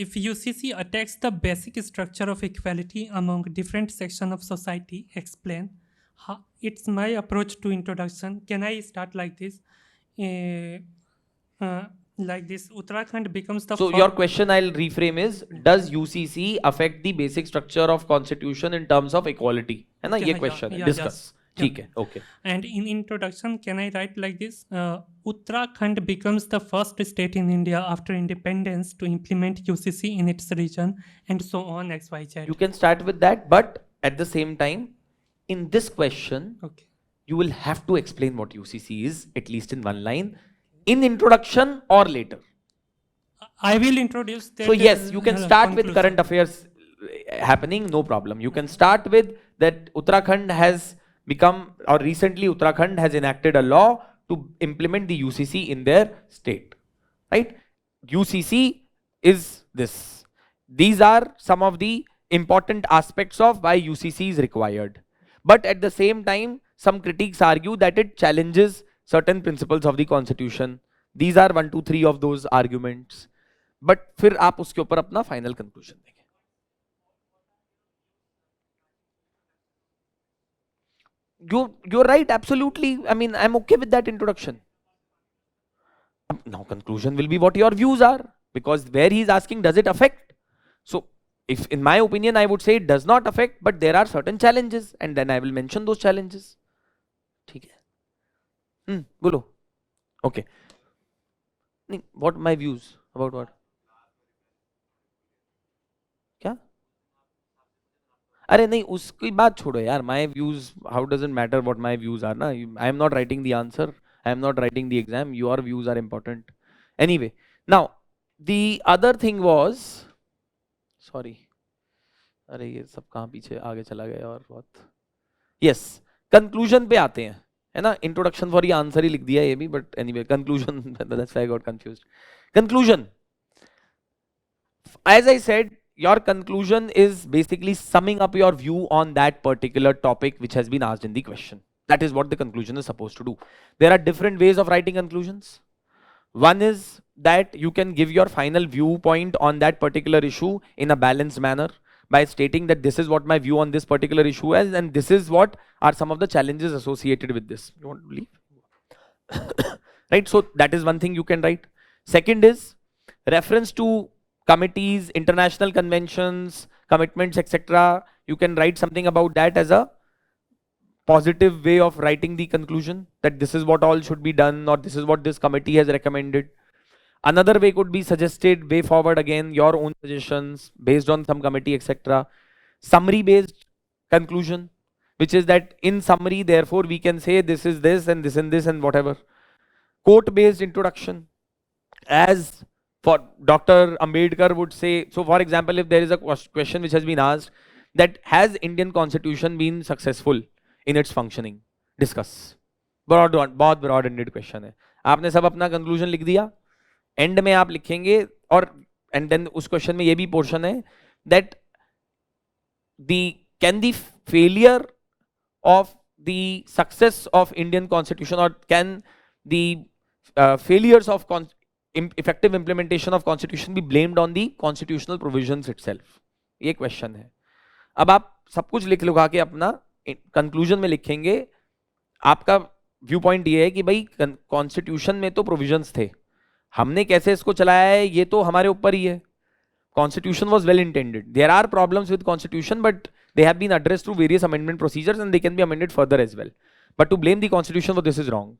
If UCC attacks the basic structure of equality among different sections of society, explain It's my approach to introduction. Can I start like this? Like this, Uttarakhand becomes the So your question, I'll reframe, is does UCC affect the basic structure of constitution in terms of equality? है ना ये question है, discuss. ठीक है, okay. And in introduction, can I write like this? Uttarakhand becomes the first state in India after independence to implement UCC in its region, and so on, XYZ. You can start with that, but at the same time, in this question, Okay. you will have to explain what UCC is, at least in one line, in introduction or later. I will introduce that. So yes, you can start with current affairs happening, no problem. You can start with that Uttarakhand has become, or recently Uttarakhand has enacted a law to implement the UCC in their state, right? UCC is this. These are some of the important aspects of why UCC is required. But at the same time, some critics argue that it challenges certain principles of the constitution. These are 1, 2, 3 of those arguments. But फिर आप उसके ऊपर अपना final conclusion देंगे. You're right, absolutely. I mean, I'm okay with that introduction. Now conclusion will be what your views are, because where he's asking, does it affect? So if in my opinion, I would say it does not affect, but there are certain challenges, and then I will mention those challenges. ठीक है. बोलो. Okay. What my views about what? क्या? अरे नहीं, उसकी बात छोड़ो यार. My views, how does it matter what my views are? ना, I am not writing the answer. I am not writing the exam. Your views are important. Anyway, now the other thing was, sorry. अरे ये सब कहाँ पीछे आगे चला गया और बहुत. Yes, conclusion पे आते हैं, है ना? Introduction for ये answer ही लिख दिया ये भी, but anyway, conclusion. That's why I got confused. Conclusion. As I said, your conclusion is basically summing up your view on that particular topic which has been asked in the question. That is what the conclusion is supposed to do. There are different ways of writing conclusions. One is that you can give your final viewpoint on that particular issue in a balanced manner by stating that this is what my view on this particular issue is, and this is what are some of the challenges associated with this. You want to leave? Right? So that is one thing you can write. Second is reference to committees, international conventions, commitments, etc. You can write something about that as a positive way of writing the conclusion, that this is what all should be done, or this is what this committee has recommended. Another way could be suggested way forward, again your own suggestions based on some committee, etc. Summary based conclusion, which is that in summary, therefore we can say this is this and this and this and whatever. Quote based introduction, as for Dr. Ambedkar would say. So for example, if there is a question which has been asked that has Indian constitution been successful in its functioning, discuss. बहुत broad ended question है. आपने सब अपना conclusion लिख दिया, end में आप लिखेंगे, और and then उस question में ये भी portion है that can the failure of the success of Indian constitution, or can the failures of effective implementation of constitution be blamed on the constitutional provisions itself? ये question है. अब आप सब कुछ लिख लुका के अपना कंक्लूजन में लिखेंगे. आपका व्यू पॉइंट ये है कि भाई कॉन्स्टिट्यूशन में तो प्रोविजंस थे, हमने कैसे इसको चलाया है ये तो हमारे ऊपर ही है. Constitution was well intended. There are problems with constitution, but they have been addressed through various amendment procedures and they can be amended further as well. But to blame the constitution for this is wrong.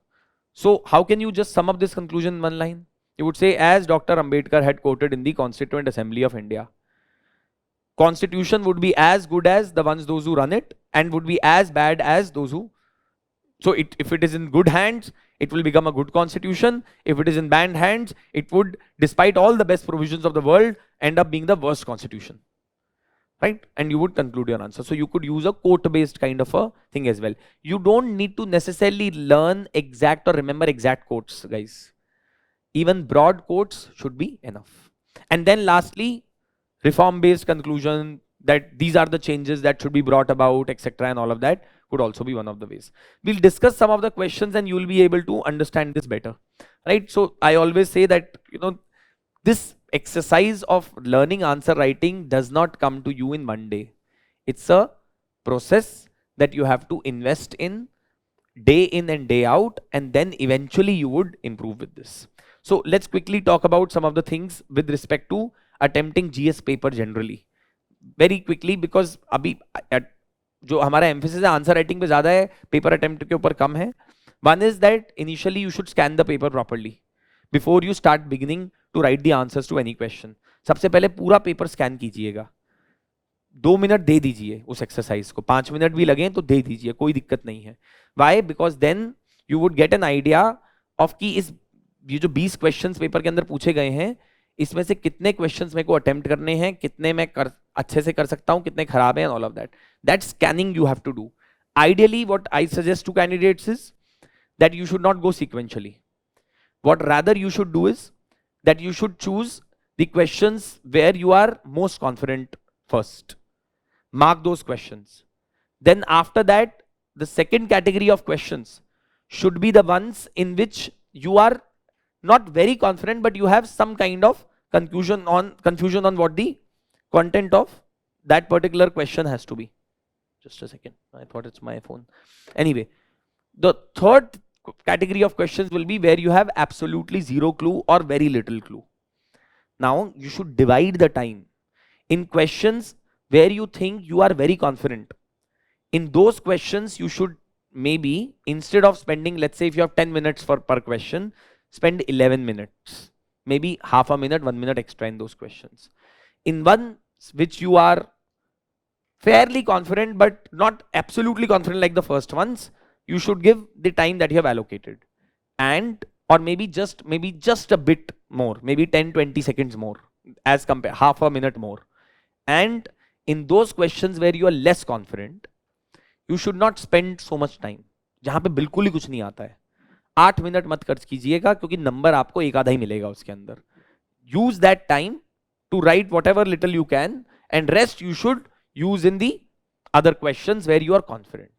So how can you just sum up this conclusion in one line? You would say, as Dr. Ambedkar had quoted in the Constituent Assembly of India, constitution would be as good as the ones those who run it, and would be as bad as those who. So if it is in good hands, it will become a good constitution. If it is in bad hands, it would, despite all the best provisions of the world, end up being the worst constitution. Right? And you would conclude your answer. So you could use a quote-based kind of a thing as well. You don't need to necessarily learn exact or remember exact quotes, guys. Even broad quotes should be enough. And then lastly, reform-based conclusion, that these are the changes that should be brought about, etc. and all of that could also be one of the ways. We'll discuss some of the questions and you will be able to understand this better. Right? So I always say that, this exercise of learning answer writing does not come to you in one day. It's a process that you have to invest in day in and day out, and then eventually you would improve with this. So let's quickly talk about some of the things with respect to attempting GS paper generally, very quickly, because अभी जो हमारा emphasis है answer writing पे ज्यादा है, paper attempt के ऊपर कम है. One is that initially you should scan the paper properly before you start beginning to write the answers to any question. सबसे पहले पूरा पेपर स्कैन कीजिएगा, 2 मिनट दे दीजिए उस एक्सरसाइज को, 5 मिनट भी लगे तो दे दीजिए, कोई दिक्कत नहीं है. Why? Because then you would get an idea of कि इस ये जो 20 क्वेश्चंस पेपर के अंदर पूछे गए हैं, इसमें से कितने क्वेश्चंस मेरे को अटेम्प्ट करने हैं, कितने मैं अच्छे से कर सकता हूं, कितने खराब हैं, all of that. That scanning you have to do. Ideally, what I suggest to candidates is that you should not go sequentially. What rather you should do is that you should choose the questions where you are most confident first. Mark those questions. Then after that, the second category of questions should be the ones in which you are not very confident, but you have some kind of confusion on what the content of that particular question has to be. Just a second, I thought it's my phone. Anyway, the third category of questions will be where you have absolutely zero clue or very little clue. Now you should divide the time in questions where you think you are very confident. In those questions, you should maybe, instead of spending, let's say if you have 10 minutes per question, spend 11 minutes, maybe half a minute, 1 minute extra in those questions. In one which you are fairly confident but not absolutely confident like the first ones, you should give the time that you have allocated, and or maybe just a bit more, maybe 10-20 seconds more, as compared half a minute more. And in those questions where you are less confident, you should not spend so much time. जहां पे बिल्कुल ही कुछ नहीं आता है, 8 minute मत खर्च कीजिएगा, क्योंकि नंबर आपको एक आधा ही मिलेगा उसके अंदर. Use that time to write whatever little you can, and rest you should use in the other questions where you are confident.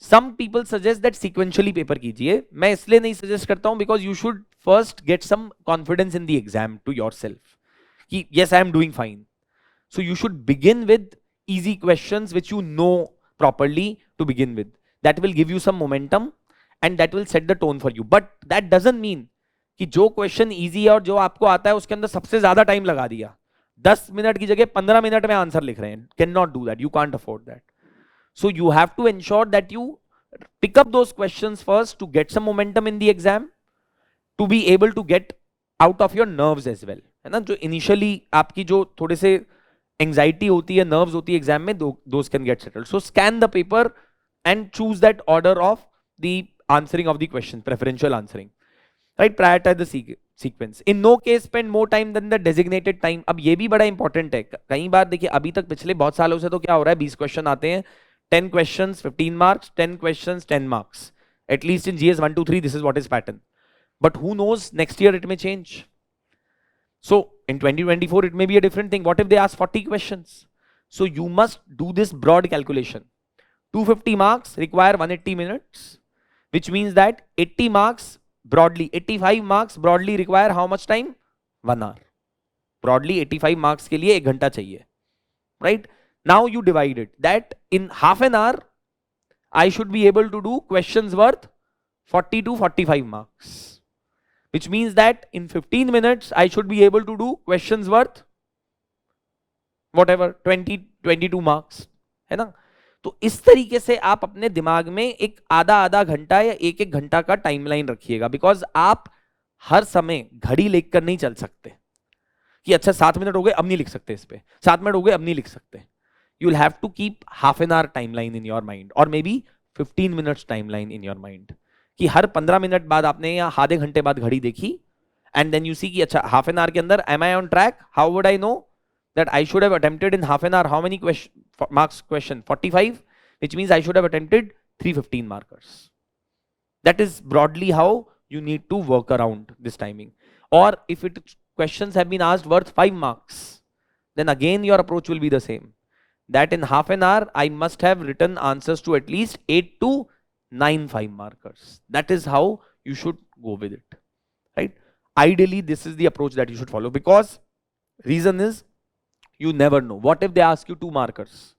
Some people suggest that sequentially paper कीजिए. मैं इसलिए नहीं suggest करता हूं because you should first get some confidence in the exam to yourself कि yes, I am doing fine. So you should begin with easy questions which you know properly to begin with. That will give you some momentum and that will set the tone for you. But that doesn't mean कि जो question easy है और जो आपको आता है उसके अंदर सबसे ज्यादा टाइम लगा दिया, 10 मिनट की जगह 15 मिनट में आंसर लिख रहे हैं. Can not do that, you can't afford that. So you have to ensure that you pick up those questions first to get some momentum in the exam, to be able to get out of your nerves as well, है ना. जो initially आपकी जो थोड़े से anxiety होती है, nerves होती है एग्जाम में, those can get settled. So scan the paper and choose that order of the answering of the question, preferential answering, right? Prioritize the sequence. In no case spend more time than the designated time. अब ये भी बड़ा important है. कई बार देखिए, अभी तक पिछले बहुत सालों से तो क्या हो रहा है, 20 क्वेश्चन आते हैं, 10 questions 15 marks, 10 questions 10 marks. At least in GS 1 2 3 this is what is pattern. But who knows, next year it may change. So in 2024 it may be a different thing. What if they ask 40 questions? So you must do this broad calculation. 250 marks require 180 minutes, which means that 80 marks broadly, 85 marks broadly require how much time? 1 hour. Broadly 85 marks के लिए 1 घंटा चाहिए, right? Now you divide it that in half an hour I should be able to do questions worth 40 to 45 marks, which means that in 15 minutes I should be able to do questions worth whatever 20-22 marks, है ना. तो इस तरीके से आप अपने दिमाग में एक आधा घंटा या एक घंटा का टाइमलाइन रखिएगा, बिकॉज आप हर समय घड़ी लेकर नहीं चल सकते कि अच्छा 7 मिनट हो गए अब नहीं लिख सकते, इस पे 7 मिनट हो गए अब नहीं लिख सकते. You will have to keep half an hour timeline in your mind, or maybe 15 minutes timeline in your mind, कि हर 15 मिनट बाद आपने या आधे घंटे बाद घड़ी देखी, and then you see कि अच्छा half an hour के अंदर am I on track? How would I know that I should have attempted in half an hour how many marks question? 45, which means I should have attempted 315 markers. That is broadly how you need to work around this timing. Or if questions have been asked worth 5 marks, then again your approach will be the same, that in half an hour I must have written answers to at least 8 to 9 5 markers. That is how you should go with it, right? Ideally this is the approach that you should follow, because reason is you never know. What if they ask you 2 markers?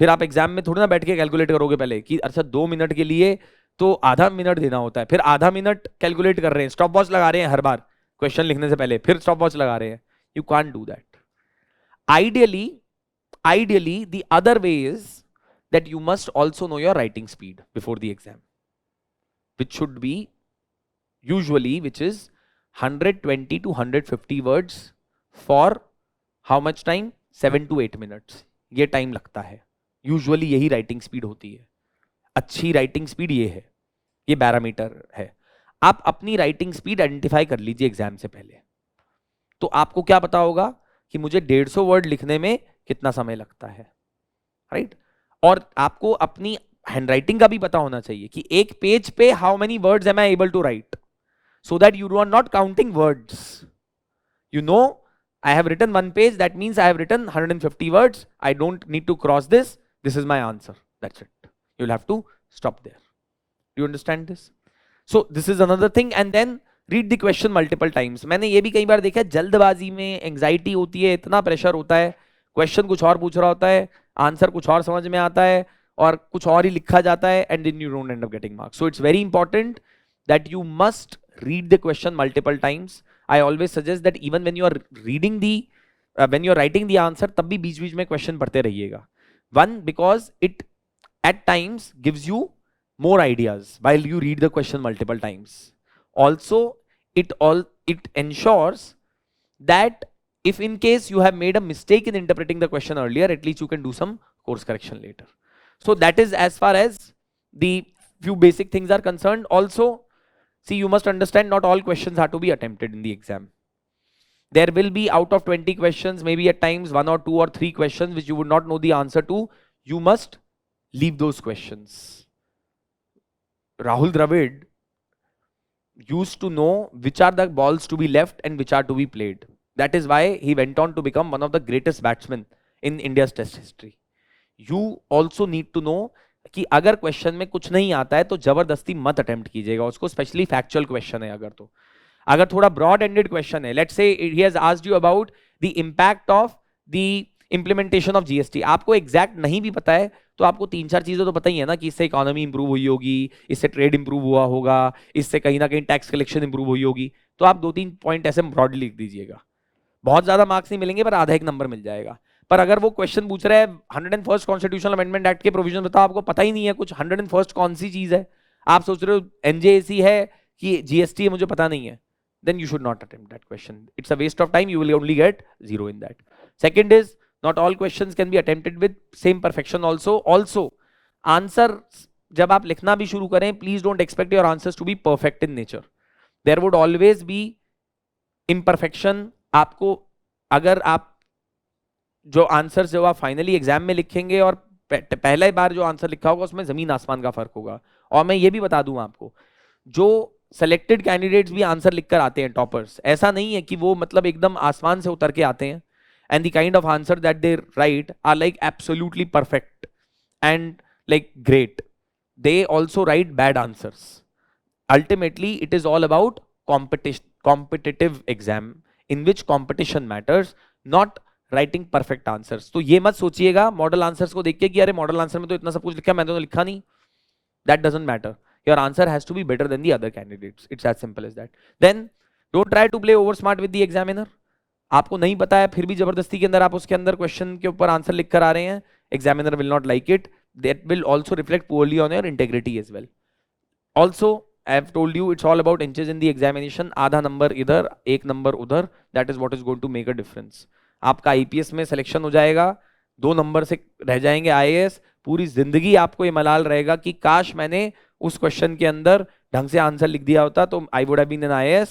फिर आप exam में थोड़ी ना बैठ के calculate करोगे पहले कि अच्छा 2 मिनट के लिए तो आधा मिनट देना होता है, फिर आधा मिनट कैलकुलेट कर रहे हैं, स्टॉप वॉच लगा रहे हैं हर बार क्वेश्चन लिखने से पहले, फिर स्टॉप वॉच लगा रहे हैं. You can't do that. Ideally the other way is that you must also know your writing speed before the exam, which should be usually, which is 120 to 150 words for how much time? 7 to 8 minutes. ये time लगता है, usually यही writing speed होती है. अच्छी writing speed ये है, ये पैरामीटर है. आप अपनी राइटिंग स्पीड आइडेंटिफाई कर लीजिए एग्जाम से पहले. तो आपको क्या पता होगा कि मुझे 150 वर्ड लिखने में कितना समय लगता है, राइट? और आपको अपनी हैंडराइटिंग का भी पता होना चाहिए कि एक पेज पे how many words am I able to write, so that you are not counting words. You know, I have written one page, that means I have written 150 words. I don't need to cross this. This is my answer. That's it. You'll have to stop there. Do you understand this? So this is another thing. And then read the question multiple times. मैंने ये भी कई बार देखा है, जल्दबाजी में anxiety होती है, इतना प्रेशर होता है, क्वेश्चन कुछ और पूछ रहा होता है, आंसर कुछ और समझ में आता है और कुछ और ही लिखा जाता है, and then you don't end up getting marks. So it's very important that you must read the question multiple times. I always suggest that even when you are reading the when you are writing the answer, तब भी बीच बीच में question पढ़ते रहिएगा. One, because it at times gives you more ideas while you read the question multiple times. Also, it ensures that if in case you have made a mistake in interpreting the question earlier, at least you can do some course correction later. So that is as far as the few basic things are concerned. Also, see, you must understand not all questions are to be attempted in the exam. There will be out of 20 questions, maybe at times 1 or 2 or 3 questions which you would not know the answer to. You must leave those questions. Rahul Dravid used to know which are the balls to be left and which are to be played. That is why he went on to become one of the greatest batsmen in India's test history. You also need to know कि अगर question में कुछ नहीं आता है तो जबरदस्ती मत अटेम्प्ट कीजिएगा उसको, स्पेशली फैक्चुअल क्वेश्चन है अगर. तो अगर थोड़ा ब्रॉड एंडेड क्वेश्चन है, let's say he has asked you about the impact of the implementation of GST, आपको एग्जैक्ट नहीं भी पता है तो आपको 3-4 चीजें तो पता ही है ना कि इससे इकोनॉमी इंप्रूव हुई होगी, इससे ट्रेड इंप्रूव हुआ होगा, इससे कहीं ना कहीं टैक्स कलेक्शन इंप्रूव हुई होगी. तो आप 2-3 पॉइंट ऐसे ब्रॉडली लिख दीजिएगा. बहुत ज्यादा मार्क्स नहीं मिलेंगे पर आधा एक नंबर मिल जाएगा. पर अगर वो क्वेश्चन पूछ रहा है 101st कॉन्स्टिट्यूशनल अमेंडमेंट एक्ट के प्रोविजन बताओ, आपको पता ही नहीं है कुछ 101st कौन सी चीज है, आप सोच रहे हो एनजेएसी है कि जीएसटी है, मुझे पता नहीं है, then you should not attempt that question. It's a waste of time. You will only get 0 in that. Second is, not all questions can be attempted with same perfection also. Also, answer जब आप लिखना भी शुरू करें, please don't expect your answers to be perfect in nature. There would always be imperfection. आपको अगर आप जो आंसर जो आप फाइनली एग्जाम में लिखेंगे और पहले बार जो आंसर लिखा होगा उसमें जमीन आसमान का फर्क होगा. और मैं ये भी बता दूं आपको, जो सेलेक्टेड कैंडिडेट्स भी आंसर लिखकर आते हैं टॉपर्स, ऐसा नहीं है कि वो मतलब एकदम आसमान से उतर के आते हैं. And the kind of answer that they write are like absolutely perfect and like great. They also write bad answers. Ultimately it is all about competitive exam in which competition matters, not writing perfect answers. तो ये मत सोचिएगा model answers को देख के कि अरे model answer में तो इतना सब कुछ लिखा, मैंने तो लिखा नहीं. That doesn't matter. Your answer has to be better than the other candidates. It's as simple as that. Then don't try to play over smart with the examiner. आपको नहीं पता है फिर भी जबरदस्ती के अंदर आप उसके अंदर क्वेश्चन के ऊपर आंसर लिख कर आ रहे हैं. Examiner will not like it. That will also reflect poorly on your integrity as well. Also, I have told you it's all about inches in the examination. आधा नंबर इधर, एक नंबर उधर. That is what is going to make a difference. आपका IPS में selection हो जाएगा, 2 number से रह जाएंगे IAS. पूरी जिंदगी आपको ये मलाल रहेगा कि काश मैंने उस क्वेश्चन के अंदर ढंग से आंसर लिख दिया होता तो I would have been an IAS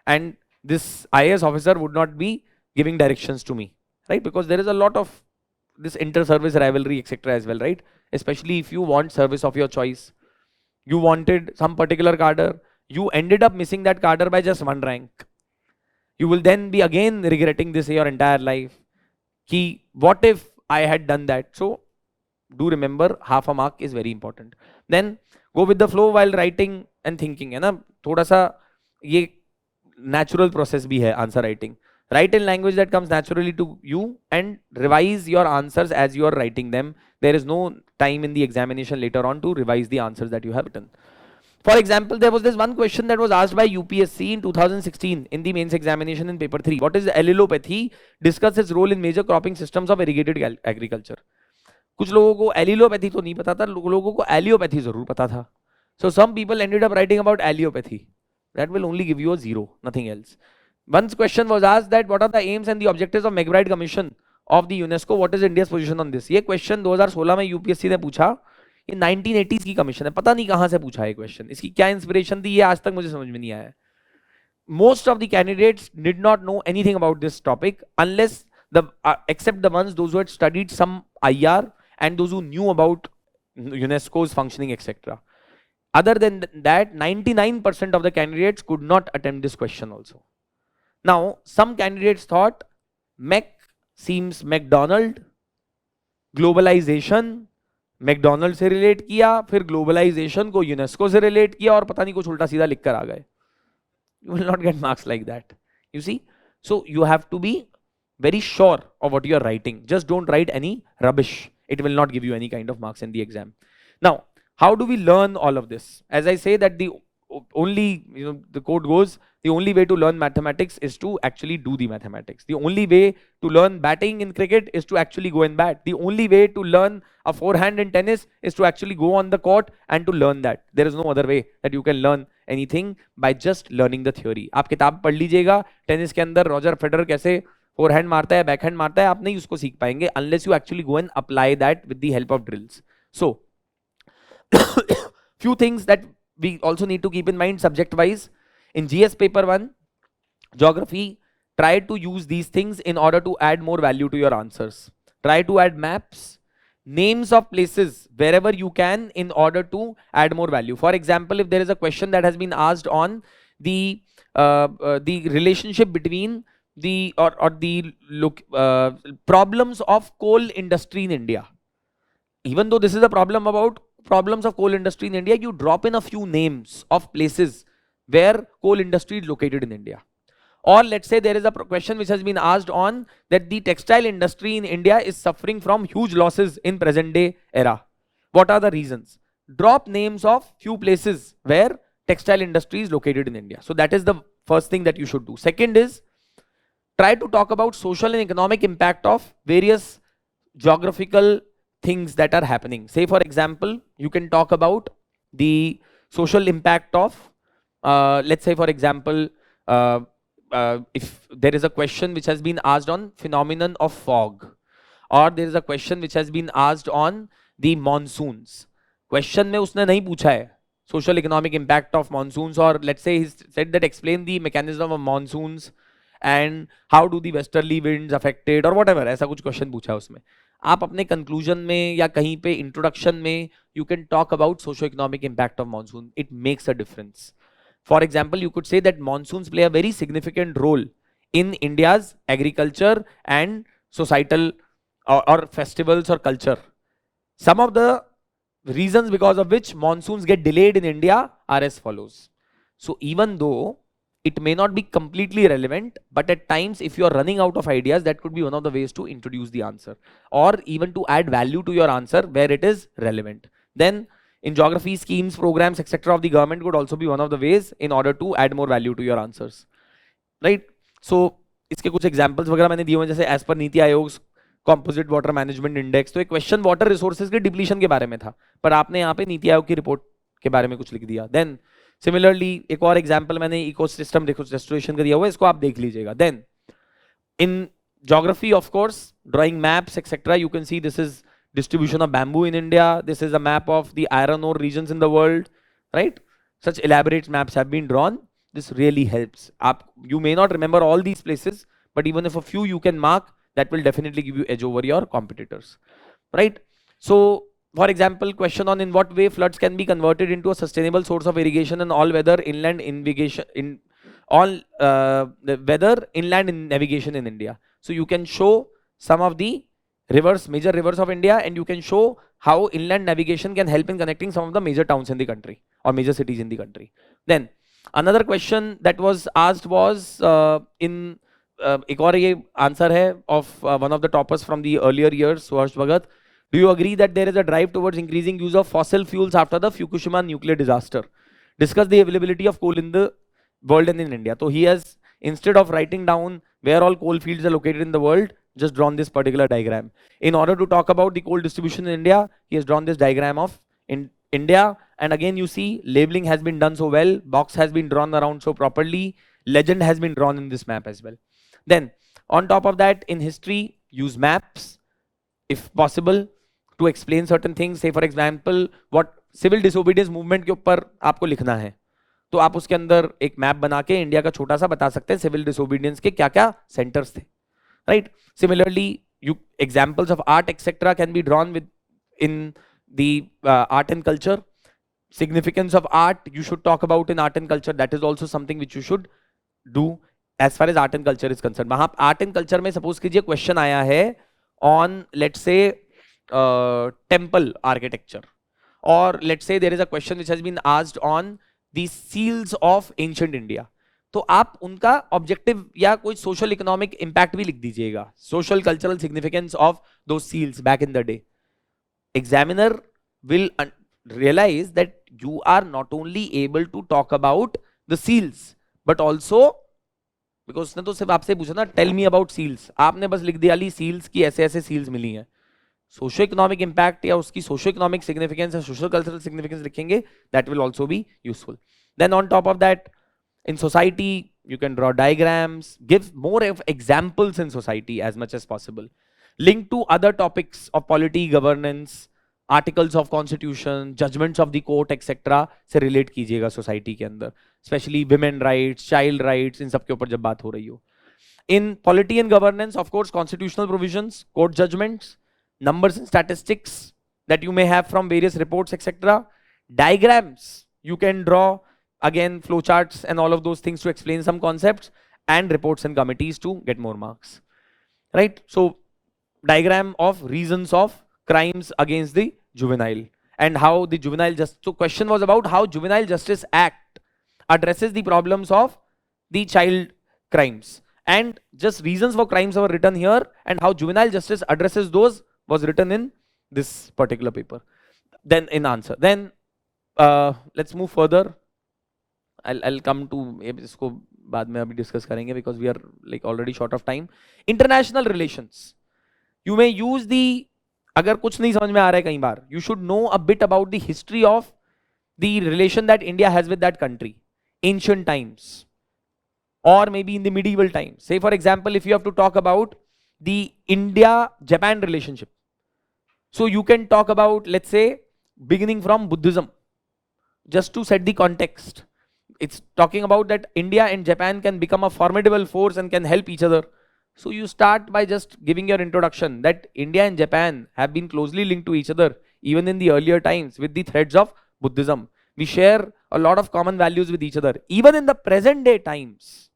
and this IAS officer would not be giving directions to me, right? Because there is a lot of this inter service rivalry etcetera as well, right? Especially if you want service of your choice. You wanted some particular cadre, you ended up missing that cadre by just 1 rank. You will then be again regretting this your entire life. Ki, what if I had done that? So do remember half a mark is very important. Then go with the flow while writing and thinking, है ना? थोड़ा सा ये natural process भी है answer writing. Write in language that comes naturally to you and revise your answers as you are writing them. There is no time in the examination later on to revise the answers that you have written. For example, there was this one question that was asked by UPSC in 2016 in the mains examination in paper 3. What is allelopathy? Discuss its role in major cropping systems of irrigated agriculture. कुछ लोगों को allelopathy तो नहीं पता था, लोगों को एलियोपैथी जरूर पता था. So some people ended up writing about allelopathy. That will only give you a 0, nothing else. One question was asked that what are the aims and the objectives of McBride Commission of the UNESCO? What is India's position on this? ये question 2016 में UPSC ने पूछा. ये 1980s की commission है, पता नहीं कहां से पूछा है क्वेश्चन. इसकी क्या इंस्पिरेशन थी ये आज तक मुझे समझ में नहीं आया. Most of the candidates did not know anything about this topic unless except the ones those who had studied some IR and those who knew about UNESCO's functioning, etc. Other than that, 99% of the candidates could not attempt this question also. Now, some candidates thought Mac seems McDonald, globalization, McDonald से relate किया, फिर globalisation को UNESCO से relate किया और पता नहीं कुछ उल्टा सीधा लिख कर आ गए. You will not get marks like that. You see? So you have to be very sure of what you are writing. Just don't write any rubbish. It will not give you any kind of marks in the exam. Now, how do we learn all of this? As I say that the only, the quote goes, the only way to learn mathematics is to actually do the mathematics. The only way to learn batting in cricket is to actually go and bat. The only way to learn a forehand in tennis is to actually go on the court and to learn that. There is no other way that you can learn anything by just learning the theory. आप किताब पढ़ लीजिएगा, tennis के अंदर Roger Federer कैसे forehand मारता है, backhand मारता है, आप नहीं उसको सीख पाएंगे unless you actually go and apply that with the help of drills. So, few things that we also need to keep in mind subject wise. In GS paper 1, geography, try to use these things in order to add more value to your answers. Try to add maps, names of places wherever you can in order to add more value. For example, if there is a question that has been asked on the relationship between the problems of coal industry in India. Even though this is a problem about problems of coal industry in India, you drop in a few names of places where coal industry is located in India. Or let's say there is a question which has been asked on that the textile industry in India is suffering from huge losses in present day era. What are the reasons? Drop names of few places where textile industry is located in India. So that is the first thing that you should do. Second is, try to talk about social and economic impact of various geographical things that are happening. Say for example, you can talk about the social impact of, let's say for example, if there is a question which has been asked on phenomenon of fog, or there is a question which has been asked on the monsoons. Question में उसने नहीं पूछा है social economic impact of monsoons, or let's say he said that explain the mechanism of monsoons and how do the westerly winds affect it or whatever, ऐसा कुछ question पूछा है उसमें. आप अपने कंक्लूजन में या कहीं पे इंट्रोडक्शन में you can talk about socio economic impact of monsoon. It makes a difference. For example, you could say that monsoons play a very significant role in India's agriculture and societal और festivals और culture. Some of the reasons because of which monsoons get delayed in India are as follows. So even though it may not be completely relevant, but at times if you are running out of ideas, that could be one of the ways to introduce the answer or even to add value to your answer where it is relevant. Then in geography, schemes, programs, etc. of the government could also be one of the ways in order to add more value to your answers, right? So इसके कुछ examples वगैरह मैंने दिए हुए हैं, जैसे as per NITI Aayog composite water management index. तो एक क्वेश्चन वाटर रिसोर्सेज के डिप्लीशन के बारे में था, पर आपने यहाँ पे नीति आयोग की रिपोर्ट के बारे में कुछ लिख दिया. देन सिमिलरली एक और एग्जांपल मैंने इकोसिस्टम रेस्टोरेशन का दिया हुआ है, इसको आप देख लीजिएगा. Then in geography of course drawing maps etcetera, you can see this is distribution of bamboo in India, this is a map of the iron ore regions in the world, right? Such elaborate maps have been drawn. This really helps. You may not remember all these places, but even if a few you can mark, that will definitely give you edge over your competitors, right? So for example, question on in what way floods can be converted into a sustainable source of irrigation and all weather inland navigation in all the weather inland in navigation in India. So you can show some of the rivers, major rivers of India, and you can show how inland navigation can help in connecting some of the major towns in the country or major cities in the country. Then another question that was asked was एक और ये answer है of one of the toppers from the earlier years, Suharsh Bhagat. Do you agree that there is a drive towards increasing use of fossil fuels after the Fukushima nuclear disaster? Discuss the availability of coal in the world and in India. So he has, instead of writing down where all coal fields are located in the world, just drawn this particular diagram. In order to talk about the coal distribution in India, he has drawn this diagram of in India. And again, you see labeling has been done so well, box has been drawn around so properly, legend has been drawn in this map as well. Then on top of that, in history, use maps if possible to explain certain things. Say for example, what civil disobedience movement के ऊपर आपको लिखना है, तो आप उसके अंदर एक मैप बना के इंडिया का छोटा सा बता सकते हैं सिविल डिसोबीडियंस के क्या क्या सेंटर्स थे, right. Similarly you examples of art etc can be drawn with in the art and culture. Significance of art you should talk about in art and culture. That is also something which you should do as far as art and culture is concerned. वहां art and culture में suppose कीजिए question आया है on let's say temple architecture, or let's say there is a question which has been asked on the seals of ancient India. तो आप उनका objective या कोई सोशल इकोनॉमिक इंपैक्ट भी लिख दीजिएगा, social cultural significance of those seals back in the day. Examiner will realize that you are not only able to talk about the seals but also, because उसने तो सिर्फ आपसे पूछा ना टेल मी अबाउट सील्स, आपने बस लिख दिया सील्स की ऐसे ऐसे सील्स मिली हैं. सोशो इकोनॉमिक इंपैक्ट या उसकी सोशो इकोनॉमिक सिग्निफिकेंस या सोशल कल्चरल सिग्निफिकेंस लिखेंगे, that will also be useful. Then on top of that, in society you can draw diagrams, give more of examples in society as much as possible, link to other topics of polity, governance, articles of constitution, judgments of the court etc से relate कीजिएगा society के अंदर, especially women rights, child rights, इन सब के ऊपर जब बात हो रही हो. In polity and governance, of course, constitutional provisions, court judgments, numbers and statistics that you may have from various reports etc, diagrams you can draw, again flowcharts and all of those things to explain some concepts, and reports and committees to get more marks, right. So diagram of reasons of crimes against the juvenile and how the juvenile so question was about how Juvenile Justice Act addresses the problems of the child crimes, and just reasons for crimes were written here, and how juvenile justice addresses those was written in this particular paper. Then in answer, then let's move further. I'll come to इसको बाद में अभी discuss करेंगे because we are like already short of time. International relations, you may use the, अगर कुछ नहीं समझ में आ रहा है कई बार, you should know a bit about the history of the relation that India has with that country, ancient times or maybe in the medieval times. Say for example, if you have to talk about the India-Japan relationship, so you can talk about, let's say, beginning from Buddhism, just to set the context. It's talking about that India and Japan can become a formidable force and can help each other. So you start by just giving your introduction that India and Japan have been closely linked to each other even in the earlier times with the threads of Buddhism. We share a lot of common values with each other. Even in the present day times,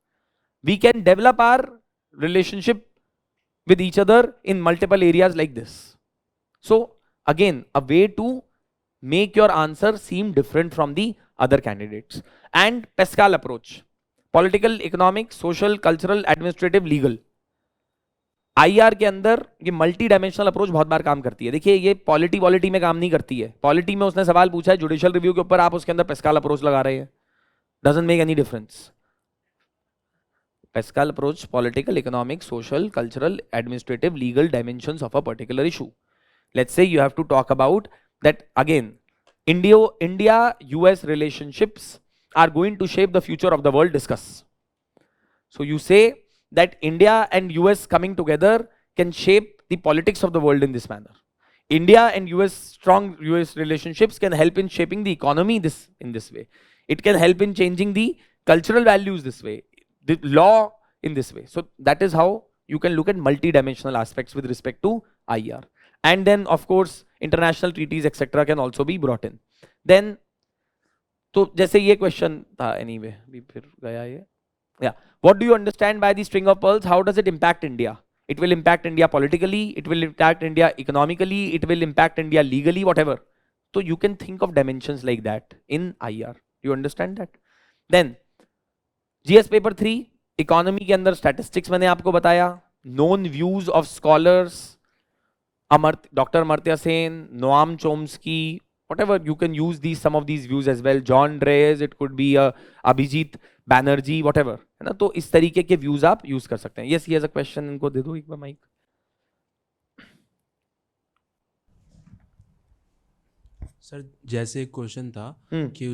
we can develop our relationship with each other in multiple areas like this. So again, a way to make your answer seem different from the other candidates. And Pascal approach, political, economic, social, cultural, administrative, legal. IR के अंदर ये multi dimensional approach बहुत बार काम करती है. देखिए ये polity में काम नहीं करती है. पॉलिटी में उसने सवाल पूछा है जुडिशियल रिव्यू के ऊपर, आप उसके अंदर पेस्कल अप्रोच लगा रहे हैं, doesn't make any difference. Pascal approach, political, economic, social, cultural, administrative, legal dimensions of a particular issue. Let's say you have to talk about that again, India-US relationships are going to shape the future of the world, discuss. So you say that India and US coming together can shape the politics of the world in this manner. India and US, strong US relationships can help in shaping the economy in this way. It can help in changing the cultural values this way, the law in this way. So that is how you can look at multi-dimensional aspects with respect to IR. And then of course, international treaties etc can also be brought in. Then, तो जैसे ये question था anyway, भी फिर गया ये. Yeah. What do you understand by the string of pearls? How does it impact India? It will impact India politically, it will impact India economically, it will impact India legally, whatever. So you can think of dimensions like that in IR. You understand that? Then, GS paper 3, economy के अंदर statistics मैंने आपको बताया, known views of scholars, Dr. Amartya Sen, Noam Chomsky, whatever, you can use some of these views as well. John Reyes, it could be Abhijit Banerjee, whatever, है ना. तो इस तरीके के views आप use कर सकते हैं. Yes, he has a question, इनको दे दो एक बार mic. सर जैसे एक क्वेश्चन था कि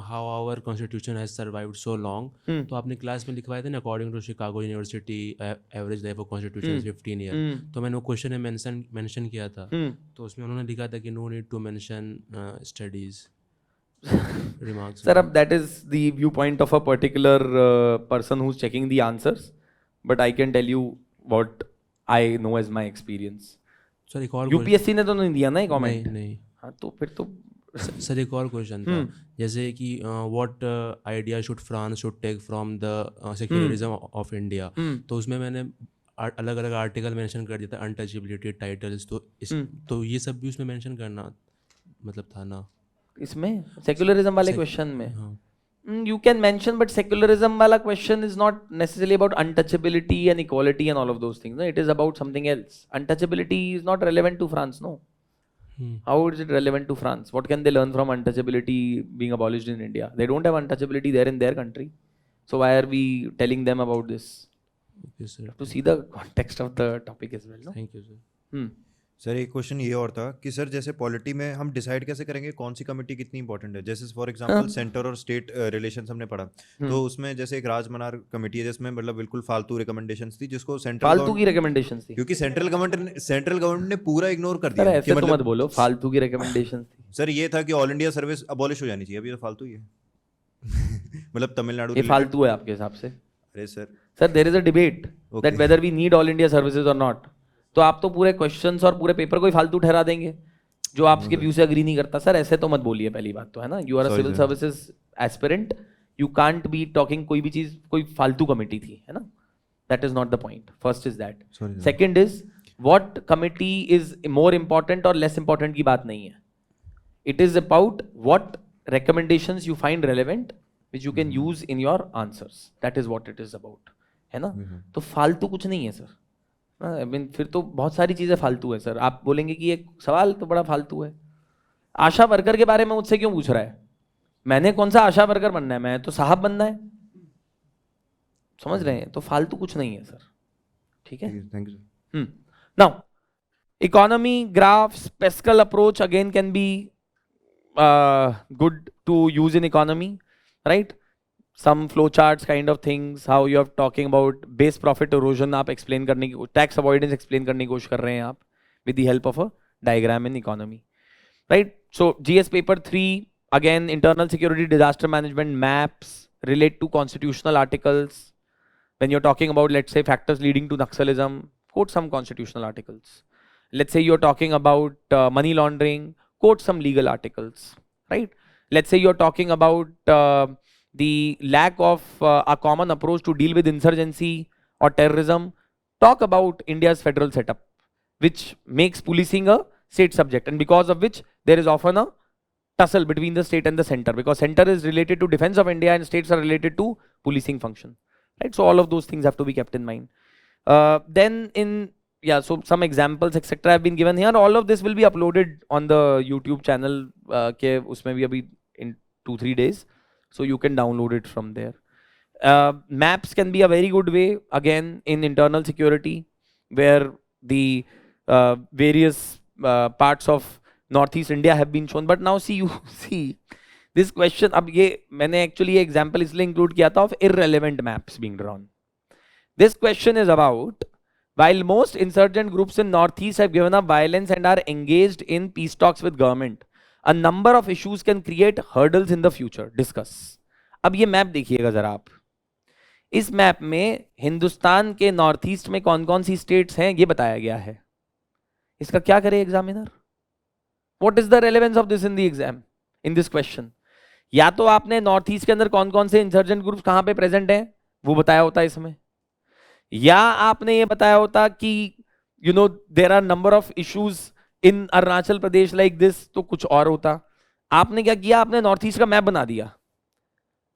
how our constitution has survived so long, तो आपने क्लास में लिखवाए थे ना, according to Chicago university average life of constitution is 15 year. तो मैंने वो क्वेश्चन में मेंशन किया था, तो उसमें उन्होंने लिखा था कि no need to mention studies remarks. Sir, that is the viewpoint of a particular person who's checking the answers, but I can tell you what I know as my experience. Sir एक और UPSC ने तो नहीं दिया ना ये comment? नहीं. हाँ तो फिर तो सर एक और क्वेश्चन था, जैसे कि what idea should France should take from the secularism of India, तो उसमें मैंने अलग अलग आर्टिकल मेंशन कर दिया था, अनटचेबिलिटी टाइटल्स, तो ये सब भी उसमें मेंशन करना मतलब था ना इसमें सेक्युलरिज्म वाले क्वेश्चन में. You can mention, but secularism wala question is not necessarily about untouchability and equality and all of those things. No, it is about something else. Untouchability is not relevant to France, no. How is it relevant to France? What can they learn from untouchability being abolished in India? They don't have untouchability there in their country. So why are we telling them about this? Okay, sir. To see the context of the topic as well, no? Thank you, sir. Sir एक question ये और था कि sir जैसे polity में हम decide कैसे करेंगे कौन सी कमेटी कितनी इंपॉर्टेंट है. जैसे फॉर एग्जांपल सेंटर और स्टेट रिलेशंस हमने पढ़ा, तो उसमें जैसे एक राजमनार कमेटी है जिसमें मतलब बिल्कुल फालतू रिकमेंडेशंस थी, जिसको सेंट्रल फालतू की रिकमेंडेशंस थी, क्योंकि सेंट्रल गवर्नमेंट ने पूरा इग्नोर कर सर दिया. ऐसे तो मत बोलो फालतू की रिकमेंडेशंस थी. सर ये था कि ऑल इंडिया सर्विस अबॉलिश हो जानी चाहिए, अभी तो फालतू ही है. मतलब तमिलनाडु ये फालतू है आपके हिसाब से? अरे sir there is a debate that whether we need all India services और नॉट. तो आप तो पूरे क्वेश्चंस और पूरे पेपर को ही फालतू ठहरा देंगे जो आपके व्यू से अग्री नहीं करता. सर ऐसे तो मत बोलिए, पहली बात तो है ना, you are a civil services aspirant, you can't be talking कोई भी चीज कोई फालतू कमेटी थी, है ना. That is not the point. First is that. Second is what committee is more important और लेस इंपॉर्टेंट की बात नहीं है. It is about what recommendations you find relevant which you can use in your answers. That is what it is about, है ना. तो फालतू कुछ नहीं है सर. I mean, फिर तो बहुत सारी चीजें फालतू है सर. आप बोलेंगे कि एक सवाल तो बड़ा फालतू है. आशा वर्कर के बारे में मुझसे क्यों पूछ रहा है? मैंने कौन सा आशा वर्कर बनना है? मैं तो साहब बनना है. समझ रहे हैं? तो फालतू कुछ नहीं है सर. ठीक है. Thank you. Now economy graphs, Pascal approach again can be good to use in economy, right? Some flow charts kind of things, how you are talking about base profit erosion आप explain करने की, tax avoidance explain करने की कोशिश कर रहे हैं आप with the help of a diagram in economy, right? So GS paper 3 again, internal security, disaster management, maps relate to constitutional articles. When you're talking about, let's say, factors leading to Naxalism, quote some constitutional articles. Let's say you're talking about money laundering, quote some legal articles, right? Let's say you're talking about the lack of a common approach to deal with insurgency or terrorism. Talk about India's federal setup, which makes policing a state subject, and because of which there is often a tussle between the state and the center, because center is related to defense of India and states are related to policing function, right? So all of those things have to be kept in mind. So some examples etc have been given here. All of this will be uploaded on the YouTube channel के उसमें भी अभी in 2-3 days, so you can download it from there. Maps can be a very good way again in internal security, where the various parts of northeast India have been shown. But now see this question, अब ये मैंने actually ये example इसलिए include किया था of irrelevant maps being drawn. This question is about, while most insurgent groups in Northeast have given up violence and are engaged in peace talks with government, a number of issues can create hurdles in the future. Discuss. अब ये map देखिएगा जरा आप. इस map में हिंदुस्तान के north east में कौन कौन सी स्टेट्स हैं ये बताया गया है. इसका क्या करे examiner? What is the relevance of this in the exam, in this question? या तो आपने नॉर्थ ईस्ट के अंदर कौन कौन से इंसर्जेंट ग्रुप्स कहाँ पे प्रेजेंट हैं वो बताया होता है इसमें, या आपने ये बताया होता कि you know there are number of issues in Arunachal Pradesh like this, तो कुछ और होता. आपने क्या किया? आपने नॉर्थ ईस्ट का मैप बना दिया,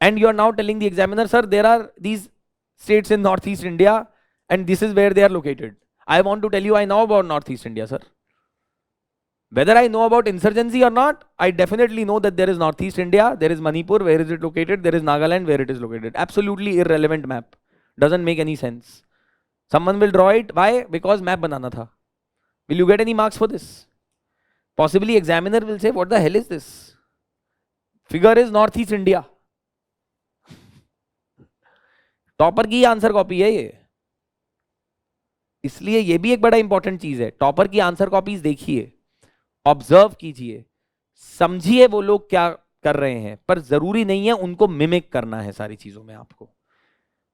and you are now telling the examiner, sir there are these states in Northeast India, and this is where they are located. I want to tell you, I know about Northeast India, sir. Whether I know about insurgency or not, I definitely know that there is Northeast India, there is Manipur, where is it located, there is Nagaland, where it is located. Absolutely irrelevant map. Doesn't make any sense. Someone will draw it. Why? Because map banana tha. Will you get any marks for this? Possibly examiner will say, what the hell is this? Figure is Northeast India. Topper की answer copy है ये, इसलिए ये भी एक बड़ा important चीज है. टॉपर की आंसर कॉपीज देखिए, ऑब्जर्व कीजिए, समझिए वो लोग क्या कर रहे हैं, पर जरूरी नहीं है उनको मिमिक करना है सारी चीजों में आपको,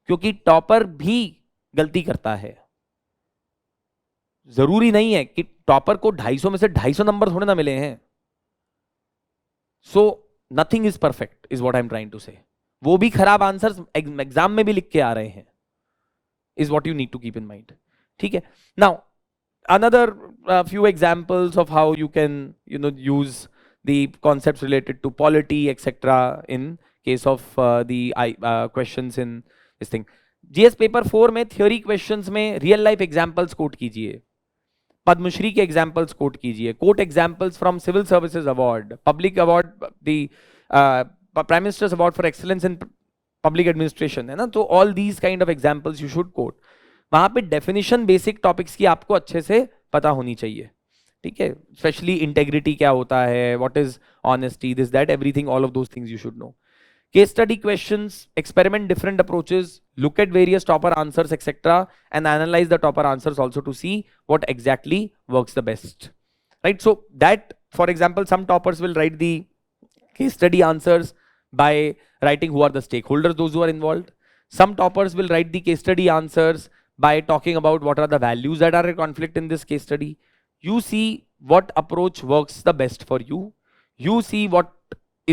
क्योंकि टॉपर भी गलती करता है. जरूरी नहीं है कि टॉपर को 250 में से 250 नंबर थोड़े ना मिले हैं. So nothing is perfect is what I am trying to say. वो भी खराब आंसर्स एग्जाम में भी लिख के आ रहे हैं, is what you need to keep in mind. ठीक है. Now another few examples of how you can use the concepts related to polity etc in case of the questions in this thing. GS paper 4 में theory questions में real life examples quote कीजिए, पद्मश्री के examples quote कीजिए, quote examples from civil services award, public award, the prime minister's award for excellence in public administration, है ना. तो all these kind of examples you should quote. वहां पे definition basic topics की आपको अच्छे से पता होनी चाहिए. ठीक है. स्पेशली इंटेग्रिटी क्या होता है, what is honesty, this that everything, all of those things you should know. Case study questions, experiment different approaches, look at various topper answers etcetera and analyse the topper answers also to see what exactly works the best. Right. So that for example some toppers will write the case study answers by writing who are the stakeholders, those who are involved. Some toppers will write the case study answers by talking about what are the values that are in conflict in this case study. You see what approach works the best for you. You see what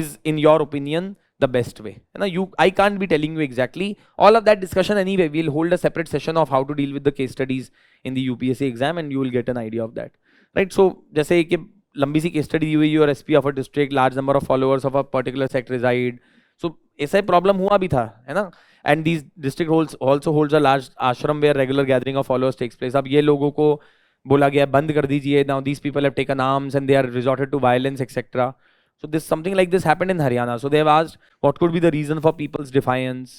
is in your opinion the best way. I can't be telling you exactly all of that discussion anyway. We'll hold a separate session of how to deal with the case studies in the UPSC exam and you will get an idea of that. Right. So जैसे कि लंबी सी case study दी हुई, और SP of a district, large number of followers of a particular sect resided. So ऐसा problem हुआ भी था, है ना. And these district also holds a large ashram where regular gathering of followers takes place. अब ये लोगों को बोला गया बंद कर दीजिए. Now these people have taken arms and they are resorted to violence etcetera. So this something like this happened in Haryana. So they have asked what could be the reason for people's defiance.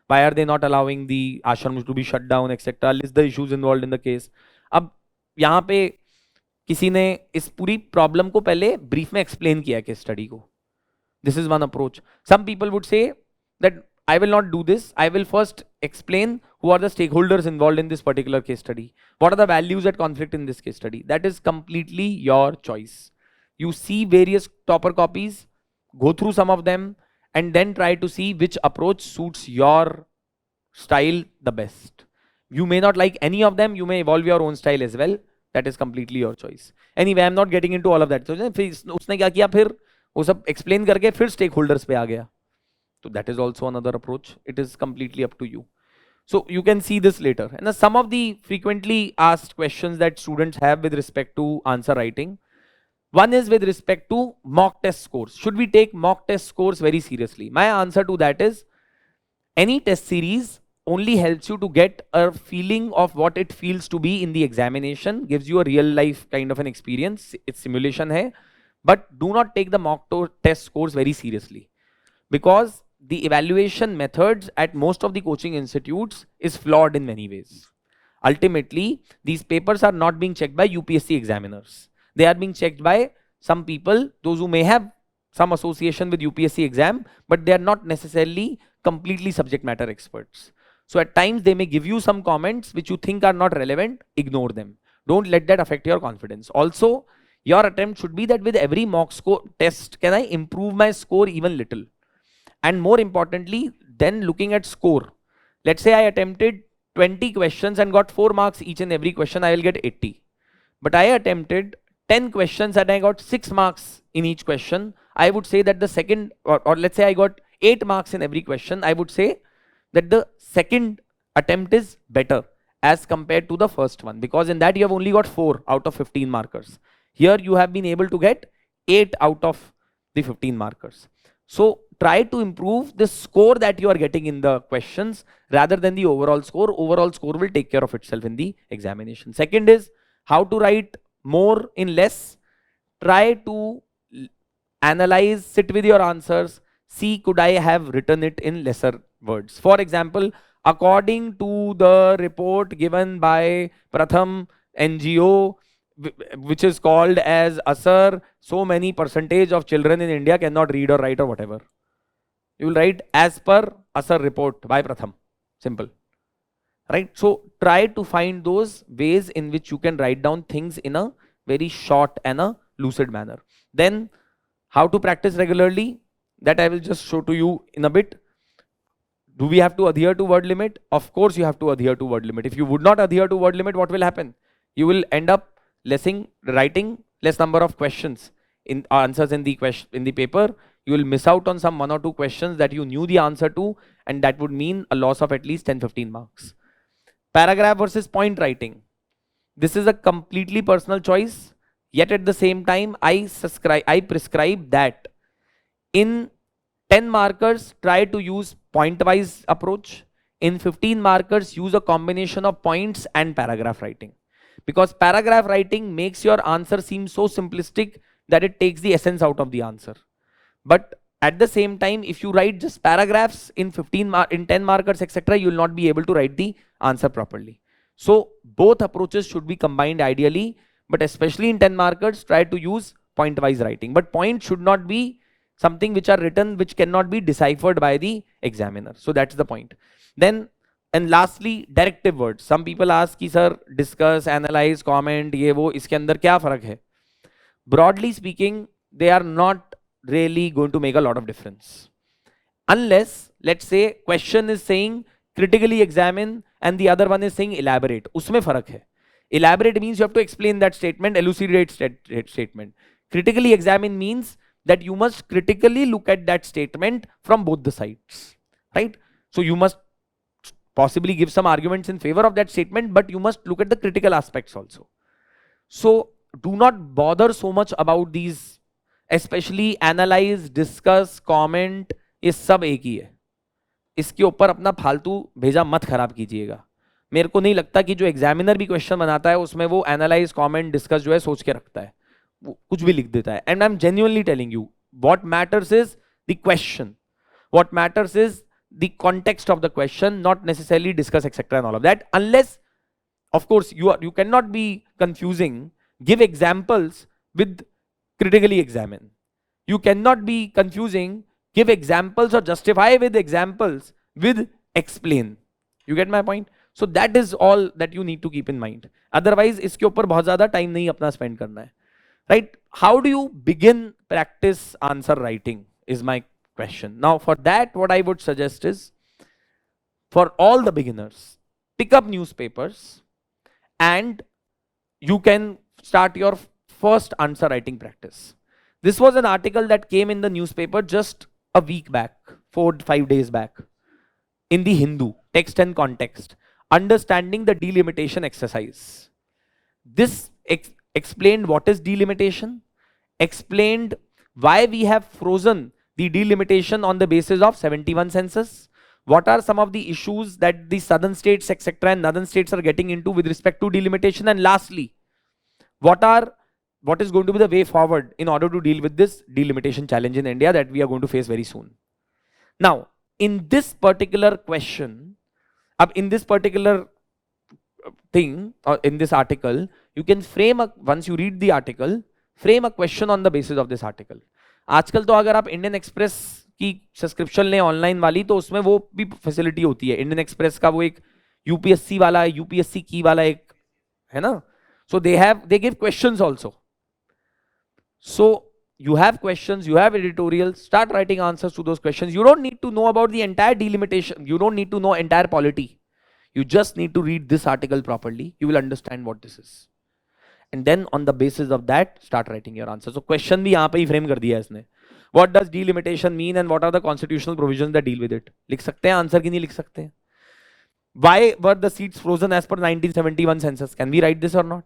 Why are they not allowing the ashrams to be shut down, etc. List the issues involved in the case. अब यहाँ पे किसी ने इस पूरी problem को पहले brief में एक्सप्लेन किया केस स्टडी को. This is one approach. Some people would say that I will not do this. I will first explain who are the stakeholders involved in this particular case study. What are the values at conflict in this case study? That is completely your choice. You see various topper copies, go through some of them, and then try to see which approach suits your style the best. You may not like any of them. You may evolve your own style as well. That is completely your choice. Anyway, I am not getting into all of that. So फिर उसने क्या किया, फिर वो सब explain करके फिर stakeholders पे आ गया. So that is also another approach. It is completely up to you. So you can see this later. And some of the frequently asked questions that students have with respect to answer writing. One is with respect to mock test scores. Should we take mock test scores very seriously? My answer to that is any test series only helps you to get a feeling of what it feels to be in the examination, gives you a real life kind of an experience. It's simulation hai, but do not take the mock test scores very seriously, because the evaluation methods at most of the coaching institutes is flawed in many ways. Ultimately, these papers are not being checked by UPSC examiners. They are being checked by some people, those who may have some association with UPSC exam, but they are not necessarily completely subject matter experts. So at times they may give you some comments which you think are not relevant, ignore them. Don't let that affect your confidence. Also, your attempt should be that with every mock score test, can I improve my score even little? And more importantly, then looking at score. Let's say I attempted 20 questions and got 4 marks each and every question, I will get 80. But I attempted 10 questions and I got 6 marks in each question. I would say that the second, or let's say I got 8 marks in every question, I would say that the second attempt is better as compared to the first one, because in that you have only got 4 out of 15 markers. Here you have been able to get 8 out of the 15 markers. So try to improve the score that you are getting in the questions rather than the overall score. Overall score will take care of itself in the examination. Second is how to write more in less. Try to analyze, sit with your answers, see could I have written it in lesser words. For example, according to the report given by Pratham NGO, which is called as Asar, so many percentage of children in India cannot read or write or whatever. You will write as per Asar report by Pratham. Simple. Right? So try to find those ways in which you can write down things in a very short and a lucid manner. Then how to practice regularly, that I will just show to you in a bit. Do we have to adhere to word limit? Of course you have to adhere to word limit. If you would not adhere to word limit, what will happen? You will end up writing less number of questions in answers in the paper. You will miss out on some 1 or 2 questions that you knew the answer to, and that would mean a loss of at least 10-15 marks. Paragraph versus point writing. This is a completely personal choice, yet at the same time I prescribe that in 10 markers try to use point wise approach. In 15 markers use a combination of points and paragraph writing, because paragraph writing makes your answer seem so simplistic that it takes the essence out of the answer. But at the same time, if you write just paragraphs in 10 markers etc., you will not be able to write the answer properly. So both approaches should be combined ideally, but especially in 10 markers try to use point wise writing. But points should not be something which are written which cannot be deciphered by the examiner. So that's the point. Then and lastly, directive words. Some people ask ki sir, discuss, analyze, comment, ye wo, iske andar kya farak hai? Broadly speaking, they are not really going to make a lot of difference. Unless, let's say, question is saying critically examine and the other one is saying elaborate. Usme farak hai. Elaborate means you have to explain that statement, elucidate statement. Critically examine means that you must critically look at that statement from both the sides, right? So you must possibly give some arguments in favor of that statement, but you must look at the critical aspects also. So do not bother so much about these, especially analyze, discuss, comment, ये सब एक ही है. इसके ऊपर अपना फालतू भेजा मत खराब कीजिएगा. मेरे को नहीं लगता कि जो एग्जामिनर भी क्वेश्चन बनाता है उसमें वो एनालाइज, कमेंट, डिस्कस जो है सोच के रखता है, वो कुछ भी लिख देता है. And I am genuinely telling you, what matters is the question, what matters is the context of the question, not necessarily discuss etc and all of that. Unless of course you cannot be confusing give examples with critically examine. You cannot be confusing give examples or justify with examples with explain. You get my point? So that is all that you need to keep in mind. Otherwise iske upar bahut zyada time nahi apna spend karna hai, right? How do you begin practice answer writing is my question. Now for that, what I would suggest is, for all the beginners, pick up newspapers and you can start your first answer writing practice. This was an article that came in the newspaper just a week back, 4-5 days back, in the Hindu, text and context, understanding the delimitation exercise. This explained what is delimitation, explained why we have frozen the delimitation on the basis of 71 census. What are some of the issues that the southern states etc and northern states are getting into with respect to delimitation? And lastly, what is going to be the way forward in order to deal with this delimitation challenge in India that we are going to face very soon? Now, in this particular question, in this particular thing, or in this article, you can frame once you read the article, frame a question on the basis of this article. आजकल तो अगर आप Indian express की subscription लें online वाली, तो उसमें वो भी फैसिलिटी होती है. इंडियन एक्सप्रेस का वो एक यूपीएससी वाला, यूपीएससी की वाला एक है ना. So they give questions also. So you have questions, you have editorials, start writing answers to those questions. You don't need to know about the entire delimitation, you don't need to know entire polity. You just need to read this article properly. You will understand what this is. And then on the basis of that, start writing your answer. So question भी यहाँ पे ही frame कर दिया है इसने. What does delimitation mean and what are the constitutional provisions that deal with it? लिख सकते हैं आंसर की नहीं लिख सकते हैं? Why were the seats frozen as per 1971 census? Can we write this or not?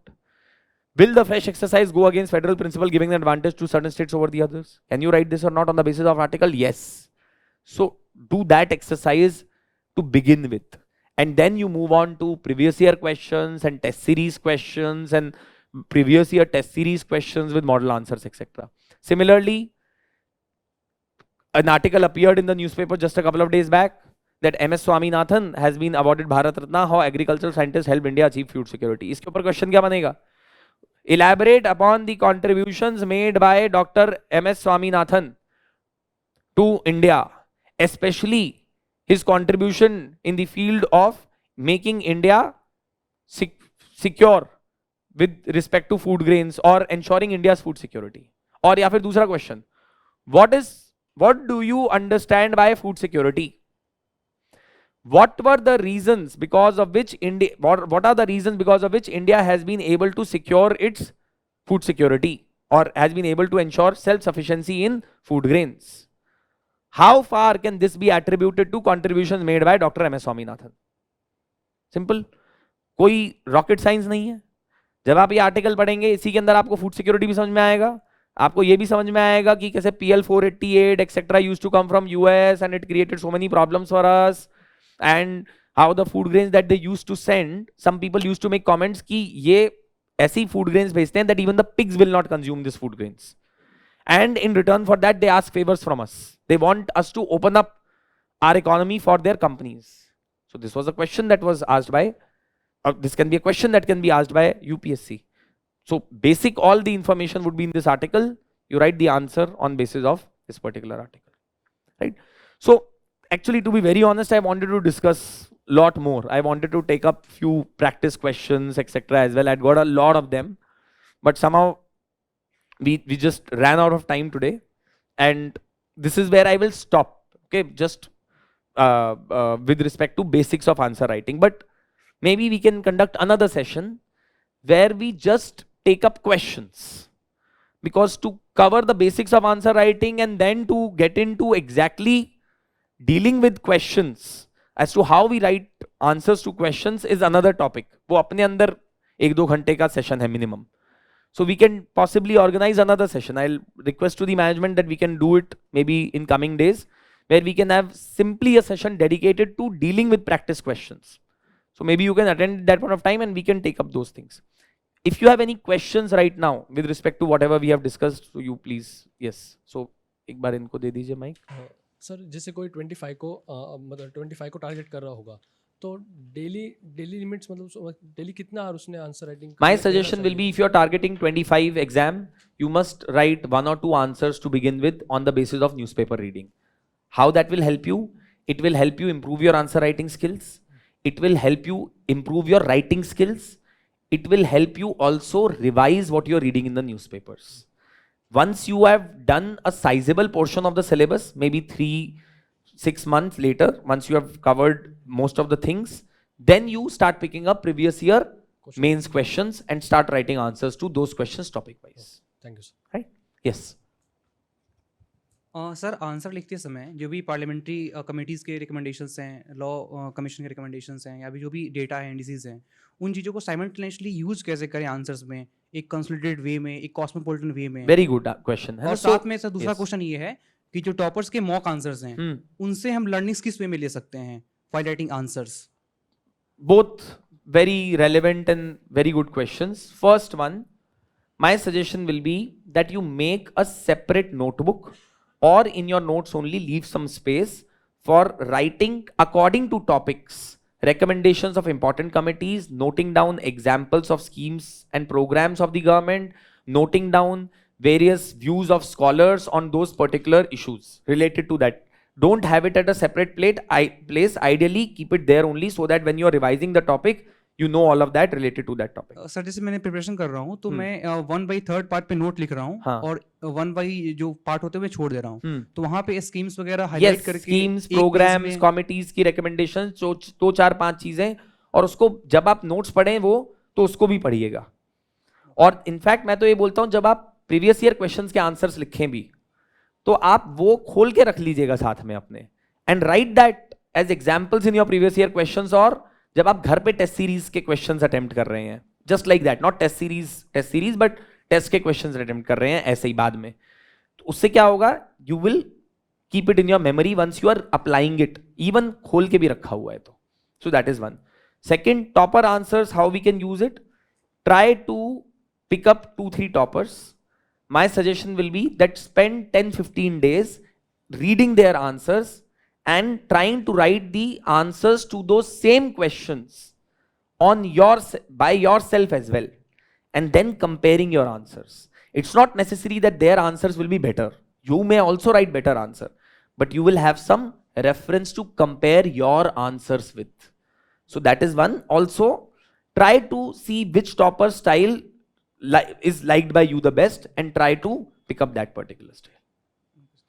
Will the fresh exercise go against federal principle giving an advantage to certain states over the others? Can you write this or not on the basis of article? Yes. So do that exercise to begin with, and then you move on to previous year questions and test series questions and previous year test series questions with model answers, etc. Similarly, an article appeared in the newspaper just a couple of days back that MS Swaminathan has been awarded Bharat Ratna, how agricultural scientists help India achieve food security. इसके ऊपर question क्या बनेगा? Elaborate upon the contributions made by Dr. MS Swaminathan to India, especially his contribution in the field of making India secure with respect to food grains or ensuring India's food security. और या फिर दूसरा question, what do you understand by food security? What were the reasons because of which India, what are the reasons because of which India has been able to secure its food security or has been able to ensure self-sufficiency in food grains? How far can this be attributed to contributions made by Dr. MS Swaminathan? Simple. कोई rocket science नहीं है. जब आप ये article पढ़ेंगे इसी के अंदर आपको फूड सिक्योरिटी भी समझ में आएगा, आपको ये भी समझ में आएगा कि कैसे PL488 etc. used to come from US and it created so many problems for us, and how the food grains that they used to send, some people used to make comments कि ये ऐसी food grains भेजते हैं that even the pigs will not consume this food grains, and in return for that they ask favors from us. They want us to open up our economy for their companies. So this was a question that was asked by, or this can be a question that can be asked by UPSC. So basic, all the information would be in this article. You write the answer on basis of this particular article, right? So actually, to be very honest, I wanted to discuss a lot more. I wanted to take up few practice questions, etc. as well. I'd got a lot of them, but somehow we just ran out of time today, and this is where I will stop. Okay, just with respect to basics of answer writing, but maybe we can conduct another session where we just take up questions, because to cover the basics of answer writing and then to get into exactly dealing with questions as to how we write answers to questions is another topic. वो अपने अंदर 1-2 घंटे का session है minimum. So we can possibly organize another session. I'll request to the management that we can do it maybe in coming days, where we can have simply a session dedicated to dealing with practice questions. So maybe you can attend at that point of time and we can take up those things. If you have any questions right now with respect to whatever we have discussed, so you please, yes. So एक बार इनको दे दीजिए mic. Sir जैसे कोई 25 को मतलब 25 को target कर रहा होगा तो डेली लिमिट्स मतलब डेली कितना और उसने answer writing. My suggestion will be, if you are targeting 25 exam, you must write 1 or 2 answers to begin with on the basis of newspaper reading. How that will help you? It will help you improve your answer writing skills. It will help you improve your writing skills. It will help you also revise what you're reading in the newspapers. Once you have done a sizable portion of the syllabus, maybe 3-6 months later, once you have covered most of the things, then you start picking up previous year mains questions and start writing answers to those questions topic wise. Thank you, sir. Right? Yes. Sir answer लिखते समय जो भी parliamentary committees के recommendations हैं, law commission के recommendations हैं, या भी जो भी डेटा है, इंडिसेस हैं, उन चीज़ों को साइमल्टेनियसली यूज कैसे करें आंसर्स में, एक कंसोलिडेटेड वे में, एक कॉस्मोपॉलिटन वे में. वेरी गुड क्वेश्चन है. और साथ में सर दूसरा क्वेश्चन ये है कि जो टॉपर्स के मॉक आंसर्स हैं उनसे हम लर्निंग्स किस वे में ले सकते हैं while writing answers. Both very relevant and very good questions. First one, my suggestion will be that you make a separate notebook, or in your notes only leave some space for writing according to topics, recommendations of important committees, noting down examples of schemes and programs of the government, noting down various views of scholars on those particular issues related to that. Don't have it at a separate place. Ideally, keep it there only, so that when you are revising the topic, you know all of that related to that topic. Sir जैसे मैंने preparation कर रहा हूँ तो मैं 1/3 part पे note लिख रहा हूँ, हाँ. और 1 जो पार्ट होते हुए छोड़ दे रहा हूँ, तो वहाँ पे स्कीम्स वगैरह हाईलाइट करके, स्कीम्स, प्रोग्राम्स, कमिटीज की रिकमेंडेशंस, 2-4-5 चीजें, और उसको जब आप नोट्स पढ़ें वो तो उसको भी पढ़िएगा. और इनफैक्ट मैं तो ये बोलता हूँ, जब आप प्रीवियस ईयर क्वेश्चंस के आंसर्स लिखें भी तो आप वो खोल के रख लीजिएगा साथ में अपने, and write that as examples in your previous year questions. और जब आप घर पे टेस्ट सीरीज के क्वेश्चंस अटेम्प्ट कर रहे हैं, just like that, not test series but test के क्वेश्चंस अटेम्प्ट कर रहे हैं ऐसे ही बाद में, तो उससे क्या होगा, you will keep it in your memory once you are applying it, even खोल के भी रखा हुआ है तो. So that is one. Second, topper answers, how we can use it. Try to pick up 2-3 toppers. My suggestion will be that spend 10-15 days reading their answers and trying to write the answers to those same questions on by yourself as well, and then comparing your answers. It's not necessary that their answers will be better. You may also write better answer, but you will have some reference to compare your answers with. So that is one. Also, try to see which topper style is liked by you the best and try to pick up that particular style.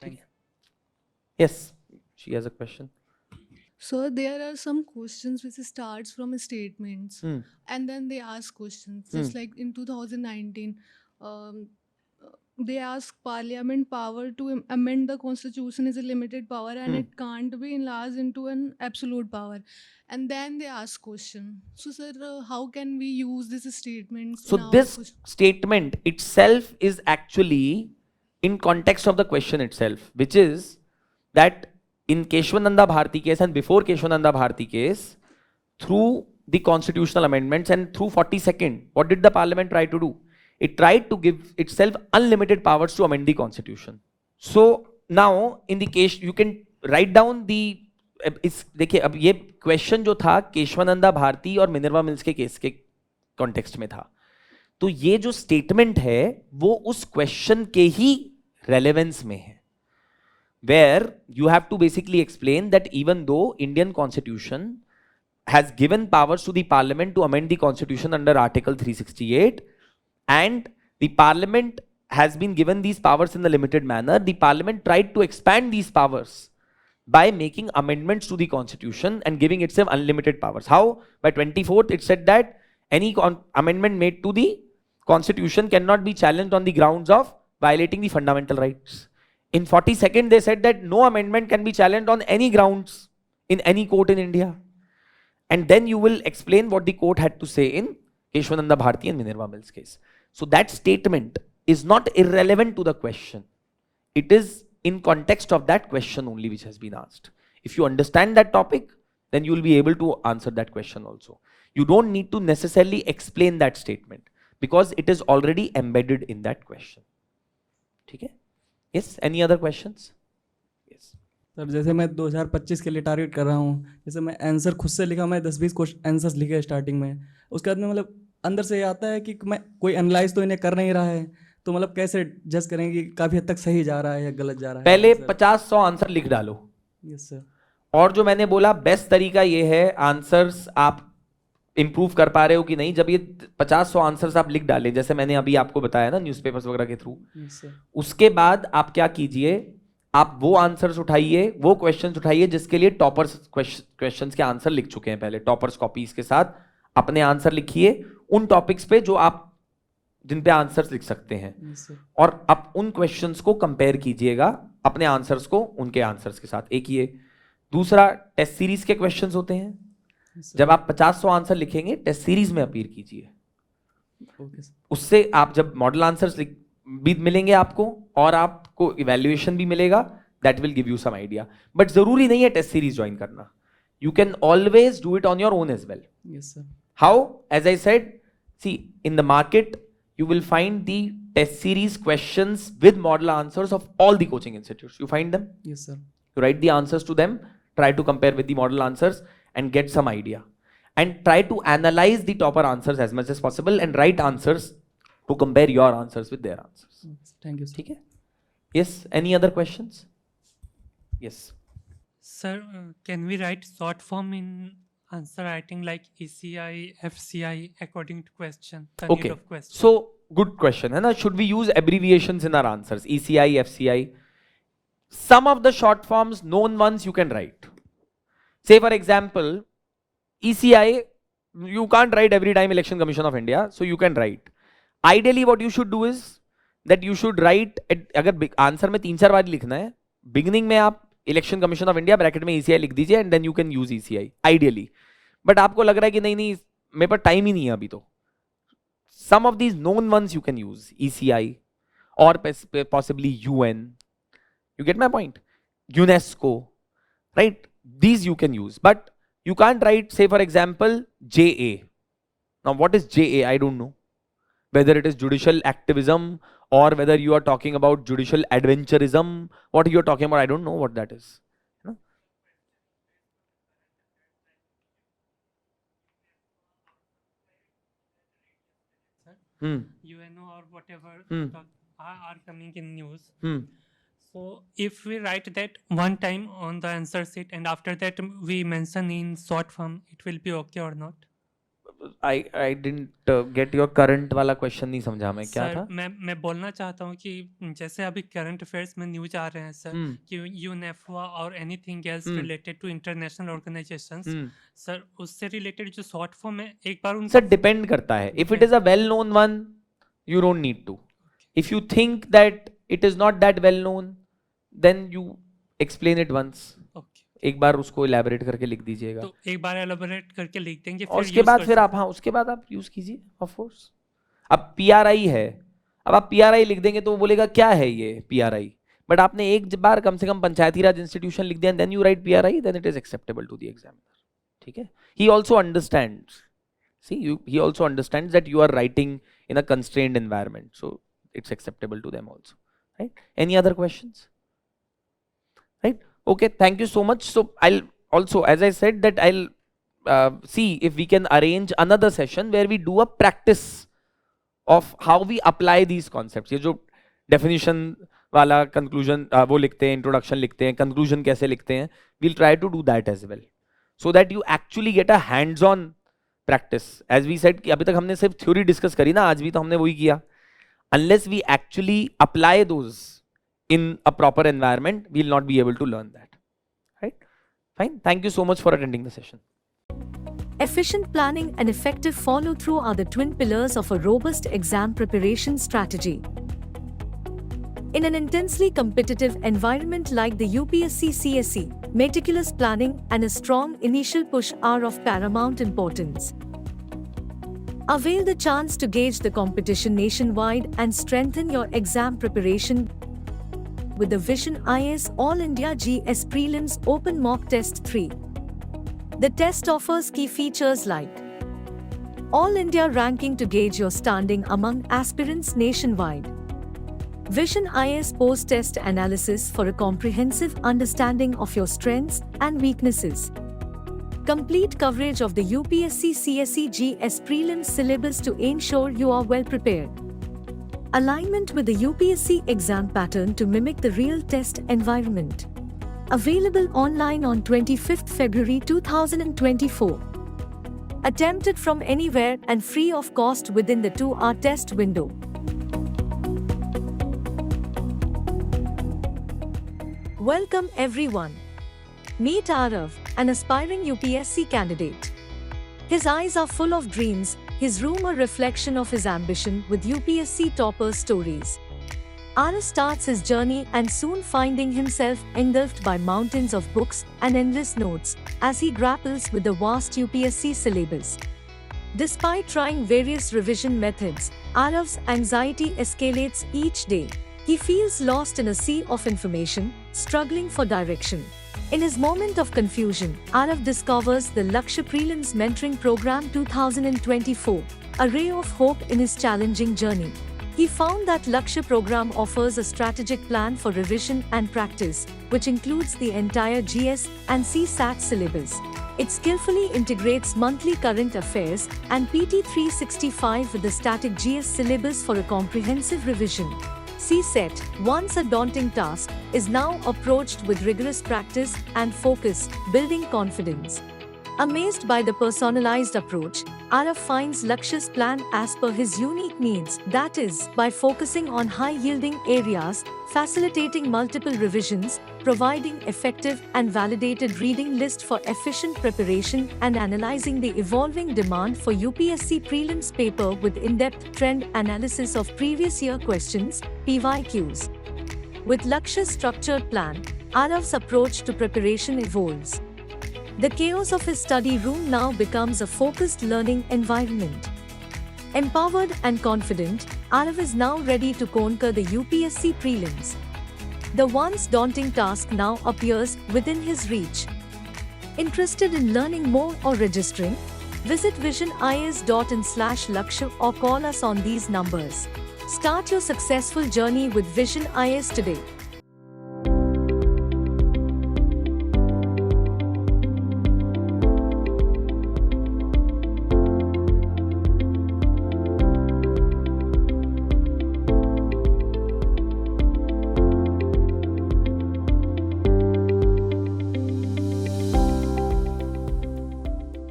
Thank you. Yes, she has a question. So there are some questions which starts from statements and then they ask questions. Just like in 2019, they ask Parliament power to amend the Constitution is a limited power and it can't be enlarged into an absolute power. And then they ask question. So sir, how can we use this statement? So this statement itself is actually in context of the question itself, which is that in Keshwananda Bharati case and before Keshwananda Bharati case, through the constitutional amendments and through 42nd, what did the Parliament try to do? It tried to give itself unlimited powers to amend the constitution. So now in the case you can write down the देखिए अब ये question जो था केशवानंदा भारती और Minerva mills के case के context में था, तो ये जो स्टेटमेंट है वो उस क्वेश्चन के ही रेलेवेंस में है, where you have to basically explain that even though Indian Constitution has given powers to the Parliament to amend the Constitution under Article 368, and the Parliament has been given these powers in a limited manner, the Parliament tried to expand these powers by making amendments to the Constitution and giving itself unlimited powers. How? By 24th, it said that any amendment made to the Constitution cannot be challenged on the grounds of violating the fundamental rights. In 42nd, they said that no amendment can be challenged on any grounds in any court in India. And then you will explain what the court had to say in Keshwananda Bharati and Minerva Mills case. So that statement is not irrelevant to the question. It is in context of that question only which has been asked. If you understand that topic, then you will be able to answer that question also. You don't need to necessarily explain that statement because it is already embedded in that question. Okay? Yes, any other questions? Yes. Sir जैसे मैं 2025 के लिए target कर रहा हूँ, जैसे मैं answer खुद से लिखा, मैं 10-20 आंसर्स लिखे स्टार्टिंग में, उसके बाद में मतलब अंदर से ये आता है कि मैं कोई एनालाइज तो इन्हें कर नहीं रहा है, तो मतलब कैसे जज करेंगे कि काफ़ी हद तक सही जा रहा है या गलत जा रहा है? पहले 50-100 आंसर लिख डालो। Yes sir. और जो मैंने बोला बेस्ट तरीका ये है, आंसर्स आप इंप्रूव कर पा रहे हो कि नहीं, जब ये 50-100 आंसर्स आप लिख डालें, जैसे मैंने अभी आपको बताया ना न्यूज़पेपर्स वगैरह के थ्रू, उसके बाद आप क्या कीजिए, आप वो आंसर्स उठाइए, वो क्वेश्चंस उठाइए जिसके लिए टॉपर्स क्वेश्चंस के आंसर लिख चुके हैं पहले, टॉपर्स कॉपीज के साथ अपने आंसर लिखिए उन टॉपिक्स पे जो आप जिन पे आंसर्स लिख सकते हैं, और आप उन क्वेश्चंस को कंपेयर कीजिएगा अपने आंसर्स को उनके आंसर्स के साथ। एक ये। दूसरा, टेस्ट सीरीज के क्वेश्चंस होते हैं, जब आप 50-100 आंसर लिखेंगे टेस्ट सीरीज में अपीयर कीजिए, उससे आप जब मॉडल आंसर्स भी मिलेंगे आपको और आपको इवैल्यूएशन भी मिलेगा, that will give you some idea. But जरूरी नहीं है टेस्ट सीरीज ज्वाइन करना, you can always do it on your own as well. Yes sir. How? As I said, see in the market you will find the test series questions with model answers of all the coaching institutes. You find them? Yes sir. You write the answers to them, try to compare with the model answers and get some idea, and try to analyze the topper answers as much as possible and write answers to compare your answers with their answers. Thank you sir. Okay? Yes, any other questions? Yes sir, can we write short form in answer writing like ECI, FCI according to question, the okay need of question? So good question है ना, should we use abbreviations in our answers, ECI, FCI? Some of the short forms, known ones, you can write. Say for example, ECI you can't write every time Election Commission of India, so you can write. Ideally what you should do is that you should write, अगर answer में 3-4 बार लिखना है, beginning में आप election commission of India bracket में ECI लिख दीजिए and then you can use ECI ideally. But आपको लग रहा है कि नहीं मेरे पास टाइम ही नहीं है अभी, तो some of these known ones you can use ECI और possibly UN। You get my point? UNESCO, right? These you can use, but you can't write, say for example, JA. Now what is JA? I don't know. Whether it is judicial activism or whether you are talking about judicial adventurism, what you are talking about, I don't know what that is. You know? UNO or whatever Hmm. are coming in news. Hmm. So if we write that one time on the answer sheet and after that we mention in short form, it will be okay or not? I didn't get your current वाला question, नहीं समझा मैं क्या sir था? मैं बोलना चाहता हूँ कि जैसे अभी करंट अफेयर्स में न्यूज आ रहे हैं सर कि यूनेफवा और anything else related to international organisations, sir उससे रिलेटेड जो शॉर्ट फॉर्म है एक बार उनका सर डिपेंड करता है. If it is a well known one, you don't need to. If you think that it is not that well known, then you explain it once. एक बार उसको elaborate करके लिख दीजिएगा. तो एक बार elaborate करके लिख देंगे और उसके बाद फिर आप उसके बाद आप यूज कीजिए. ऑफ कोर्स अब PRI है, अब आप PRI लिख देंगे तो वो बोलेगा क्या है ये PRI, बट आपने एक बार कम से कम पंचायती राज इंस्टीट्यूशन लिख दिया, then you write PRI, then it is acceptable to the examiner. ठीक है. He also understands, he also understands that you are writing in a constrained environment, so it's acceptable to them also, right? Any other questions? Right? Okay, thank you so much. So I'll also, as I said, that I'll see if we can arrange another session where we do a practice of how we apply these concepts. ये जो definition वाला conclusion वो लिखते हैं, introduction लिखते हैं, conclusion कैसे लिखते हैं, we'll try to do that as well, so that you actually get a hands-on practice. As we said कि अभी तक हमने सिर्फ theory discuss करी ना, आज भी तो हमने वही किया. Unless we actually apply those in a proper environment, we'll not be able to learn that. Right? Fine. Thank you so much for attending the session. Efficient planning and effective follow-through are the twin pillars of a robust exam preparation strategy. In an intensely competitive environment like the UPSC CSE, meticulous planning and a strong initial push are of paramount importance. Avail the chance to gauge the competition nationwide and strengthen your exam preparation with the Vision IAS All India GS Prelims Open Mock Test 3. The test offers key features like All India ranking to gauge your standing among aspirants nationwide, Vision IAS post-test analysis for a comprehensive understanding of your strengths and weaknesses, complete coverage of the UPSC CSE GS Prelims syllabus to ensure you are well prepared, alignment with the UPSC exam pattern to mimic the real test environment. Available online on 25th February 2024. Attempted from anywhere and free of cost within the 2-hour test window. Welcome everyone. Meet Arav, an aspiring UPSC candidate. His eyes are full of dreams, his room a reflection of his ambition with UPSC topper stories. Arav starts his journey and soon finding himself engulfed by mountains of books and endless notes as he grapples with the vast UPSC syllabus. Despite trying various revision methods, Arav's anxiety escalates each day. He feels lost in a sea of information, struggling for direction. In his moment of confusion, Arav discovers the Lakshya Prelims Mentoring Program 2024, a ray of hope in his challenging journey. He found that Lakshya program offers a strategic plan for revision and practice, which includes the entire GS and CSAT syllabus. It skillfully integrates monthly current affairs and PT 365 with the static GS syllabus for a comprehensive revision. CSAT, once a daunting task, is now approached with rigorous practice and focus, building confidence. Amazed by the personalized approach, Arav finds Lakshya's plan as per his unique needs, that is, by focusing on high-yielding areas, facilitating multiple revisions, providing effective and validated reading list for efficient preparation, and analyzing the evolving demand for UPSC prelims paper with in-depth trend analysis of previous year questions, PYQs. With Lakshya's structured plan, Arav's approach to preparation evolves. The chaos of his study room now becomes a focused learning environment. Empowered and confident, Arav is now ready to conquer the UPSC prelims. The once daunting task now appears within his reach. Interested in learning more or registering? Visit visionisas.in/Lakshya or call us on these numbers. Start your successful journey with Vision IAS today.